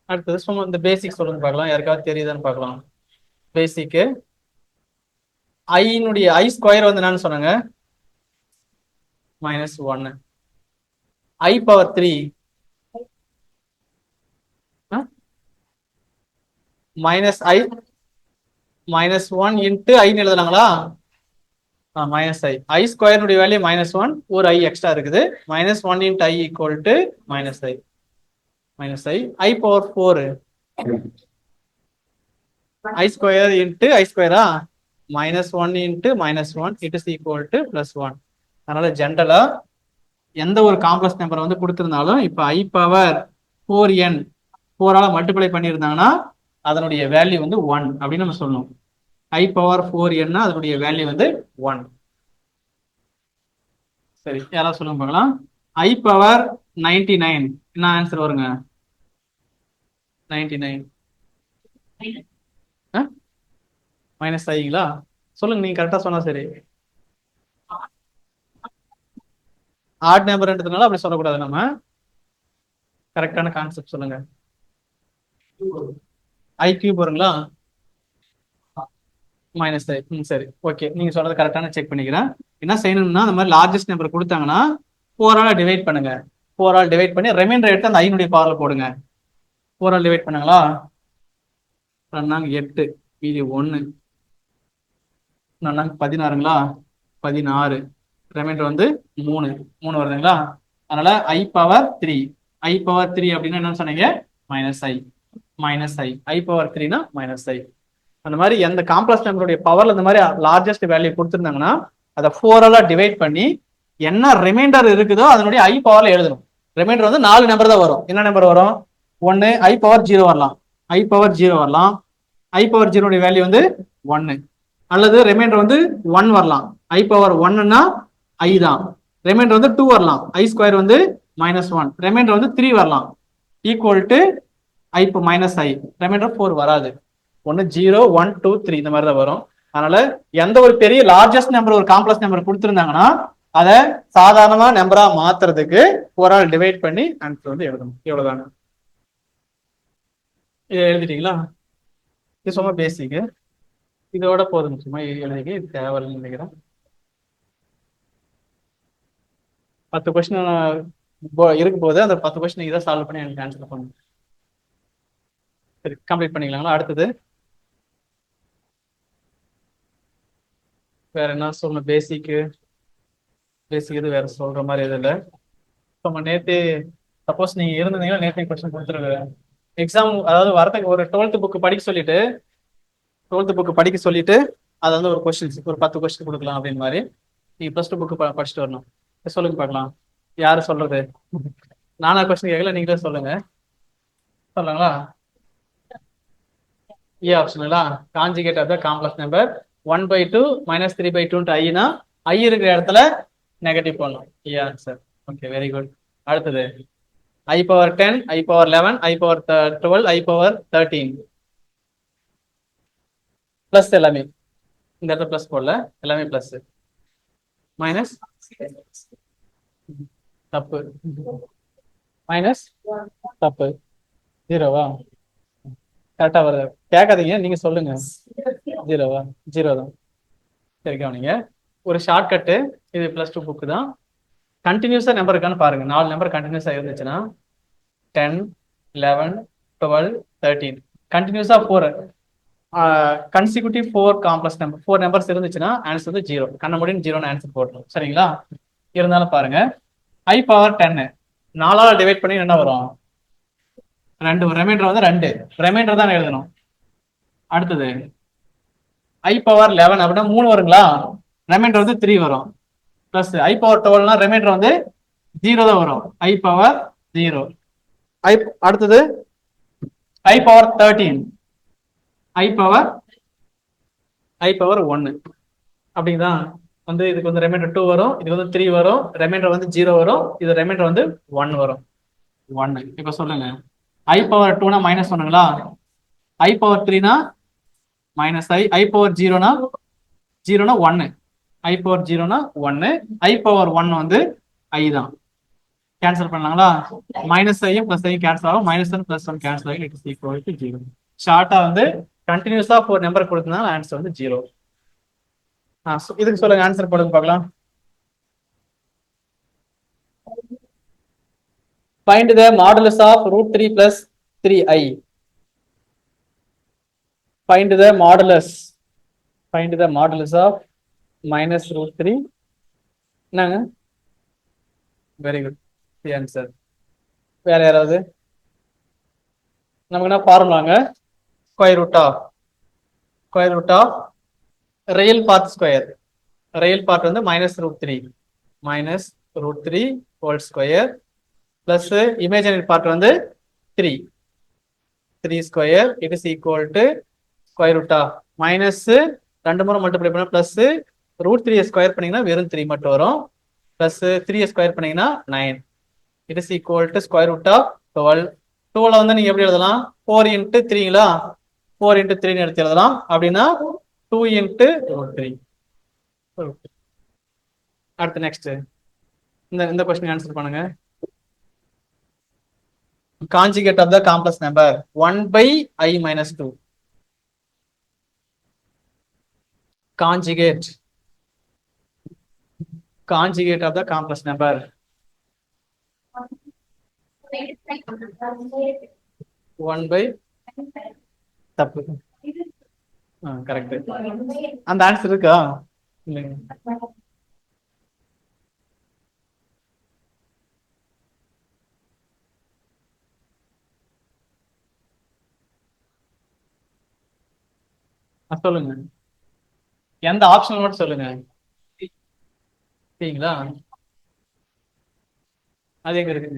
[SPEAKER 1] அடுத்தது சும்மா இந்த பேசிக் சொல்லுங்க பார்க்கலாம். யாருக்காவது தெரியுதான்னு பார்க்கலாம். பேசிக்கு ஐனுடைய ஐ ஸ்கொயர் வந்து என்னன்னு சொன்னாங்க, -1. I power 3 minus i -1 into ஐன்னு எழுதுனாங்களா? Minus i. ஐ ஸ்கொயருடைய வேல்யூ -1, ஒரு ஐ எக்ஸ்ட்ரா இருக்குது. -1 into i equal to -i. I power 4 i square into i ஸ்கொயரா -1 into -1 it is equal to +1. அதனால ஜென்ரலா எந்த ஒரு காம்ப்ளெக்ஸ் நம்பர் வந்து கொடுத்திருந்தாலும் இப்ப ஐ பவர் 4n 4ஆல மல்டிப்ளை பண்ணியிருந்தாங்கன்னா அதனுடைய வேல்யூ வந்து 1 அப்படின்னு நம்ம சொல்லணும். ஐ பவர் 4n அதனுடைய வேல்யூ வந்து 1. சரி, யாராவது சொல்லுங்க பார்க்கலாம். ஐ பவர் 99 என்ன ஆன்சர் வருங்க? 99 மைனஸ் ஐங்களா? சொல்லுங்க, நீங்க கரெக்டா சொன்னா சரி. ஆட் நம்பர்ன்றதுனால அப்படி சொல்லக்கூடாது. நம்ம கரெக்டான கான்செப்ட் சொல்லுங்க. ஐ கியூப் வருங்களா? மைனஸ் ஐ. சரி, ஓகே, நீங்க சொல்றது கரெக்டான செக் பண்ணிக்கிறேன். என்ன செய்யணும்னா அந்த மாதிரி லார்ஜஸ்ட் நம்பர் கொடுத்தாங்கன்னா 4ஆல டிவைட் பண்ணுங்க. 4ஆல் டிவைட் பண்ணி ரிமைண்டர் எடுத்து அந்த ஐனுடைய பவர்ல போடுங்க. 4ஆல் டிவைட் பண்ணுங்களா? 8 மீதி 1 16ங்களா? 16 ரிமைண்டர் வந்து 3 வருதுங்களா? அதனால ஐ பவர் 3 அப்படின்னா என்ன சொன்னீங்க? -i. ஐ பவர் 3னா -i. அந்த மாதிரி எந்த காம்ப்ளெக்ஸ் நம்பருடைய பவர்ல இந்த மாதிரி லார்ஜஸ்ட் வேல்யூ கொடுத்துருந்தாங்கன்னா அதை 4ஆல டிவைட் பண்ணி என்ன ரிமைண்டர் இருக்குதோ அதனுடைய ஐ பவர்ல எழுதணும். ரிமைண்டர் வந்து 4 நம்பர் தான் வரும். என்ன நம்பர் வரும்? 1 ஐ பவர் 0 வரலாம், ஐ பவர் 0 வரலாம். ஐ பவர் 0 வேல்யூ வந்து 1. அல்லது ரிமைண்டர் வந்து 1 வரலாம். ஐ பவர் 1ன்னா ஐ தான். ரிமைண்டர் வந்து 2 வரலாம். ஐ ஸ்கொயர் வந்து -1. ரிமைண்டர் வந்து 3 வரலாம். ஈக்குவல் டு ஐ இப்போ -i. ரிமைண்டர் 4 வராது. 1 0 1 2 3 இந்த மாதிரி தான் வரும். அதனால எந்த ஒரு பெரிய லார்ஜஸ்ட் நம்பர் ஒரு காம்ப்ளெக்ஸ் நம்பர் கொடுத்துருந்தாங்கன்னா அதை சாதாரணமா நம்பரா மாத்துறதுக்கு 4ஆல் டிவைட் பண்ணி ஆன்சர் வந்து எழுதணும். இவ்வளவுதாங்க. இதை எழுதிட்டீங்களா? இது சும்மா பேசிக்கு. இதோட போதும், சும்மா எழுதிக்க. இது தேவையில்லைன்னு நினைக்கிறேன். 10 கொஸ்டின் இருக்கு போது அந்த 10 கொஸ்டின் இதை சால்வ் பண்ணி எனக்கு ஆன்சர் பண்ணுங்க. சரி, கம்ப்ளீட் பண்ணிக்கலாங்களா? அடுத்தது வேற என்ன சொல்லணும்? பேசிக்கு இது வேற சொல்ற மாதிரி எதுவும் இல்லை. நம்ம நேற்று சப்போஸ் நீங்க இருந்தீங்கன்னா நேற்று கொஸ்டின் கொடுத்துருங்க. எக்ஸாம் அதாவது வரதுக்கு ஒரு 12th புக் படிக்க சொல்லிட்டு டுவெல்த் புக்கு படிக்க சொல்லிட்டு அதை வந்து ஒரு கொஸ்டின்ஸ் ஒரு 10 கொஸ்டின் கொடுக்கலாம் அப்படின்னு மாதிரி நீங்க ப்ளஸ் டூ புக்கு படிச்சுட்டு வரணும். சொல்லுங்க பார்க்கலாம், யாரு சொல்றது? நானா கொஸ்டின் கேட்கல, நீங்களே சொல்லுங்க. சொல்லுங்களா? ஏ ஆப்ஷனுங்களா? Conjugate of the complex number 1/2 - 3/2 ஐனா ஐ இருக்கிற இடத்துல நெகட்டிவ் பண்ணணும். A answer. Okay, very good. அடுத்தது I power 10, I power 11, I power 12, I power 13. Plus எல்லாமே இந்த இடத்துல பிளஸ் போடல, எல்லாமே பிளஸ். மைனஸ் தப்பு, மைனஸ் தப்பு, ஜீரோவா? கரெக்டா வருது, கேட்காதீங்க, நீங்க சொல்லுங்க. ஜீரோவா? ஜீரோ தான். சரி, கவனிங்க. ஒரு ஷார்ட் கட்டு, இது பிளஸ் டூ புக்கு தான். கண்டினியூஸா நம்பர் இருக்கான்னு பாருங்க. 4 நம்பர் கண்டினியூஸா இருந்துச்சுன்னா 10, 11, 12, 13 கண்டினியூஸா 4 கன்சிக்யூட்டிவ் 4 காம்ப்ளெக்ஸ் நம்பர் 4 நம்பர்ஸ் இருந்துச்சுன்னா ஆன்சர் வந்து 0. கண்ண முடியும் 0ன்னு ஆன்சர் போட்டோம். சரிங்களா? இருந்தாலும் பாருங்க, I பவர் 10 4ஆல டிவைட் பண்ணி என்ன வரும்? 2. ரிமைண்டர் வந்து 2, ரிமைண்டர் தான் எழுதணும். அடுத்தது I பவர் 11 அப்படின்னா 3 வருங்களா? ரிமைண்டர் வந்து 3 வரும். பிளஸ் I பவர் 12னா ரிமைண்டர் வந்து 0 தான் வரும். I power 0. அடுத்தது I பவர் 13, I பவர் 1 அப்படிதான் வந்து இதுக்கு வந்து ரிமைண்டர் 2 வரும், இது வந்து 3 வரும், ரிமைண்டர் வந்து 0 வரும், இது ரிமைண்டர் வந்து 1 வரும். 1. இப்ப சொல்லுங்க, I பவர் 2னா மைனஸ் ஒண்ணுங்களா? I பவர் 3னா மைனஸ் I பவர் 0னா 1, I பவர் 0னா 1, I பவர் 1 வந்து I தான். கேன்சல் பண்ணலாங்களா? மைனஸ் ஐயும் பிளஸ் ஐயும் கேன்சல் ஆகும், -1 + 1 கேன்சல் ஆகி இட் இஸ் ஈக்குவல் டு 0. ஷார்ட்டா வந்து கண்டினியூஸா 4 நம்பர் கொடுத்தனால ஆன்சர் வந்து 0. இதுக்கு சொல்லுங்க, ஆன்சர் போடுங்க பார்க்கலாம். Find the modulus of √3 + 3i. Find the modulus of -√3. என்னங்க? Very good, the answer. வேற யாராவது? நமக்கு என்ன ஃபார்முலாங்க? Square root of real part square. Real part வந்து -√3 whole square plus imaginary part வந்து 3 square it is equal to square root of minus 2 முறை multiply பண்ணா பிளஸ் √3 ஸ்கொயர் பண்ணீங்கன்னா வெறும் 3 மட்டும் வரும், பிளஸ் 3 ஸ்கொயர் பண்ணீங்கன்னா 9 it is equal to square root of 12. 12 வந்து நீங்க எப்படி எழுதலாம்? 4 × 3ங்களா? 4 × 3 எடுத்து எழுதலாம். அப்படின்னா 2 × √3. அடுத்து நெக்ஸ்ட் இந்த क्वेश्चन ஆன்சர் பண்ணுங்க. Conjugate of the complex number 1/i - 2. Conjugate of the complex number 1/, தப்பு. கரெக்ட். அந்த ஆன்சர் இருக்கா? இல்லைங்க. சொல்லுங்க, எந்த ஆப்ஷன் மட்டும் சொல்லுங்க. சரிங்களா? அது எங்க இருக்கு?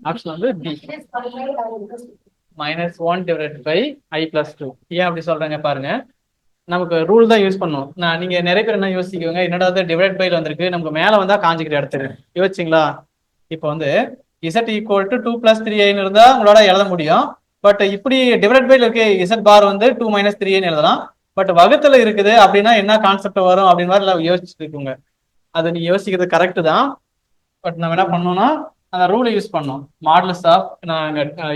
[SPEAKER 1] ஆப்ஷன் வந்து B, -1/i + 2. ஏன் அப்படி சொல்றாங்க பாருங்க, நமக்கு ரூல் தான் யூஸ் பண்ணும். நீங்க நிறைய பேர் என்ன யோசிக்குவாங்க, என்னடா டிவைட் பைல வந்திருக்கு, நமக்கு மேல வந்தா காஞ்சிக்கிற இடத்துக்கு யோசிச்சிங்களா? இப்போ வந்து z = 2 + 3i இருந்தா உங்களோட எழுத முடியும். பட் இப்படி டிவைட் பைல இருக்கு, z பார் வந்து 2 - 3i எழுதலாம். பட் வகுத்துல இருக்குது அப்படின்னா என்ன கான்செப்ட் வரும் அப்படின்னு மாதிரி யோசிச்சுட்டு இருக்குங்க. அது நீங்க யோசிக்கிறது கரெக்ட் தான். பட் நம்ம என்ன பண்ணோம்னா அந்த ரூலை யூஸ் பண்ணோம். மாடுலஸ் ஆஃப்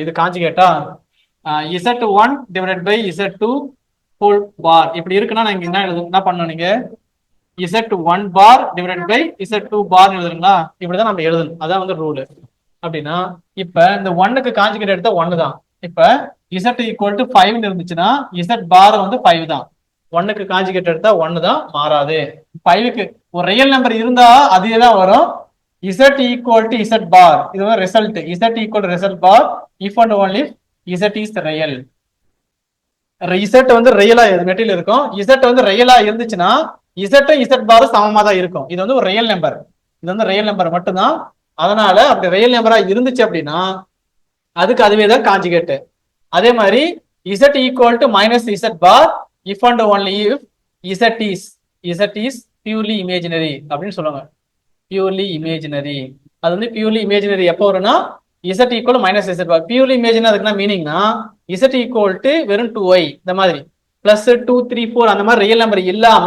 [SPEAKER 1] இது காஞ்சுகேட்டா z1 / z2 ஹோல் பார் இப்படி இருக்குன்னா நீங்க என்ன பண்ணணும்? நீங்க z1 பார் / z2 பார் எழுதுறீங்களா? இப்படிதான் நம்ம எழுதணும். அதான் வந்து ரூல். அப்படின்னா இப்ப இந்த 1க்கு காஞ்சுகேட் எடுத்தா 1 தான். இப்ப z = 5 இருந்துச்சுன்னா z பார் வந்து 5 தான். 1க்கு காஞ்சுகேட் எடுத்தா 1 தான், மாறாது. 5க்கு ஒரு ரியல் நம்பர் இருந்தா அதே தான் வரும். z = z பார், இது result. z = result bar if and only z is real. Z வந்து ரியலா மெட்டீரியல் இருக்கும். இசட் வந்து ரியலா இருந்துச்சுன்னா இசட்டும் இசட் பாரும் சமமா தான் இருக்கும். இது வந்து ஒரு ரியல் நம்பர். இது வந்து ரியல் நம்பர் மட்டும்தான். அதனால அப்படி ரியல் நம்பரா இருந்துச்சு அப்படின்னா அதுக்கு அதுவே தான் காஞ்சுகேட். அதே மாதிரி z equal to minus z bar if and only if z is purely imaginary அப்படின்னு சொல்லுவாங்க. Purely imaginary. அது வந்து பியூர்லி இமேஜினரி எப்போ வரும்னா z equal minus z bar. Purely imaginary அதுக்குன்னா மீனிங்னா இசட் ஈக்குவல் டு வெறும் 2y இந்த மாதிரி பிளஸ் 2 3 4 அந்த மாதிரி ரியல் நம்பர் இல்லாம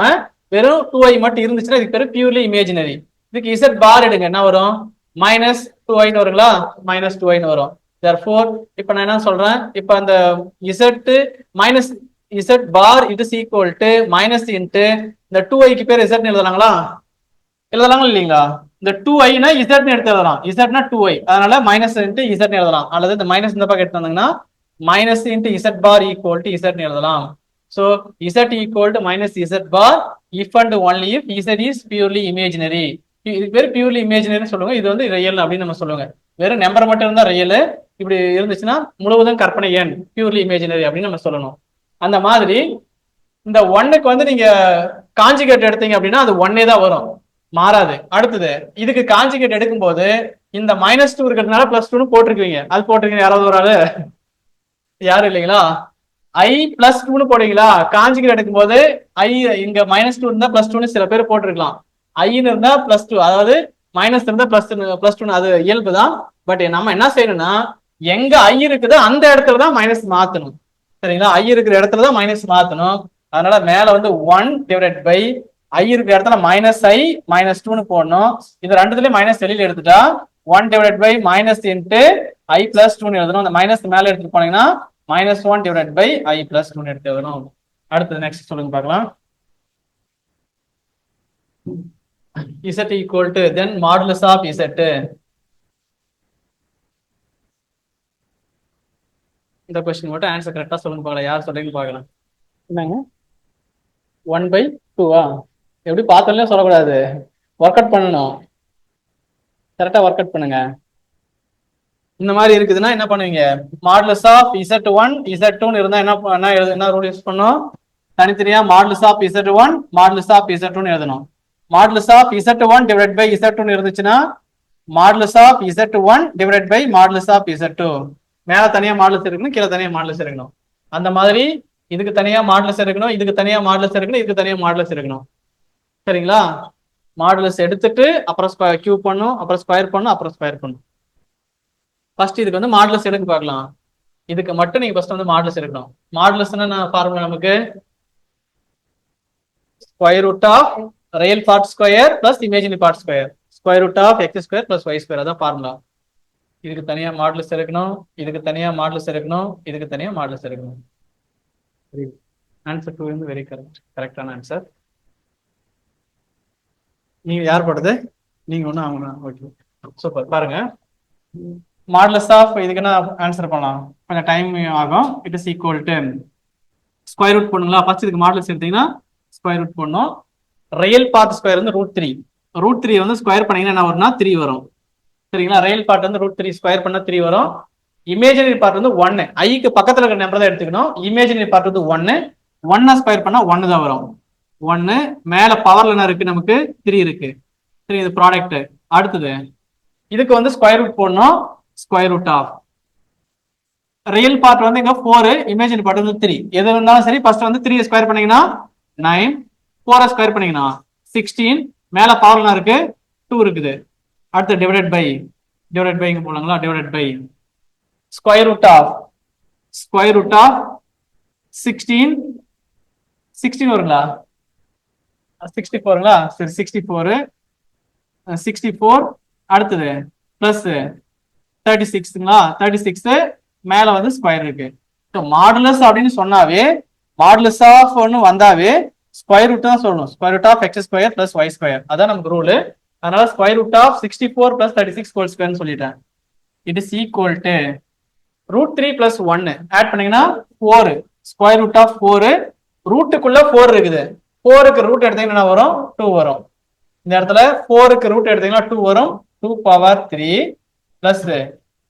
[SPEAKER 1] வெறும் 2y மட்டும் இருந்துச்சுன்னா இதுக்கு பேரு பியூர்லி இமேஜினரி. இதுக்கு இசட் பார் எடுங்க, என்ன வரும்? மைனஸ் 2y வருங்களா? மைனஸ் 2y வரும். therefore இப்ப நான் என்ன சொல்றேன், இப்ப அந்த z minus z bar it is equal to minus into இந்த 2y க்கு பேர் இசட்னு எழுதலாங்களா? எழுதலாங்களா இல்லீங்களா? இந்த 2i னா இசட்னு எடுத்து எழுதலாம். இசட்னா 2i, அதனால மைனஸ் இன்ட்டு இசட்னு எழுதலாம். அல்லது இந்த மைனஸ் இந்த பக்கம் எடுத்து வந்தீங்கன்னா minus into z bar equal to இசட்னு எழுதலாம். So z equal to minus z bar if and only if z is purely imaginary. இது பேர் பியூர்லி இமேஜினரி சொல்லுங்க. இது வந்து ரியல் அப்படின்னு நம்ம சொல்லுங்க. வெறும் நம்பர் மட்டும் இருந்தா ரியல், இப்படி இருந்துச்சுன்னா முழுவதும் கற்பனை எண் பியூர்லி இமேஜினரி அப்படின்னு நம்ம சொல்லணும். அந்த மாதிரி இந்த ஒன்னுக்கு வந்து நீங்க காஞ்சுகேட் எடுத்தீங்க அப்படின்னா அது ஒன்னே தான் வரும், மாறாது. அடுத்தது இதுக்கு காஞ்சுகேட் எடுக்கும் போது இந்த மைனஸ் 2 இருக்கிறதுனால பிளஸ் 2 போட்டிருக்கீங்க. அது போட்டிருக்கீங்க யாராவது ஒரு ஆளு? யாரும் இல்லைங்களா? ஐ பிளஸ் 2 போடுவீங்களா? காஞ்சுகேட் எடுக்கும் போது ஐ இங்க மைனஸ் 2 இருந்தா பிளஸ் 2 சில பேர் போட்டிருக்கலாம். ஐன்னு இருந்தா பிளஸ் 2, அதாவது மைனஸ் இருந்தா பிளஸ் 2, அது இயல்பு தான். பட் நம்ம என்ன செய்யணும்னா எங்க ஐ இருக்குதோ அந்த இடத்துல தான் மைனஸ் மாத்தணும். சரிங்களா? ஐ இருக்கிற இடத்துல தான் மைனஸ் மாத்தணும். அதனால மேல வந்து 1 டிவைடட் பை ஐ இருக்கிற இடத்துல மைனஸ் ஐ மைனஸ் 2 போடணும். இது ரெண்டுத்துலயும் மைனஸ் வெளியில எடுத்துட்டா 1 divided by minus into i plus 2 எழுதணும். அந்த மைனஸ் மேல எடுத்துட்டு போனீங்கன்னா minus 1 divided by I plus 2 எடுத்து எழுதணும். அடுத்து நெக்ஸ்ட் சொல்லுங்க பார்க்கலாம். Z equal to then modulus of Z. இந்த क्वेश्चन மட்டும் ஆன்சர் கரெக்ட்டா சொல்லுங்க பார்க்கலாம். யார் சொல்றீங்க பார்க்கலாம். என்னங்க 1/2 எப்படி பார்த்தோம்ல சொல்லக்கூடாது, ஒர்க் அவுட் பண்ணணும். கரெக்டா ஒர்க் அவுட் பண்ணுங்க. இந்த மாதிரி இருக்குதுன்னா என்ன பண்ணுவீங்க? மாடுலஸ் ஆஃப் Z1 Z2 இருந்தா என்ன ரூல் யூஸ் பண்ணோம்? தனித்தனியா modulus of Z1 modulus of Z2 எழுதணும். Modulus of Z1 divided by Z2 இருந்துச்சுன்னா modulus of Z1 divided by modulus of Z2. மேல தனியா மாடுலஸ் இருக்கணும், கீழே தனியா மாடுலஸ் இருக்கணும். அந்த மாதிரி இதுக்கு தனியா மாடுலஸ் இருக்கணும், இதுக்கு தனியா மாடுலஸ் இருக்கணும், இதுக்கு தனியா மாடுலஸ் இருக்கணும். சரிங்களா? மாடுலஸ் எடுத்துட்டு அப்புறம் கியூப் பண்ணும், அப்புறம் ஸ்கொயர் பண்ணும், அப்புறம் ஸ்கொயர் பண்ணும். ஃபர்ஸ்ட் இதுக்கு வந்து மாடுலஸ் எடுக்க பார்க்கலாம். இதுக்கு மட்டும் நீங்க ஃபர்ஸ்ட் வந்து மாடுலஸ் எடுக்கணும். மாடுலஸ்னா ஃபார்முலா நமக்கு square root of real part square plus imaginary part square, square root of x square plus y square. அதான் ஃபார்முலா. இதுக்கு தனியா மாடுலஸ் எடுக்கணும், இதுக்கு தனியா மாடுலஸ் எடுக்கணும், இதுக்கு தனியா மாடுலஸ் எடுக்கணும். ஆன்சர் 2 வந்து வெரி கரெக்ட், கரெக்டான ஆன்சர். நீங்க யார் போட்டது? நீங்க ஒண்ணு அவங்க. Okay super. பாருங்க, மாடுலஸ் ஆஃப் இதுக்கு என்ன ஆன்சர் பண்ணலாம், கொஞ்சம் டைம் ஆகும். It is equal to square root பண்ணுங்களா? ஃபர்ஸ்ட் இதுக்கு மாடுலஸ் எடுத்தீங்கன்னா ஸ்கொயர் ரூட் பண்ணணும். ரியல் பார்ட் ஸ்கொயர் வந்து √3. √3 வந்து ஸ்கொயர் பண்ணீங்கன்னா என்ன வரும்னா 3 வரும். சரிங்களா? ரியல் பார்ட் வந்து √3 ஸ்கொயர் பண்ணா 3 வரும். இமேஜினரி பார்ட் வந்து 1, ஐக்கு பக்கத்துல இருக்கிற நம்பர் தான் எடுத்துக்கணும். இமேஜினரி பார்ட் வந்து 1 ஸ்கொயர் பண்ணா 1 தான் வரும். 1 மேல பவர்ல என்ன இருக்கு, நமக்கு 3 இருக்கு. சரி, இது ப்ராடக்ட். அடுத்தது இதுக்கு வந்து ஸ்கொயர் ரூட் போடணும். Square root of real part வந்து இங்க 4, இமேஜினரி பார்ட் வந்து 3. எது இருந்தாலும் சரி ஃபர்ஸ்ட் வந்து 3 ஸ்கொயர் பண்ணீங்கன்னா 9, 4 ஸ்கொயர் பண்ணீங்கன்னா 16, மேல பவர்ல இருக்கு 2 இருக்குது. அடுத்து டிவைடட் பை இங்க போலாங்களா? Divided by square root of 16 வருங்களா? 64ங்களா? சரி 64 அடுத்தது பிளஸ் 36ங்களா? 36 மேல வந்து ஸ்கொயர் இருக்கு. மாடுலஸ் அப்படின்னு சொன்னாவே மாடுலஸ் ஆஃப் ஒன்னு வந்தாவே ஸ்கொயர் ரூட் தான் சொல்லணும். Square root of x square plus y square, அதான் நமக்கு ரூல். அதனால square root of 64 plus 36 whole ஸ்கொயர்னு சொல்லிட்டேன். It is equal to √3 plus 1 add பண்ணீங்கன்னா 4. ஸ்கொயர் ரூட் ஆஃப் 4, ரூட்டுக்குள்ள 4 இருக்குது. 4க்கு ரூட் எடுத்தீங்கன்னா என்ன வரும்? 2 வரும். இந்த இடத்துல 4க்கு ரூட் எடுத்தீங்கன்னா 2 வரும். 2 பவர் 3 பிளஸ்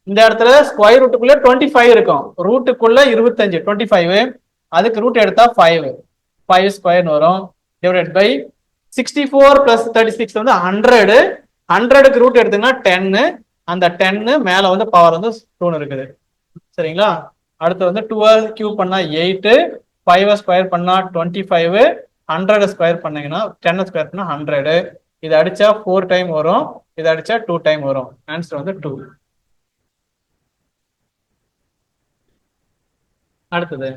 [SPEAKER 1] இந்த இடத்துல ஸ்கொயர் ரூட்டுக்குள்ள 25 இருக்கும், ரூட்டுக்குள்ள 25 25, அதுக்கு ரூட் எடுத்தா 5 ஸ்கொயர் வரும், டிவைடட் பை 64 பிளஸ் 36 வந்து 100, 100க்கு ரூட் எடுத்தீங்கன்னா 10, அந்த 10 மேல வந்து பவர் வந்து 2 இருக்குது. சரிங்களா? அடுத்து வந்து 12 கியூப் பண்ணா 8, 5 ஸ்கொயர் பண்ணா 25, 100 ஸ்கொயர் பண்ணீங்கன்னா 10 ஸ்கொயர் பண்ணா 100, இது அடிச்சா 4 டைம் வரும், இது அடிச்சா 2 டைம் வரும். ஆன்சர் வந்து 2. அடுத்தது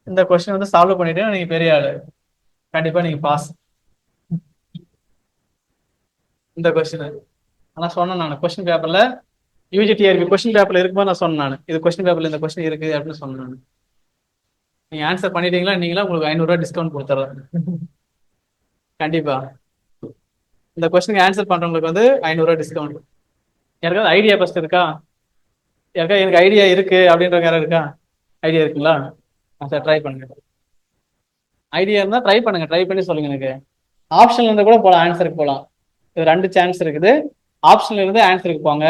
[SPEAKER 1] இந்த கொஸ்டின் வந்து சால்வ் பண்ணிட்டு நீங்க பெரிய ஆளு, கண்டிப்பா நீங்க பாஸ். இந்த கொஸ்டின் ஆனா சொன்னேன் நான் கொஸ்டின் பேப்பர்ல, யூஜிடிஆர்பி கொஸ்டின் பேப்பர்ல இருக்கும்போது நான் சொன்னேன், நான் இது கொஸ்டின் பேப்பர்ல இந்த கொஸ்டின் இருக்கு அப்படின்னு சொன்னேன் நான். நீங்க ஆன்சர் பண்ணிட்டீங்களா, நீங்களா உங்களுக்கு 500 ரூபாய் டிஸ்கவுண்ட் கொடுத்துறேன் கண்டிப்பா. இந்த கொஸ்டின் ஆன்சர் பண்றவங்களுக்கு வந்து 500 ரூபாய் டிஸ்கவுண்ட். யாருக்காவது ஐடியா ஃபர்ஸ்ட் இருக்கா? யாருக்கா எனக்கு ஐடியா இருக்கு அப்படின்றவங்க யாரும் இருக்கா? ஐடியா இருக்குங்களா? சார் ட்ரை பண்ணுங்க. ஐடியா இருந்தா ட்ரை பண்ணுங்க, ட்ரை பண்ணி சொல்லுங்க எனக்கு. ஆப்ஷன்ல இருந்து கூட போலாம், ஆன்சருக்கு போலாம். இது 2 சான்ஸ் இருக்குது, ஆப்ஷன்ல இருந்து ஆன்சருக்கு போங்க.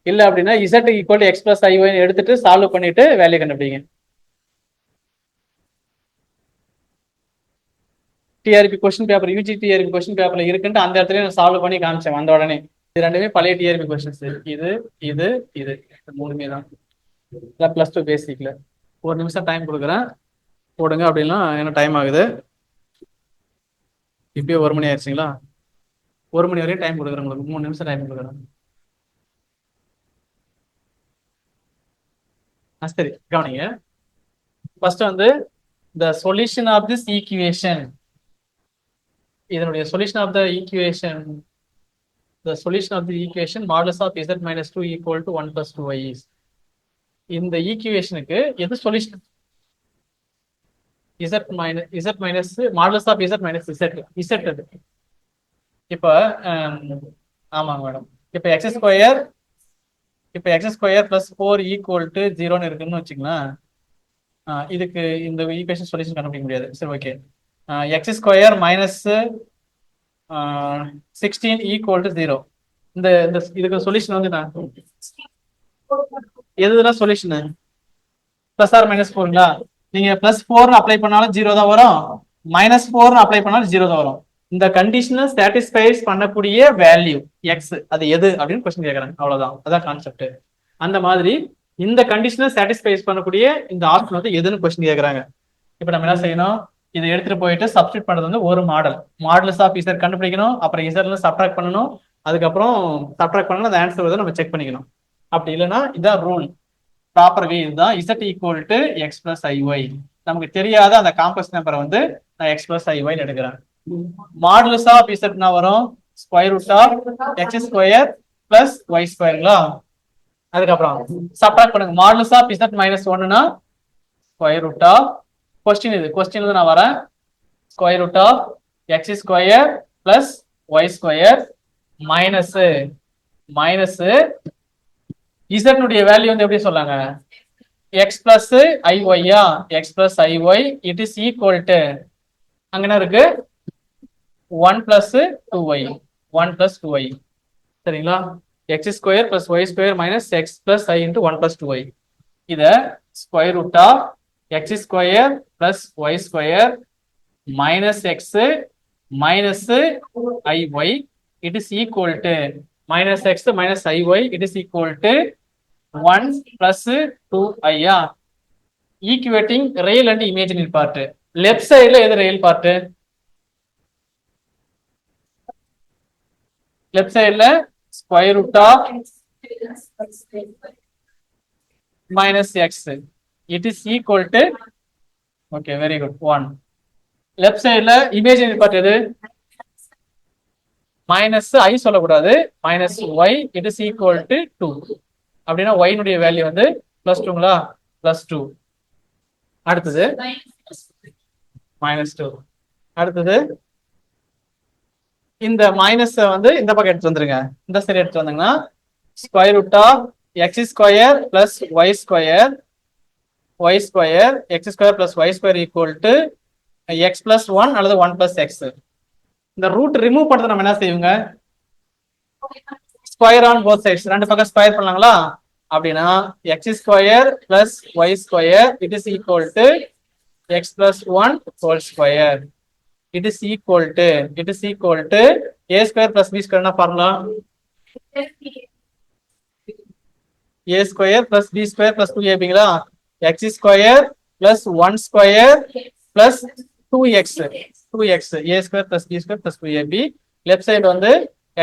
[SPEAKER 1] இல்ல அப்படின்னா z equal x plus iy எடுத்துட்டு சால்வ் பண்ணிட்டு வேல்யூ கண்டுபிடிங்க. TRP question paper, UG TRP question பேப்பர்ல இருக்குன்ட்டு அந்த இடத்துல நான் சால்வ் பண்ணி காமிச்சேன் வந்த உடனே. இது ரெண்டுமே பழைய டிஆர்பி கொஸ்டின்ஸ், இது இது இது மூணுமே தான் +2 பேசிக்ல. ஒரு நிமிஷம் டைம் கொடுக்குறேன், போடுங்க. அப்படின்னா என்ன டைம் ஆகுது, இப்பயே 1 மணி ஆயிடுச்சுங்களா? 1 மணி வரையும் டைம் கொடுக்குறேன் உங்களுக்கு, 3 நிமிஷம் டைம் கொடுக்குறேன். சரி கவனிங்க. ஃபர்ஸ்ட் வந்து the solution of this equation, இதனுடைய solution of the equation, the solution of the equation modulus of z minus 2 equal to 1 plus 2y is. இந்த ஈக்குவேஷனுக்கு எது solution? z minus modulus of z minus z அது. இப்ப ஆமாங்க madam, இப்ப x square plus 4 equal to 0ன்னு இருக்குன்னு வச்சுக்கலாம். இதுக்கு இந்த ஈக்குவேஷன் சொல்யூஷன் கண்டுபிடிக்க முடியாது. சரி okay, x square minus 16 equal to 0, இந்த இதுக்கு சொல்யூஷன் வந்து நான் எதுனா சொல்யூஷன் பிளஸ் ஆர் மைனஸ் 4ங்களா? நீங்க +4 அப்ளை பண்ணாலும் 0 தான் வரும், -4 அப்ளை பண்ணாலும் 0 தான் வரும். இந்த கண்டிஷனை சாட்டிஸ்ஃபைஸ் பண்ணக்கூடிய வேல்யூ எக்ஸ் அது எது அப்படின்னு கொஸ்டின் கேட்கறாங்க, அவ்வளவுதான். அதான் கான்செப்ட். அந்த மாதிரி இந்த கண்டிஷனை சாட்டிஸ்ஃபைஸ் பண்ணக்கூடிய இந்த ஆப்ஷன் வந்து எதுன்னு கொஸ்டின் கேட்கறாங்க. இப்போ நம்ம என்ன செய்யணும், இதை எடுத்துட்டு போயிட்டு சப்ஸ்டிட் பண்றது வந்து ஒரு மாடலஸ் ஆஃப் இசட் கண்டுபிடிக்கணும், அப்புறம் இசட்ல சப்ட்ராக்ட் பண்ணணும், அதுக்கப்புறம் சப்ட்ராக்ட் பண்ணணும், அந்த ஆன்சர் வந்து நம்ம செக் பண்ணிக்கணும். அப்படி இல்லைன்னா இதான் ரூல், ப்ராப்பர் வே இதுதான். Z equal to x plus ஐஒய், நமக்கு தெரியாத அந்த காம்ப்ளெக்ஸ் நம்பரை வந்து நான் எக்ஸ் பிளஸ் ஐஒய் எடுக்கிறேன். மாடுலஸ் ஆஃப் இசட்னா வரும் square root of x square plus y ஸ்கொயருங்களா? அதுக்கப்புறம் சப்ட்ராக்ட் பண்ணுங்க. மாடுலஸ் ஆஃப் இசட் மைனஸ் 1னா ஸ்கொயர் ரூட் ஆஃப், கொஸ்டின் இது கொஸ்டின்ல நான் வரேன், square root of x square plus y square minus இசட்னுடைய வேல்யூ வந்து எப்படி சொல்லாங்க, எக்ஸ் பிளஸ் ஐஒய்யா, x plus i y it is equal to அங்க என்ன இருக்கு 1 பிளஸ் 2y, 1 பிளஸ் 2y. சரிங்களா? X square plus y square minus x plus i into 1 plus 2y. இத square root of x square plus y square minus x minus i y it is equal to minus x minus i y it is equal to 1 plus 2ஐயா. Equating real and imaginary part. Left சைடுல எது real part? Left சைடுல square root of minus x it is equal to, okay very good, 1. Left சைடுல imaginary part எது? Minus ஐ சொல்லக்கூடாது, minus why it is equal to 2. அப்படின்னா ஒய்னுடைய value வந்து plus 2ங்களா? Plus 2. அடுத்தது -2. அடுத்தது இந்த மைனஸ் வந்து இந்த பக்கம் எடுத்து வந்துருங்க, இந்த சைடு எடுத்து வந்தீங்கன்னா square root of x square plus y square x square plus y square equal to x plus 1 அல்லது 1 பிளஸ் எக்ஸ். இந்த ரூட் ரிமூவ் பண்றது நம்ம என்ன செய்வோங்க, ஸ்கொயர் ஆன் போத் சைட்ஸ், ரெண்டு பக்கம் ஸ்கொயர் பண்ணலாங்களா? அப்படின்னா x square plus y square it is equal to x plus one whole square. It is equal to a square plus b square என்ன formula? a square plus b square plus 2abங்களா? x square plus 1 square plus 2x a square plus b square plus 2ab. left side வந்து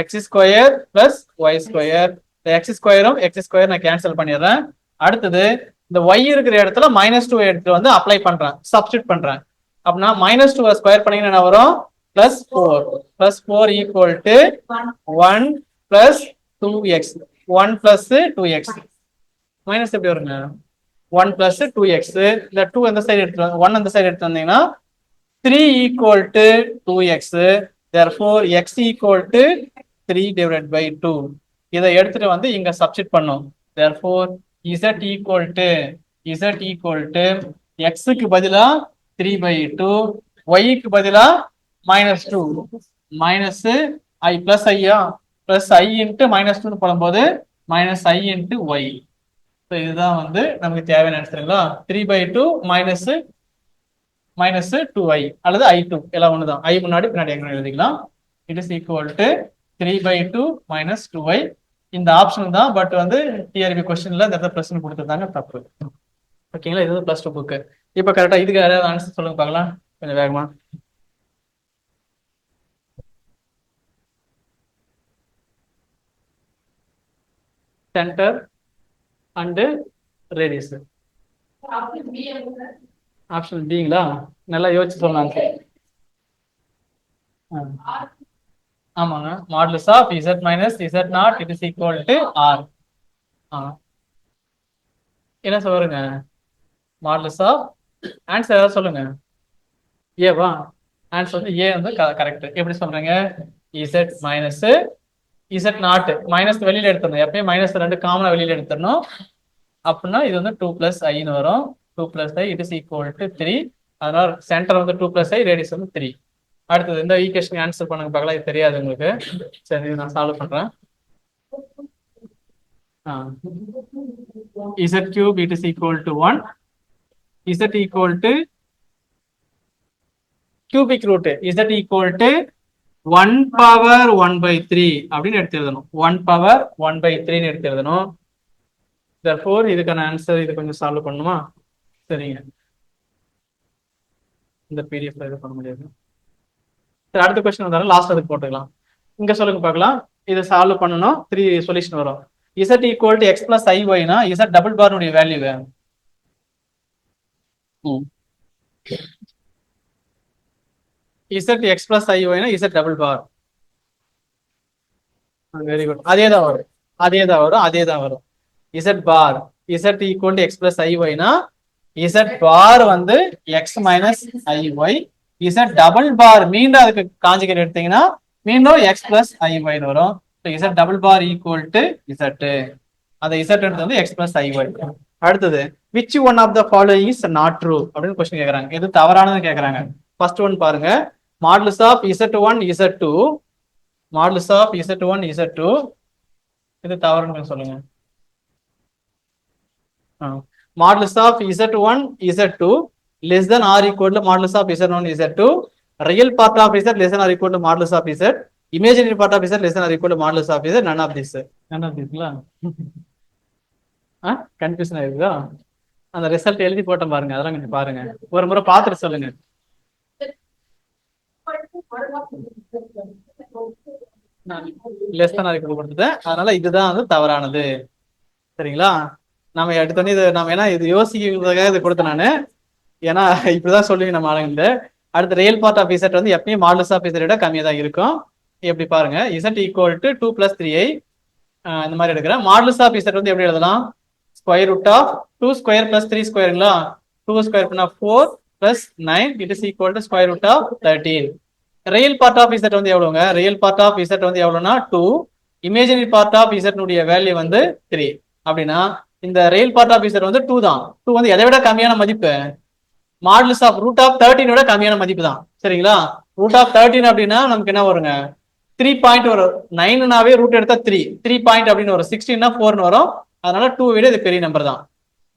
[SPEAKER 1] x square plus y square. இந்த x ஸ்கொயரும் x square நான் cancel பண்ணிடுறேன். அடுத்தது இந்த y இருக்கிற இடத்துல -2 எடுத்து வந்து அப்ளை பண்றேன், சப்ஸ்டிட் பண்றேன். அப்படின்னா -2 ஸ்கொயர் பண்ணீங்கன்னா என்ன வரும்? +4 equal to 1 plus 2x 1 plus 2x minus எப்படி வருங்க? 1 பிளஸ் 2x. இந்த 2 அந்த சைடு எடுத்து 1 அந்த சைடு எடுத்து வந்தீங்கன்னா 3 equal to 2x. therefore x equal to 3/2. இதை எடுத்துட்டு வந்து இங்க சப்ஸ்டிட் பண்ணும். therefore z ஈக்குவல் டு x-க்கு பதிலா 3/2, y-க்கு பதிலா -2 மைனஸ் i பிளஸ் ஐயா பிளஸ் i இன்ட்டு -2 போடும்போது -i இன்ட்டு y. இதுதான் வந்து நமக்கு தேவையான ஆன்சருங்களா? 3/2 மைனஸ் 2i அல்லது i2 எல்லாம் ஒண்ணுதான். i முன்னாடி பின்னாடி எங்க எழுதிக்கலாம். It is equal to 3/2 minus 2i. இந்த ஆப்ஷன் தான், பட் வந்து டிஆர்பி கொஸ்டின்ல இந்த இடத்துல பிரச்சனை கொடுத்துருந்தாங்க, தப்பு. ஓகேங்களா? இது +2 புக்கு. இப்ப கரெக்டா இதுக்கு யாராவது ஆன்சர் சொல்லுங்க பார்க்கலாம், கொஞ்சம் வேகமா. Center and radius. ஆப்ஷன் பிங்களா? நல்லா யோசிச்சு சொல்லலாம். ஆமாங்க, modulus of z minus z0 it is equal to r. என்ன சொல்லுங்க? மாடுலஸ் ஆஃப் ஆன்சர் ஏதாவது சொல்லுங்க. ஏவா? ஆன்சர் வந்து ஏ வந்து கரெக்ட். எப்படி சொல்றீங்க? z மைனஸ் z0 மைனஸ் வெளியில எடுத்துடணும். எப்பயும் -2 காமனா வெளியில எடுத்துடணும். அப்படின்னா இது வந்து 2 + i வரும். 2 + i it is equal to 3. அதனால சென்டர் வந்து 2 + i, ரேடியஸ் வந்து 3. அடுத்தது இந்த ஈக்குவேஷன் ஆன்சர் பண்ணுங்க பார்க்கலாம். இது தெரியாது உங்களுக்கு. சரி, இது நான் சால்வ் பண்றேன். z³ it is equal to 1. z equal to cubic root z equal to 1/1/3 அப்படின்னு எடுத்து எழுதணும். 1/1/3 எடுத்து எழுதணும். therefore இதுக்கான ஆன்சர் இது கொஞ்சம் சால்வ் பண்ணுமா? சரிங்க, இந்த பிடிஎஃப்ல இது பண்ண முடியாது. சரி, அடுத்த கொஸ்டின் வந்தாலும் லாஸ்ட் அதுக்கு போட்டுக்கலாம். இங்க சொல்லுங்க பார்க்கலாம். இதை சால்வ் பண்ணணும். 3 சொல்யூஷன் வரும். z equal to x + iy னா z டபுள் பாருடைய வேல்யூ z x + iy னா z double bar. Very good. அதே தான் வரும். z bar z equal to x + iy னா z பார் வந்து x - iy. z double bar மீண்டும் அதுக்கு காஞ்சுகேட் எடுத்தீங்கன்னா மீண்டும் x + iy வரும். z double bar equal to z. அந்த z எடுத்து வந்து x + iy. அடுத்தது which one of the following is not true அப்படின்னு क्वेश्चन கேக்குறாங்க. எது தவறானதுன்னு கேக்குறாங்க. ஃபர்ஸ்ட் ஒன் பாருங்க. Modulus of z1 z2 modulus of z1 z2 இது தவறுன்னு சொல்லுங்க. மாடுலஸ் of z1 z2 less than or equal to modulus of z1 z2. real part of z less than or equal to modulus of z. imaginary part of z less than or equal to modulus of z. none of this confusion ஆயிருக்குதா? அந்த result எழுதி போட்டோம் பாருங்க, அதெல்லாம் கொஞ்சம் பாருங்க, ஒரு முறை பார்த்துட்டு சொல்லுங்க. லெஸ் than or equal கொடுத்துட்டேன், அதனால இதுதான் வந்து தவறானது. சரிங்களா? நம்ம எடுத்தோன்னே இது நம்ம ஏன்னா இது யோசிக்கிறதுக்காக இது கொடுத்தேன் நான். ஏன்னா இப்படிதான் சொல்லுவீங்க நம்ம ஆளுங்க. அடுத்த ரியல் பார்ட் ஆஃப் z வந்து எப்பயும் மாடுலஸ் ஆஃப் z விட கம்மியாக தான் இருக்கும். எப்படி பாருங்க, z ஈக்குவல் டு 2 + 3i இந்த மாதிரி எடுக்கிறேன். மாடுலஸ் ஆஃப் z வந்து எப்படி எழுதலாம்? ஸ்கொயர் ரூட் ஆஃப் 2 ஸ்கொயர் + 3 ஸ்கொயருங்களா? 2 ஸ்கொயர் பண்ணா 4 + 9 it is equal to square root of 13. Real part of z வந்து எவ்வளவுங்க? ரியல் பார்ட் ஆஃப் z வந்து எவ்வளவுனா 2. இமேஜினரி பார்ட் ஆஃப் z உடைய வேல்யூ வந்து 3. அப்படின்னா இந்த ரியல் பார்ட் ஆஃப் z வந்து 2 தான். 2 வந்து எதை விட கம்மியான மதிப்பு? மாடுலஸ் ஆஃப் ரூட் ஆஃப் 13 விட கம்மியான மதிப்பு தான். சரிங்களா? ரூட் ஆஃப் 13 அப்படின்னா நமக்கு என்ன வருங்க? 3 பாயிண்ட் வரும். 9னாவே ரூட் எடுத்தா 3 பாயிண்ட் அப்படின்னு வரும். 16னா 4னு வரும். அதனால 2 விட இது பெரிய நம்பர் தான்.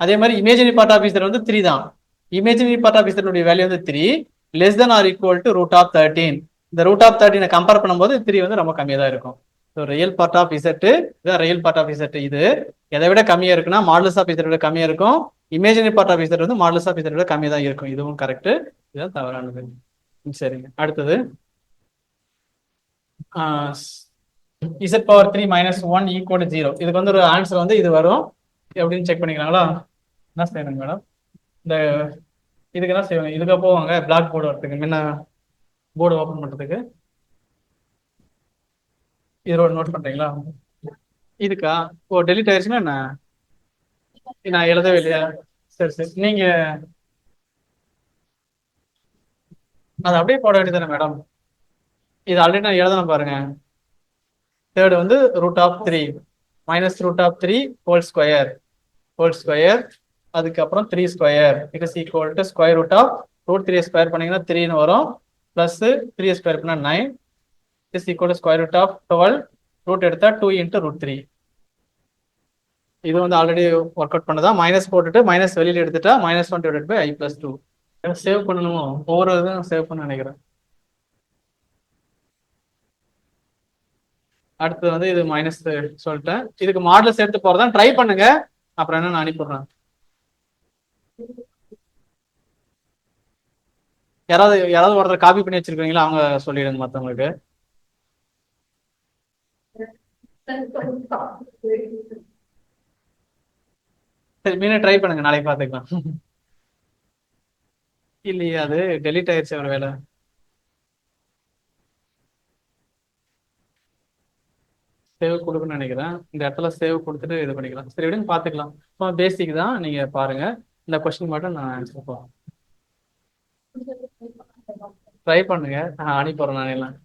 [SPEAKER 1] அதே மாதிரி இமேஜினரி பார்ட் ஆஃப் இசட் வந்து 3 தான். இமேஜினரி பார்ட் ஆஃப் இசட்னுடைய வேல்யூ வந்து 3 less than or equal to root of 13. இந்த ரூட் ஆஃப் 13 கம்பேர் பண்ணும்போது 3 வந்து ரொம்ப கம்மியாக தான் இருக்கும். So real part of z இதுதான் ரியல் பார்ட் ஆஃப் இசட். இது எதை விட கம்மியாக இருக்குன்னா மாடலஸ் ஆஃப் இசட் விட கம்மியாக இருக்கும். இமேஜினரி பார்ட் ஆஃப் இசட் வந்து மாடலஸ் ஆஃப் இசட் விட கம்மியாக தான் இருக்கும். இதுவும் கரெக்ட், இதுதான் தவறானது. சரிங்க, அடுத்தது இசட் பவர் 3 - 1 ஈக்குவல் 0. இதுக்கு வந்து ஒரு ஆன்சர் வந்து இது வரும். எப்படின்னு செக் பண்ணிக்கலாங்களா? என்ன செய்யணுங்க மேடம்? இந்த இதுக்கு என்ன செய்வாங்க? இதுக்கு போவாங்க பிளாக் போர்டு வரதுக்கு முன்ன போர்டு ஓப்பன் பண்றதுக்கு. இதோட நோட் பண்றீங்களா? இதுக்கா? ஓ, டெலிட் ஆயிடுச்சுன்னா என்ன? நான் எழுதவே இல்லையா? சரி சரி, நீங்க அது அப்படியே போட வேண்டியதானே மேடம்? இது ஆல்ரெடி நான் எழுதணும் பாருங்க. தேர்ட் வந்து root of 3 - root of 3 whole square அதுக்கப்புறம் 3 square it is equal to square root of root 3 square பண்ணீங்கன்னா 3ன்னு வரும். பிளஸ் 3 ஸ்கொயர் பண்ணா 9 is equal to square root of 12. Root எடுத்தா 2 × √3. இது வந்து ஆல்ரெடி ஒர்க் அவுட் பண்ணதா. மைனஸ் போட்டுட்டு மைனஸ் வெளியில எடுத்துட்டா -1 / i+2. சேவ் பண்ணணுமோ? ஒவ்வொரு இதுவும் சேவ் பண்ண நினைக்கிறேன். அடுத்தது வந்து இது மைனஸ் சொல்லிட்டேன். இதுக்கு மாடல்ஸ் எடுத்து போறதா ட்ரை பண்ணுங்க. அப்புறம் என்ன நான் அனுப்பிடுறேன். யாராவது ஒருத்தர் காப்பி பண்ணி வச்சிருக்கீங்களா? அவங்க சொல்லிடுங்க மற்றவங்களுக்கு. சரி, மீனே ட்ரை பண்ணுங்க, நாளைக்கு பார்த்துக்கலாம். இல்லையே, அது டெலீட் ஆயிடுச்சு ஒரு வேலை. சேவ் கொடுக்குன்னு நினைக்கிறேன். இந்த இடத்துல சேவ் கொடுத்துட்டு இது பண்ணிக்கலாம். சரி விடுங்க, பார்த்துக்கலாம். பேசிக் தான், நீங்க பாருங்க. இந்த கொஸ்டின் மட்டும் நான் ஆன்சர் போகிறேன். ட்ரை பண்ணுங்க, நான் அனுப்பிடுறேன் நான் எல்லாம்.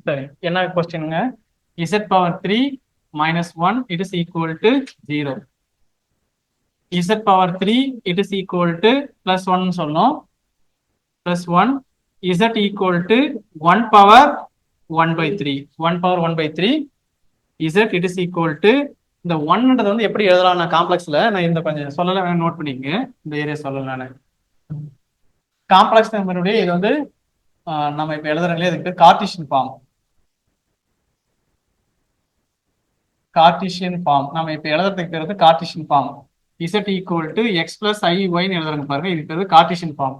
[SPEAKER 1] சரி, என்ன கொஸ்டினுங்க? Z power 3 - 1 it is equal to 0. Z power 3 it is equal to +1 சொல்லணும். +1 z equal to 1 power 1/3. 1 power 1/3 z it is equal to இந்த 1ன்றது வந்து எப்படி எழுதலாம்? நான் காம்ப்ளெக்ஸ்ல நான் இந்த கொஞ்சம் சொல்லல, வேணும் நோட் பண்ணிக்கங்க. இந்த ஏரியா சொல்லல நான் காம்ப்ளெக்ஸ் நம்பருடைய இது வந்து நம்ம இப்ப எழுதுறதுல இதுக்கு கார்ட்டீசியன் ஃபார்ம் நம்ம இப்ப எழுதுறதுக்கு பேர் வந்து cartesian form. Z equal to x + iy எழுதுறங்க பாருங்க. இதுக்கு பேர் cartesian form.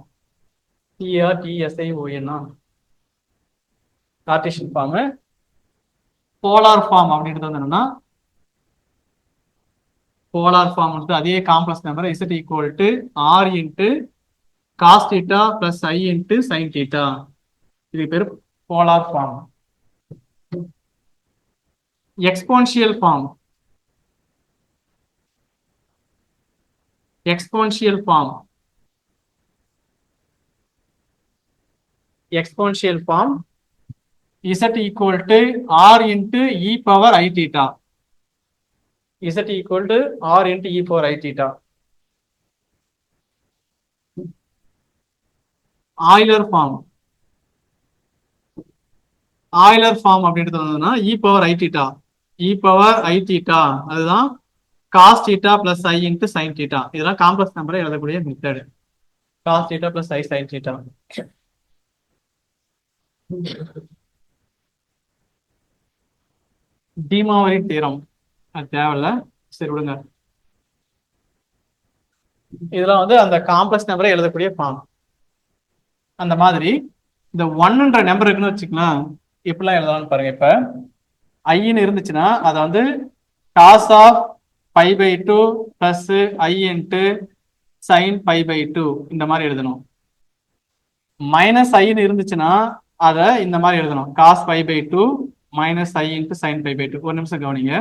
[SPEAKER 1] CRTSION cartesian form. Polar form அப்படின்றது வந்து என்னன்னா, போலார் ஃபார்ம் வந்து அதே complex number Z equal to r × cos θ + i × sin θ. இது பேர் polar form. Exponential form z equal to r × e power i θ. z equal to r × e power i θ. Euler form அப்படின்றது வந்ததுன்னா e power i θ. அதுதான் cos θ + i × sin θ. இதெல்லாம் complex நம்பரை எழுதக்கூடிய method. cos θ + i sin θ. De Moivre theorem அது தேவையில்ல, சரி விடுங்க. இதெல்லாம் வந்து அந்த காம்ப்ளெக்ஸ் நம்பரை எழுதக்கூடிய ஃபார்ம். அந்த மாதிரி இந்த 1ன்ற நம்பர் இருக்குன்னு வச்சுக்கலாம், எப்படிலாம் எழுதலாம்னு பாருங்க. இப்ப ஐன்னு இருந்துச்சுன்னா அதை வந்து cos ஆஃப் π/2 + i × sin π/2 இந்த மாதிரி எழுதணும். -iன்னு இருந்துச்சுன்னா அதை இந்த மாதிரி எழுதணும். cos π/2 - i × sin π/2. ஒரு நிமிஷம் கவனிங்க,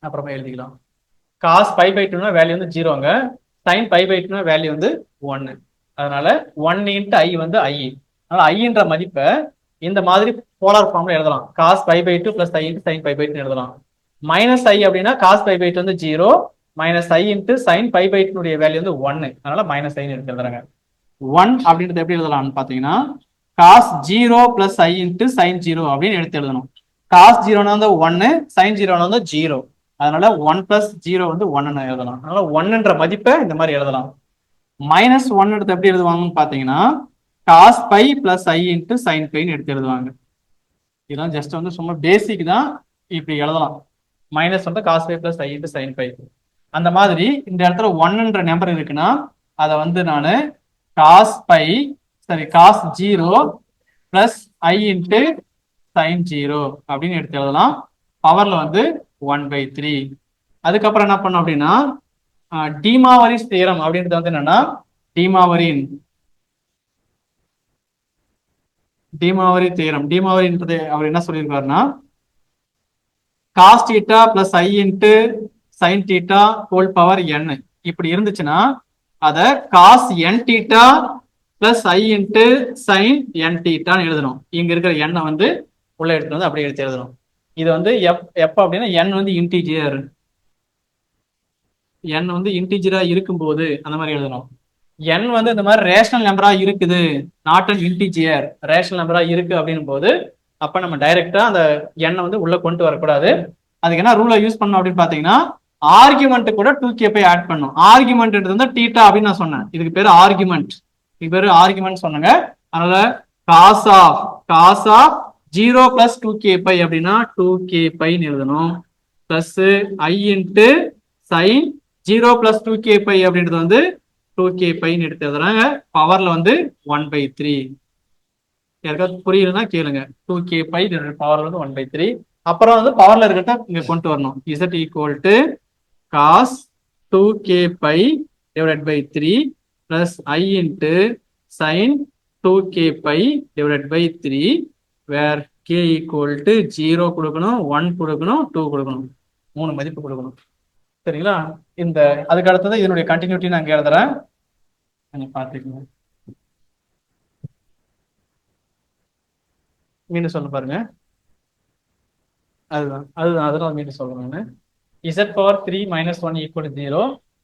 [SPEAKER 1] அப்புறமா எழுதிக்கலாம். cos π/2னா வேல்யூ வந்து 0ங்க, sin π/2னா வேல்யூ வந்து 1. அதனால 1 × i வந்து i. அதனால iன்ற மதிப்பை இந்த மாதிரி போலார் ஃபார்ம்ல எழுதலாம். cos π/2 + i × sin π/2 எழுதலாம். -i அப்படின்னா cos π/2 வந்து 0, -i × sin π/2 வேல்யூ வந்து 1. அதனால -i எடுத்து எழுதுறாங்க. 1 அப்படின்றது எப்படி எழுதலாம்னு பாத்தீங்கன்னா cos 0 plus i into sine 0 அப்படின்னு எடுத்து எழுதணும். காஸ் 0னா வந்து 1, சைன் 0னா வந்து 0. அதனால 1 பிளஸ் 0 வந்து 1 எழுதலாம். அதனால 1ன்ற மதிப்பை இந்த மாதிரி எழுதலாம். மைனஸ் 1 எடுத்து எப்படி எழுதுவாங்கன்னு பாத்தீங்கன்னா cos pi plus i into sine பைன்னு எடுத்து எழுதுவாங்க. இதெல்லாம் ஜஸ்ட் வந்து சும்மா பேசிக் தான், இப்படி எழுதலாம். மைனஸ் வந்து cos pi plus i into sine pi. அந்த மாதிரி இந்த இடத்துல 1ன்ற நம்பர் இருக்குன்னா அதை வந்து நான் cos pi cos 0 plus i into sine 0 அப்படின்னு எடுத்து எழுதலாம். பவர்ல வந்து 1/3. அதுக்கப்புறம் என்ன பண்ணோம் அப்படின்னா டீமாவரிஸ் தியரம் அப்படின்றது வந்து என்னன்னா டீமாவரி தியரம். டீமாவரின்றது அவர் என்ன சொல்லியிருக்காருன்னா cos theta plus i into sine theta whole power n இப்படி இருந்துச்சுன்னா அத cos n theta plus i into sine n தீட்டான்னு எழுதணும். இங்க இருக்கிற எண்ணை வந்து உள்ள எடுத்து வந்து அப்படியே எடுத்து எழுதணும். இது வந்து எப்ப அப்படின்னா n வந்து இன்டீஜர், n வந்து இன்டீஜரா இருக்கும்போது அந்த மாதிரி எழுதணும். n வந்து இந்த மாதிரி ரேஷனல் நம்பரா இருக்குது, நாட் அன் இன்டீஜர், ரேஷனல் நம்பரா இருக்கு அப்படின்னும் போது அப்ப நம்ம டைரக்டா அந்த எண்ணை வந்து உள்ள கொண்டு வரக்கூடாது. அதுக்கு என்ன ரூலை யூஸ் பண்ணணும் அப்படின்னு பாத்தீங்கன்னா ஆர்குமெண்ட் கூட 2k பை ஆட் பண்ணும். ஆர்குமெண்ட் வந்து தீட்டா அப்படின்னு நான் சொன்னேன். இதுக்கு பேரு ஆர்குமெண்ட், இது பேரு ஆர்குமெண்ட் சொன்னாங்க. அதனால cos of 0 plus 2k by அப்படின்னா 2k பைன்னு எழுதணும். Plus i into sine 0 plus 2k pi அப்படின்றது வந்து 2k பைன்னு எடுத்து எழுதுறாங்க. பவர்ல வந்து 1/3. யாருக்காவது புரியலன்னா கேளுங்க. 2k பை பவர்ல வந்து 1/3. அப்புறம் வந்து பவர்ல இருக்கிறத இங்க கொண்டு வரணும். z equal to cos 2k pi divided by 3 plus i into sine 2k pi divided by 3 where k equal to 0 கொடுக்கணும், 1 கொடுக்கணும், 2 கொடுக்கணும், 3 மதிப்பு கொடுக்கணும். சரிங்களா? இந்த அதுக்கு அடுத்தது இதனுடைய கண்டினியூட்டி நான் இங்க எழுதுறேன், பாத்துக்கோங்க. மீண்டும் சொல்ல பாருங்க. அதுதான் மீண்டும் சொல்றேன். z power 3 minus 1 equal 0.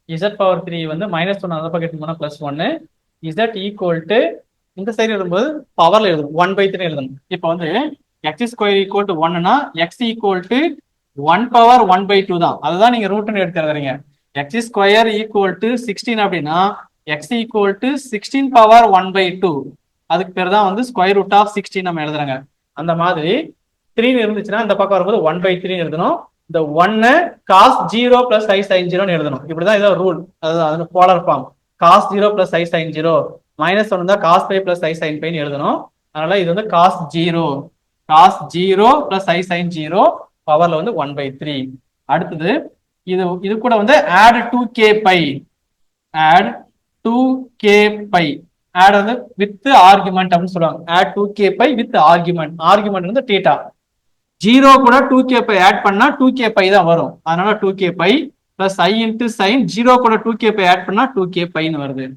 [SPEAKER 1] z power 3 வந்து மைனஸ் 1 அந்த பக்கத்து போனா பிளஸ் 1. z ஈக்குவல் டு இந்த சைடு எழுதும்போது பவர்ல எழுதணும், 1/3 எழுதணும். இப்போ வந்து x ஸ்கொயர் ஈக்குவல் டு 1னா x ஈக்குவல் டு 1 பவர் 1/2 தான். அதுதான் நீங்க ரூட்னு எடுத்து எழுதுறீங்க. x ஸ்கொயர் ஈக்குவல் டு 16 அப்படின்னா x ஈக்குவல் டு 16 பவர் 1/2. அதுக்கு பேர் தான் வந்து ஸ்கொயர் ரூட் ஆஃப் 16 நம்ம எழுதுறாங்க. அந்த மாதிரி 3 இருந்துச்சுன்னா இந்த பக்கம் வரும்போது 1/3 எழுதணும். இந்த 1 காஸ் 0 பிளஸ் ஐ சைன் 0 எழுதணும். இப்படிதான் இதோ ரூல், அதாவது polar form. Cos 0 plus i sine 0 minus 1 தான் cos pi plus i sine பைன்னு எழுதணும். அதனால இது வந்து காஸ் 0 பிளஸ் ஐ சைன் 0 பவர்ல வந்து 1/3. அடுத்தது இது கூட வந்து add 2k pi, add 2k pi, add வந்து வித் ஆர்குமெண்ட் அப்படின்னு சொல்லுவாங்க. Add 2k pi with argument. Argument வந்து தீட்டா. 0 கூட 2k பை ஆட் பண்ணா 2k பை தான் வரும். அதனால 2k pi plus i into sine 0 கூட 2k பை ஆட் பண்ணா 2k பைன்னு வருது.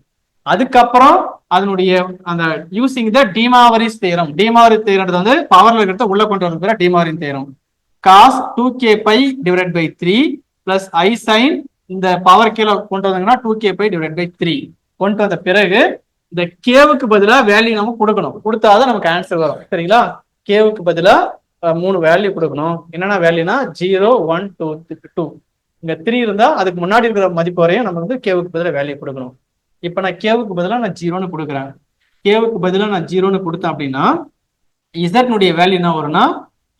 [SPEAKER 1] அதுக்கப்புறம் அதனுடைய அந்த using the De Moivre's theorem. De Moivre theorem வந்து பவர்ல இருக்கிறத உள்ள கொண்டு வரது டீமாவரின் theorem. Cos 2k pi divided by 3 plus i sine இந்த பவர் கீழே கொண்டு வந்தாங்கன்னா 2k பை டிவைடட் பை 3 கொண்டு வந்த பிறகு இந்த கேவுக்கு பதிலா வேல்யூ நம்ம கொடுக்கணும். கொடுத்தாதான் நமக்கு ஆன்சர் வரும். சரிங்களா? கேவுக்கு பதிலா 3 வேல்யூ கொடுக்கணும். என்னென்ன வேல்யூனா 0, 1, 2, 2. இங்க 3 இருந்தா அதுக்கு முன்னாடி இருக்கிற மதிப்பு வரையும் நம்ம வந்து கேவுக்கு பதிலா வேல்யூ கொடுக்கணும். இப்ப நான் கேவுக்கு பதிலா நான் 0ன்னு கொடுக்குறேன். கேவுக்கு பதிலா நான் 0ன்னு கொடுத்தேன் அப்படின்னா z னுடைய வேல்யூ என்ன வரும்னா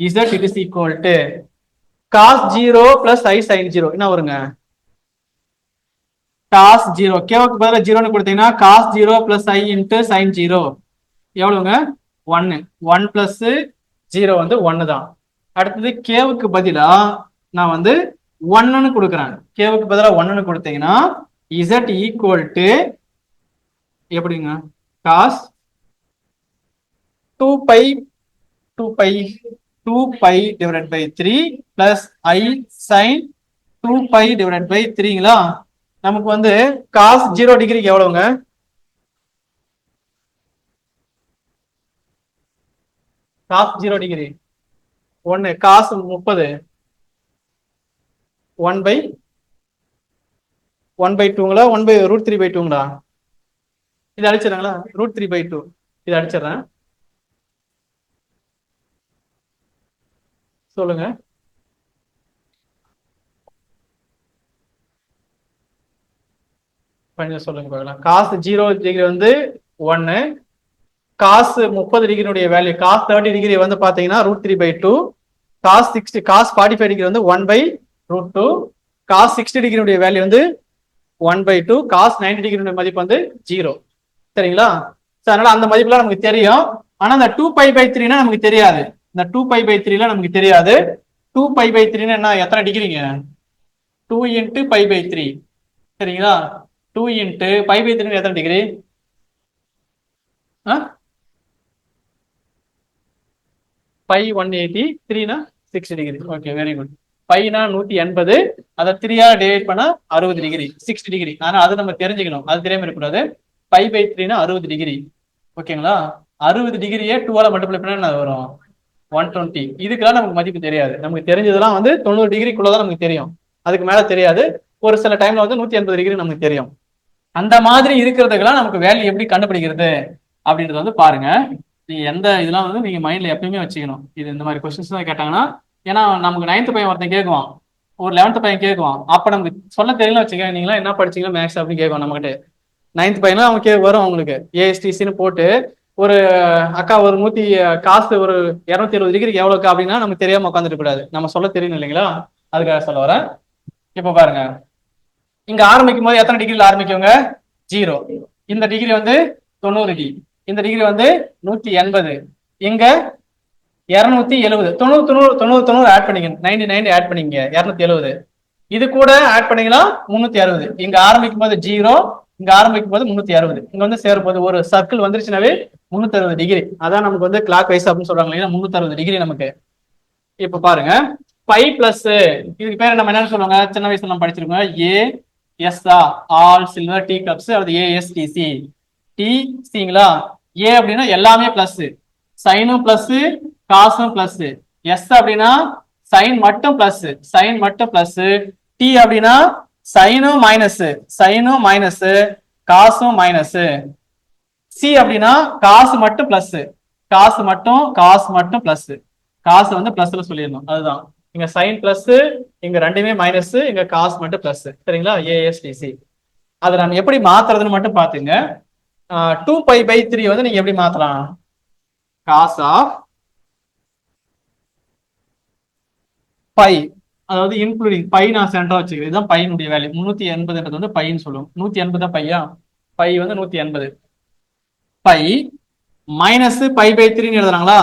[SPEAKER 1] z it is equal to cos 0 plus i sin 0 என்ன வருங்க? cos 0 கேவுக்கு பதிலா 0ன்னு கொடுத்தீங்கன்னா cos 0 plus i into sin 0 எவ்வளவுங்க? 1. 1 plus 0 வந்து 1 தான். அடுத்தது கேவுக்கு பதிலா நான் வந்து 1ன்னு கொடுக்குறேன். கேவுக்கு பதிலா 1ன்னு கொடுத்தீங்கன்னா z equal to எப்படிங்க? cos 2pi divided by 3 plus i sin 2pi divided by 3ங்களா? நமக்கு வந்து cos 0 டிகிரிக்கு எவ்வளவுங்க? cos 0 degree 1 cos 30 1/2ங்களா 1/√3/2ங்களா? இது அடிச்சிடறாங்களா? √3/2 இது அடிச்சிடறேன். சொல்லுங்க. கொஞ்சம் சொல்லுங்க பார்க்கலாம். காஸ் 0 டிகிரி வந்து 1, காஸ் 30 டிகிரியுடைய வேல்யூ காஸ் 30 டிகிரி வந்து பாத்தீங்கன்னா √3/2, காஸ் 45 டிகிரி வந்து 1/√2, காஸ் 60 டிகிரியுடைய வேல்யூ வந்து 1/2, காஸ் 90 டிகிரியுடைய மதிப்பு வந்து 0. சரிங்களா? அதனால அந்த மதிப்புலாம் நமக்கு தெரியும். ஆனா இந்த 2π/3னா நமக்கு தெரியாது. இந்த 2π/3ல நமக்கு தெரியாது. 2π/3னா என்ன, எத்தனை டிகிரிங்க? 2 × π/3. சரிங்களா? 2 × π/3 எத்தனை டிகிரி? பை 180, 3னா 60 டிகிரி. Okay, very good. பைனா 180, அதை 3ஆ டிவைட் பண்ணா 60 டிகிரி, 60 டிகிரி. ஆனா அது நம்ம தெரிஞ்சுக்கணும், அது தெரியாம இருக்கக்கூடாது. π/3னா 60 டிகிரி. ஓகேங்களா? 60 டிகிரியே 2ஆல மல்டிப்ளை பண்ணா என்ன வரும்? 120. இதுக்கெல்லாம் நமக்கு மதிப்பு தெரியாது. நமக்கு தெரிஞ்சதெல்லாம் வந்து 90 டிகிரிக்குள்ளதான் நமக்கு தெரியும். அதுக்கு மேல தெரியாது. ஒரு சில டைம்ல வந்து 180 டிகிரி நமக்கு தெரியும். அந்த மாதிரி இருக்கிறதுக்கெல்லாம் நமக்கு வேல்யூ எப்படி கண்டுபிடிக்கிறது அப்படின்றத வந்து பாருங்க. நீங்க எந்த இதெல்லாம் வந்து நீங்க மைண்ட்ல எப்பயுமே வச்சுக்கணும். இது இந்த மாதிரி கொஸ்டின்ஸ் தான் கேட்டாங்கன்னா, ஏன்னா நமக்கு 9th பையன் ஒருத்தன் கேட்குவான், ஒரு 11th பையன் கேட்குவான். அப்ப நமக்கு சொல்ல தெரியல வச்சுக்க, நீங்களா என்ன படிச்சீங்க மேக்ஸ் அப்படின்னு கேட்கும் நம்ம கிட்ட. 9th பையனா அவங்க வரும் அவங்களுக்கு ஏஎஸ்டிசின்னு போட்டு, ஒரு அக்கா ஒரு காசு ஒரு 270 டிகிரிக்கு எவ்வளோக்கா அப்படின்னா நமக்கு தெரியாம உட்காந்துட்டு கூடாது. நம்ம சொல்ல தெரியணும் இல்லைங்களா? அதுக்காக சொல்ல வரேன். இப்ப பாருங்க, இங்க ஆரம்பிக்கும் போது எத்தனை டிகிரில ஆரம்பிக்குங்க? 0. இந்த டிகிரி வந்து 90 டிகிரி, இந்த டிகிரி வந்து 180, இங்க 270, 90 ஆட் பண்ணிங்க, 90 ஆட் பண்ணிங்க 270. இது கூட ஆட் பண்ணீங்கன்னா 360. இங்க ஆரம்பிக்கும் போது 0, இங்க ஆரம்பிக்கும் போது 360, இங்க வந்து சேரும் போது ஒரு சர்க்கிள் வந்துருச்சுனாவே 360 டிகிரி. அதான் நமக்கு வந்து கிளாக் வைஸ் அப்படின்னு சொல்றாங்க இல்லையா, 360 டிகிரி நமக்கு. இப்ப பாருங்க, பை பிளஸ், இதுக்கு பேர் நம்ம என்னன்னு சொல்லுவாங்க, சின்ன வயசுல நம்ம படிச்சிருக்கோம், ஏஎஸ்ஆ, ஆல் சில்வர் டீ கப்ஸ், அது ஏஎஸ்டிசி. டி சிங்களா? ஏ அப்படின்னா எல்லாமே பிளஸ், சைனும் பிளஸ், காசும் பிளஸ். எஸ் அப்படின்னா சைன் மட்டும் பிளஸ், சைன் மட்டும் பிளஸ். டி அப்படின்னா சைனும் மைனஸ், சைனும் மைனஸ், காசும் மைனஸ். சி அப்படின்னா காசு மட்டும் பிளஸ், காசு மட்டும் பிளஸ். காசு வந்து பிளஸ்ல சொல்லிடணும், அதுதான். இங்க சைன் பிளஸ், இங்க ரெண்டுமே மைனஸ், இங்க காசு மட்டும் பிளஸ். சரிங்களா? ஏஎஸ்டிசி. அதை நம்ம எப்படி மாத்துறதுன்னு மட்டும் பாத்துங்க. 2π/3 வந்து நீங்க எப்படி மாத்தலாம்? காஸ் ஆஃப் பை, அதாவது இன்க்ளூடிங் பை நான் சென்டரா வச்சுக்கிறேன். இதுதான் பையனுடைய வேல்யூ. 380 வந்து பைன்னு சொல்லுவோம். 180 தான் பையா, பை வந்து 180. பை மைனஸ் π/3 எழுதுறாங்களா,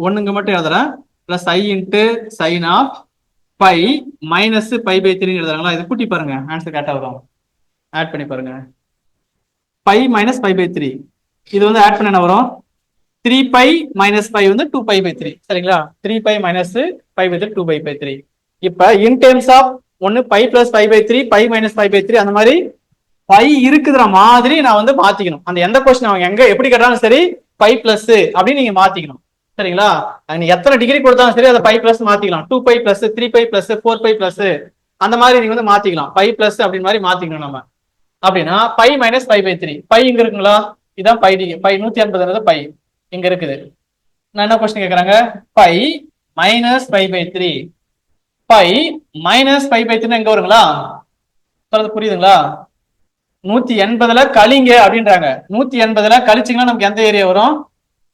[SPEAKER 1] ஒண்ணுங்க மட்டும் எழுதுறேன், plus i into sine of pi minus π/3 எழுதுறாங்களா, இதை கூட்டி பாருங்க, ஆன்சர் கரெக்டா வரும். ஆட் பண்ணி பாருங்க, பை மைனஸ் π/3. இது வந்து ஆட் பண்ண என்ன வரும்? 3π மைனஸ் பை வந்து 2π/3. சரிங்களா? 3π மைனஸ் π/3 2π/3. இப்ப இன் டேர்ம்ஸ் ஆஃப் ஒன்னு பை பிளஸ் π/3, பை மைனஸ் π/3, அந்த மாதிரி பை இருக்குற மாதிரி நான் வந்து மாத்திக்கணும். அந்த எந்த கொஸ்டின் அவங்க எங்க எப்படி கேட்டாலும் சரி, பை பிளஸ் அப்படின்னு நீங்க மாத்திக்கணும். சரிங்களா? நீ எத்தனை டிகிரி கொடுத்தாலும் சரி அதை பை பிளஸ் மாத்திக்கலாம். 2π பிளஸ், 3π பிளஸ், 4π பிளஸ், அந்த மாதிரி நீங்க வந்து மாத்திக்கலாம். பை பிளஸ் அப்படின்னு மாதிரி மாத்திக்கணும் நம்ம. அப்படின்னா பை மைனஸ் π/3, பை இங்க இருக்குங்களா, இதான் பை டிகிரி. பை 180 பை இங்க இருக்குது. நான் என்ன கொஸ்டின் கேக்குறாங்க, பை மைனஸ் π/3. பை மைனஸ் π/3 எங்க வருங்களா, சொல்றது புரியுதுங்களா? 180ல கழிங்க அப்படின்றாங்க. 180ல கழிச்சிங்கன்னா நமக்கு எந்த ஏரியா வரும்?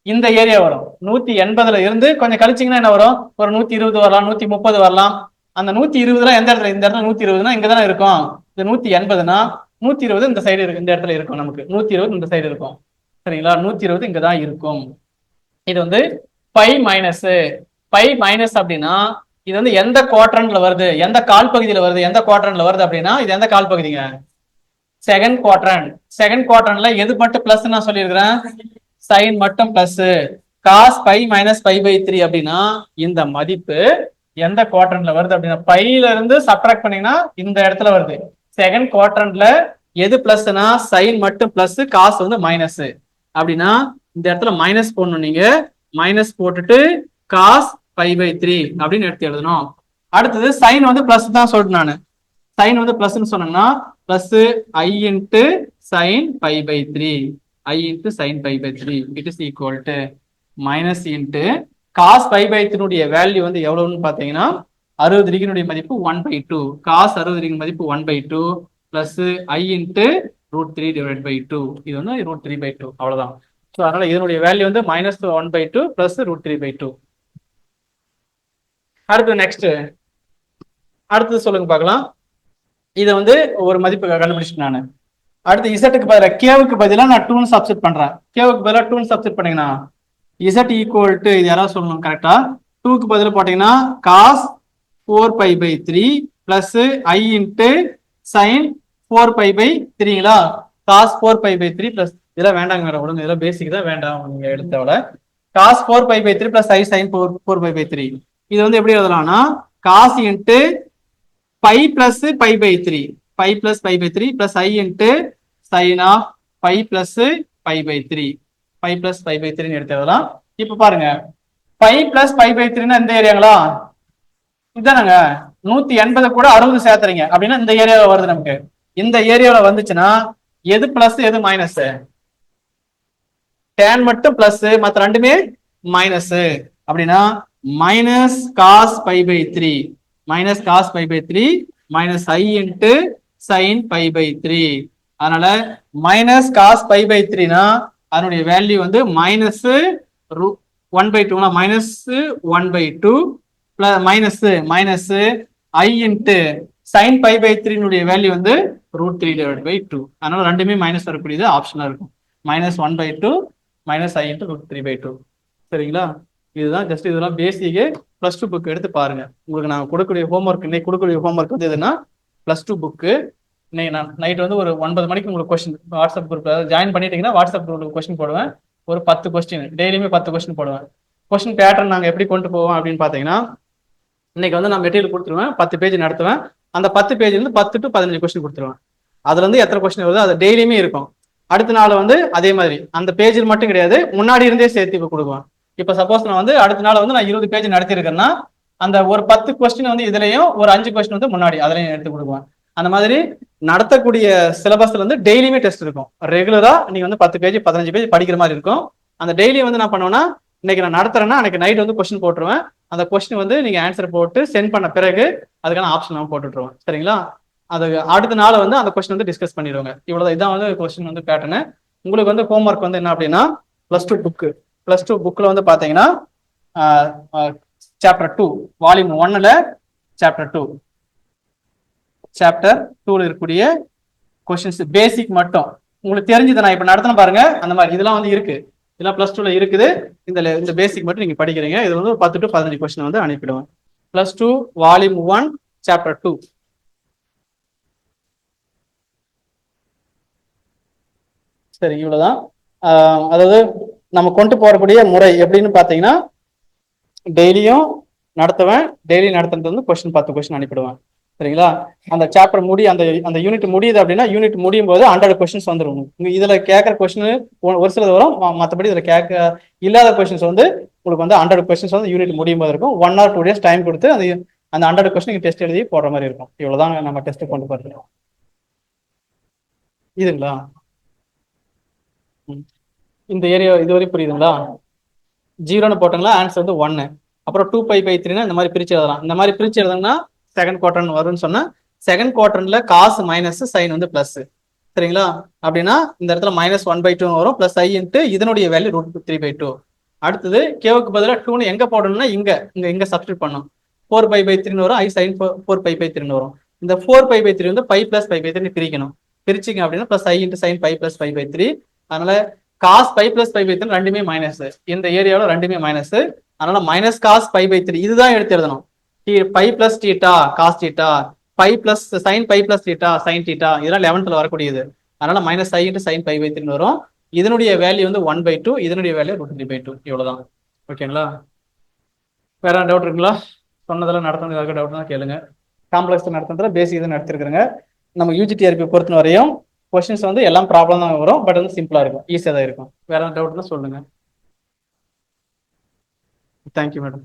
[SPEAKER 1] இந்த ஏரியா வரும். 180ல இருந்து கொஞ்சம் கழிச்சிங்கன்னா என்ன வரும்? ஒரு 120 வரலாம், 130 வரலாம். அந்த 120ல எந்த இடத்துல? இந்த இடத்துல 120னா இங்க தானே இருக்கும். இது 180னா 120 இந்த சைடு இருக்கு, இந்த இடத்துல இருக்கும். நமக்கு 120 இந்த சைடு இருக்கும். சரிங்களா? 120 இங்க தான் இருக்கும். இது வந்து பை மைனஸ். பை மைனஸ் அப்படின்னா இது வந்து எந்த குவாட்ரண்ட்ல வருது, எந்த கால் பகுதியில வருது, எந்த குவாட்ரண்ட்ல வருது அப்படின்னா இது எந்த கால் பகுதிங்க? Second quadrant. செகண்ட் குவாட்ரண்ட்ல எது மட்டும் பிளஸ் நான் சொல்லியிருக்கிறேன்? சைன் மட்டும் பிளஸ். காஸ் பை மைனஸ் π/3 அப்படின்னா இந்த மதிப்பு எந்த குவாட்ரண்ட்ல வருது அப்படின்னா பையில இருந்து சப்ட்ராக்ட் பண்ணீங்கன்னா இந்த இடத்துல வருது. செகண்ட் குவாட்ரண்ட்ல எது பிளஸ்னா சைன் மட்டும் பிளஸ், காசு வந்து மைனஸ். அப்படின்னா இந்த இடத்துல மைனஸ் போடணும். நீங்க மைனஸ் போட்டுட்டு காஸ் π/3 அப்படின்னு எடுத்து எழுதணும். அடுத்தது சைன் வந்து பிளஸ் தான் சொல்லிட்டு நான் சைன் வந்து பிளஸ்ன்னு சொன்னேன்னா plus i into sine π/3, i into sine π/3 it is equal to minus into cos pi pi த்ரீனுடைய வேல்யூ வந்து எவ்வளவுன்னு பாத்தீங்கன்னா 60 டிகிரினுடைய மதிப்பு 1/2 காஸ் 60 டிகிரி மதிப்பு 1/2 plus i into √3 divide by 2 இது வந்து √3/2 அவ்வளவுதான். ஸோ அதனால இதனுடைய வேல்யூ வந்து -1/2 பிளஸ் √3/2. அடுத்து நெக்ஸ்ட் அடுத்தது சொல்லுங்க பார்க்கலாம். இதை வந்து ஒரு மதிப்பு கண்டுபிடிச்சிட்டு நான் அடுத்து இசட்டுக்கு பதிலாக கேவுக்கு பதிலாக நான் 2 சப்ஸ்டிட் பண்றேன். கேவுக்கு பதிலாக 2 சப்ஸ்டிட் பண்ணீங்கன்னா இசட் ஈக்குவல் டு இது யாராவது சொல்லணும் கரெக்டா 2க்கு பதிலாக போட்டீங்கன்னா cos 4π/3 plus i into sine 4π/3ங்களா காஸ் 4π/3 பிளஸ் இதெல்லாம் வேண்டாங்க மேடம் விடுங்க இதெல்லாம் பேசிக் தான் வேண்டாம் நீங்க எடுத்தோட காஸ் 4π/3 பிளஸ் ஐ சைன் 4π/3 இது வந்து எப்படி எழுதலாம்னா cos into pi plus π/3 pi plus π/3 plus i into sine of pi plus π/3 pi plus π/3 எடுத்து எழுதலாம். இப்ப பாருங்க பை பிளஸ் π/3 இந்த ஏரியாங்களா இதுதானங்க 180 கூட 60 சேர்த்துறீங்க அப்படின்னா இந்த ஏரியாவில் வருது நமக்கு. இந்த ஏரியாவில் வந்துச்சுன்னா எது பிளஸ் எது மைனஸ் tan மட்டும் பிளஸ் மற்ற ரெண்டுமே மைனஸ் அப்படின்னா minus cos π/3 minus cos π/3 minus i into sine π/3 அதனால மைனஸ் காஸ் π/3னா அதனுடைய வேல்யூ வந்து minus 1/2 minus 1/2 plus minus i into sine π/3 value வந்து √3/2 அதனால ரெண்டுமே மைனஸ் வரக்கூடியது ஆப்ஷனா இருக்கும் -1/2 மைனஸ் ஐ இன்ட்டு √3/2 சரிங்களா. இதுதான் ஜஸ்ட் இதெல்லாம் பேசிக் +2 புக் எடுத்து பாருங்க. உங்களுக்கு நான் கொடுக்கக்கூடிய ஹோம்ஒர்க் இன்னைக்கு கொடுக்கக்கூடிய ஹோம்ஒர்க் வந்து எதுனா +2 புக்கு இன்னைக்கு நான் நைட் வந்து ஒரு 9 மணிக்கு உங்களுக்கு கொஸ்டின் வாட்ஸ்அப் குரூப்ல ஜாயின் பண்ணிட்டீங்கன்னா வாட்ஸ்அப் குரூப்ல கொஸ்டின் போடுவேன். ஒரு 10 கொஸ்டின் டெய்லியுமே 10 கொஸ்டின் போடுவேன். கொஸ்டின் பேட்டர்ன் நாங்கள் எப்படி கொண்டு போவோம் அப்படின்னு பார்த்தீங்கன்னா இன்னைக்கு வந்து நான் மெட்டீரியல் கொடுத்துருவேன் 10 பேஜ் நடத்துவேன். அந்த 10 பேஜ்ல இருந்து 10 to 15 கொஸ்டின் கொடுத்துருவேன். அதுல இருந்து எத்தனை கொஸ்டின் வருது அது டெய்லியுமே இருக்கும். அடுத்த நாள் வந்து அதே மாதிரி அந்த பேஜில் மட்டும் கிடையாது முன்னாடி இருந்தே சேர்த்து இப்போ கொடுக்குவேன். இப்போ சப்போஸ் நான் வந்து அடுத்த நாள் வந்து நான் 20 பேஜ் நடத்திருக்கேன்னா அந்த ஒரு 10 கொஸ்டின் வந்து இதுலயும் ஒரு 5 கொஸ்டின் வந்து முன்னாடி அதுலயும் எடுத்து கொடுக்குவேன். அந்த மாதிரி நடத்தக்கூடிய சிலபஸ்ல வந்து டெய்லியுமே டெஸ்ட் இருக்கும். ரெகுலரா நீங்க வந்து 10 பேஜ் 15 பேஜ் படிக்கிற மாதிரி இருக்கும். அந்த டெய்லி வந்து நான் பண்ணுவேன்னா இன்னைக்கு நான் நடத்துறேன்னா அன்னைக்கு நைட் வந்து கொஸ்டின் போட்டுருவேன். அந்த கொஸ்டின் வந்து நீங்க ஆன்சர் போட்டு சென்ட் பண்ண பிறகு அதுக்கான ஆப்ஷன் நான் போட்டுருவேன் சரிங்களா. அது அடுத்த நாள் வந்து அந்த கொஸ்டின் வந்து டிஸ்கஸ் பண்ணிடுவாங்க. இவ்வளவுதான் இதான் வந்து கொஸ்டின் வந்து பேட்டர்னு. உங்களுக்கு வந்து ஹோம்ஒர்க் வந்து என்ன அப்படின்னா +2 புக்ல வந்து பாத்தீங்கன்னா சாப்டர் 2 வால்யூம் 1ல சாப்டர் 2ல இருக்கக்கூடிய கொஸ்டின்ஸ் பேசிக் மட்டும் உங்களுக்கு தெரிஞ்சது நான் இப்ப நடத்தின பாருங்க. அந்த மாதிரி இதெல்லாம் வந்து இருக்கு இதெல்லாம் +2ல இருக்குது. இந்த பேசிக் மட்டும் நீங்க படிக்கிறீங்க. இது வந்து 10 to 15 கொஸ்டின் வந்து அனுப்பிடுவேன். +2 வால்யூம் 1 சாப்டர் 2 சரி இவ்வளவுதான். அதாவது நம்ம கொண்டு போறக்கூடிய முறை எப்படின்னு பாத்தீங்கன்னா டெய்லியும் நடத்துவேன். டெய்லி நடத்துறது வந்து 10 கொஸ்டின் அனுப்பிடுவேன் சரிங்களா. அந்த சாப்டர் அந்த யூனிட் முடியுது அப்படின்னா யூனிட் முடியும் போது 100 கொஸ்டின்ஸ் வந்துடும். இதுல கேட்கற கொஸ்டின் ஒரு சிலது வரும். மற்றபடி இதுல கேட்க இல்லாத கொஸ்டின்ஸ் வந்து உங்களுக்கு வந்து 100 கொஸ்டின்ஸ் வந்து யூனிட் முடியும் போது இருக்கும். 1 or 2 days டைம் கொடுத்து அந்த 100 கொஸ்டின் டெஸ்ட் எழுதி போடுற மாதிரி இருக்கும். இவ்வளவுதான் நம்ம டெஸ்ட் கொண்டு போறோம். இதுங்களா இந்த ஏரியா இதுவரை புரியுதுங்களா. 0ன்னு போட்டோங்களா ஆன்சர் வந்து 1. அப்புறம் 2π/3 இந்த மாதிரி பிரிச்சு எழுதலாம். இந்த மாதிரி பிரிச்சு எழுதணும்னா செகண்ட் குவார்டர்ன் வரும்னு சொன்னா செகண்ட் குவார்டர்ல காஸ் மைனஸ் சைன் வந்து பிளஸ் சரிங்களா. அப்படின்னா இந்த இடத்துல -1/2 வரும் பிளஸ் ஐ இன்ட்டு இதனுடைய வேல்யூ √3/2. அடுத்தது கேவுக்கு பதிலாக 2ன்னு எங்க போடணும்னா இங்க சப்ஸ்டிட் பண்ணும் 4π/3 வரும். ஐ சைன் 4π/3 வரும். இந்த 4π/3 வந்து π + π/3 பிரிக்கணும். பிரிச்சிங்க அப்படின்னா பிளஸ் ஐ இன்ட்டு சைன் π + π/3. அதனால காஸ் π + π/3 ரெண்டுமே மைனஸ். இந்த ஏரியாவில் ரெண்டுமே மைனஸ். அதனால மைனஸ் காஸ் π/3 இதுதான் எடுத்து எழுதணும். Pi plus theta cos theta pi plus sine pi plus theta sine theta இதெல்லாம் 11th வரக்கூடியது. அதனால -i இன்ட்டு சைன் π/3 வரும். இதனுடைய வேல்யூ வந்து 1/2 இதனுடைய வேல்யூ √3/2 இவ்வளவுதான். ஓகேங்களா. வேற டவுட் இருக்குங்களா? சொன்னதெல்லாம் நடத்துறது ஏதாவது டவுட் தான் கேளுங்க. காம்ப்ளெக்ஸ் நடத்துறதுல பேசிக் தான் நடத்திருக்கிறேங்க. நம்ம UGTRP பொறுத்த வரையும் கொஸ்டின்ஸ் வந்து எல்லாம் ப்ராப்ளம் தான் வரும். பட் வந்து சிம்பிளா இருக்கும் ஈஸியாக தான் இருக்கும். வேற டவுட்னா சொல்லுங்க. Thank you madam.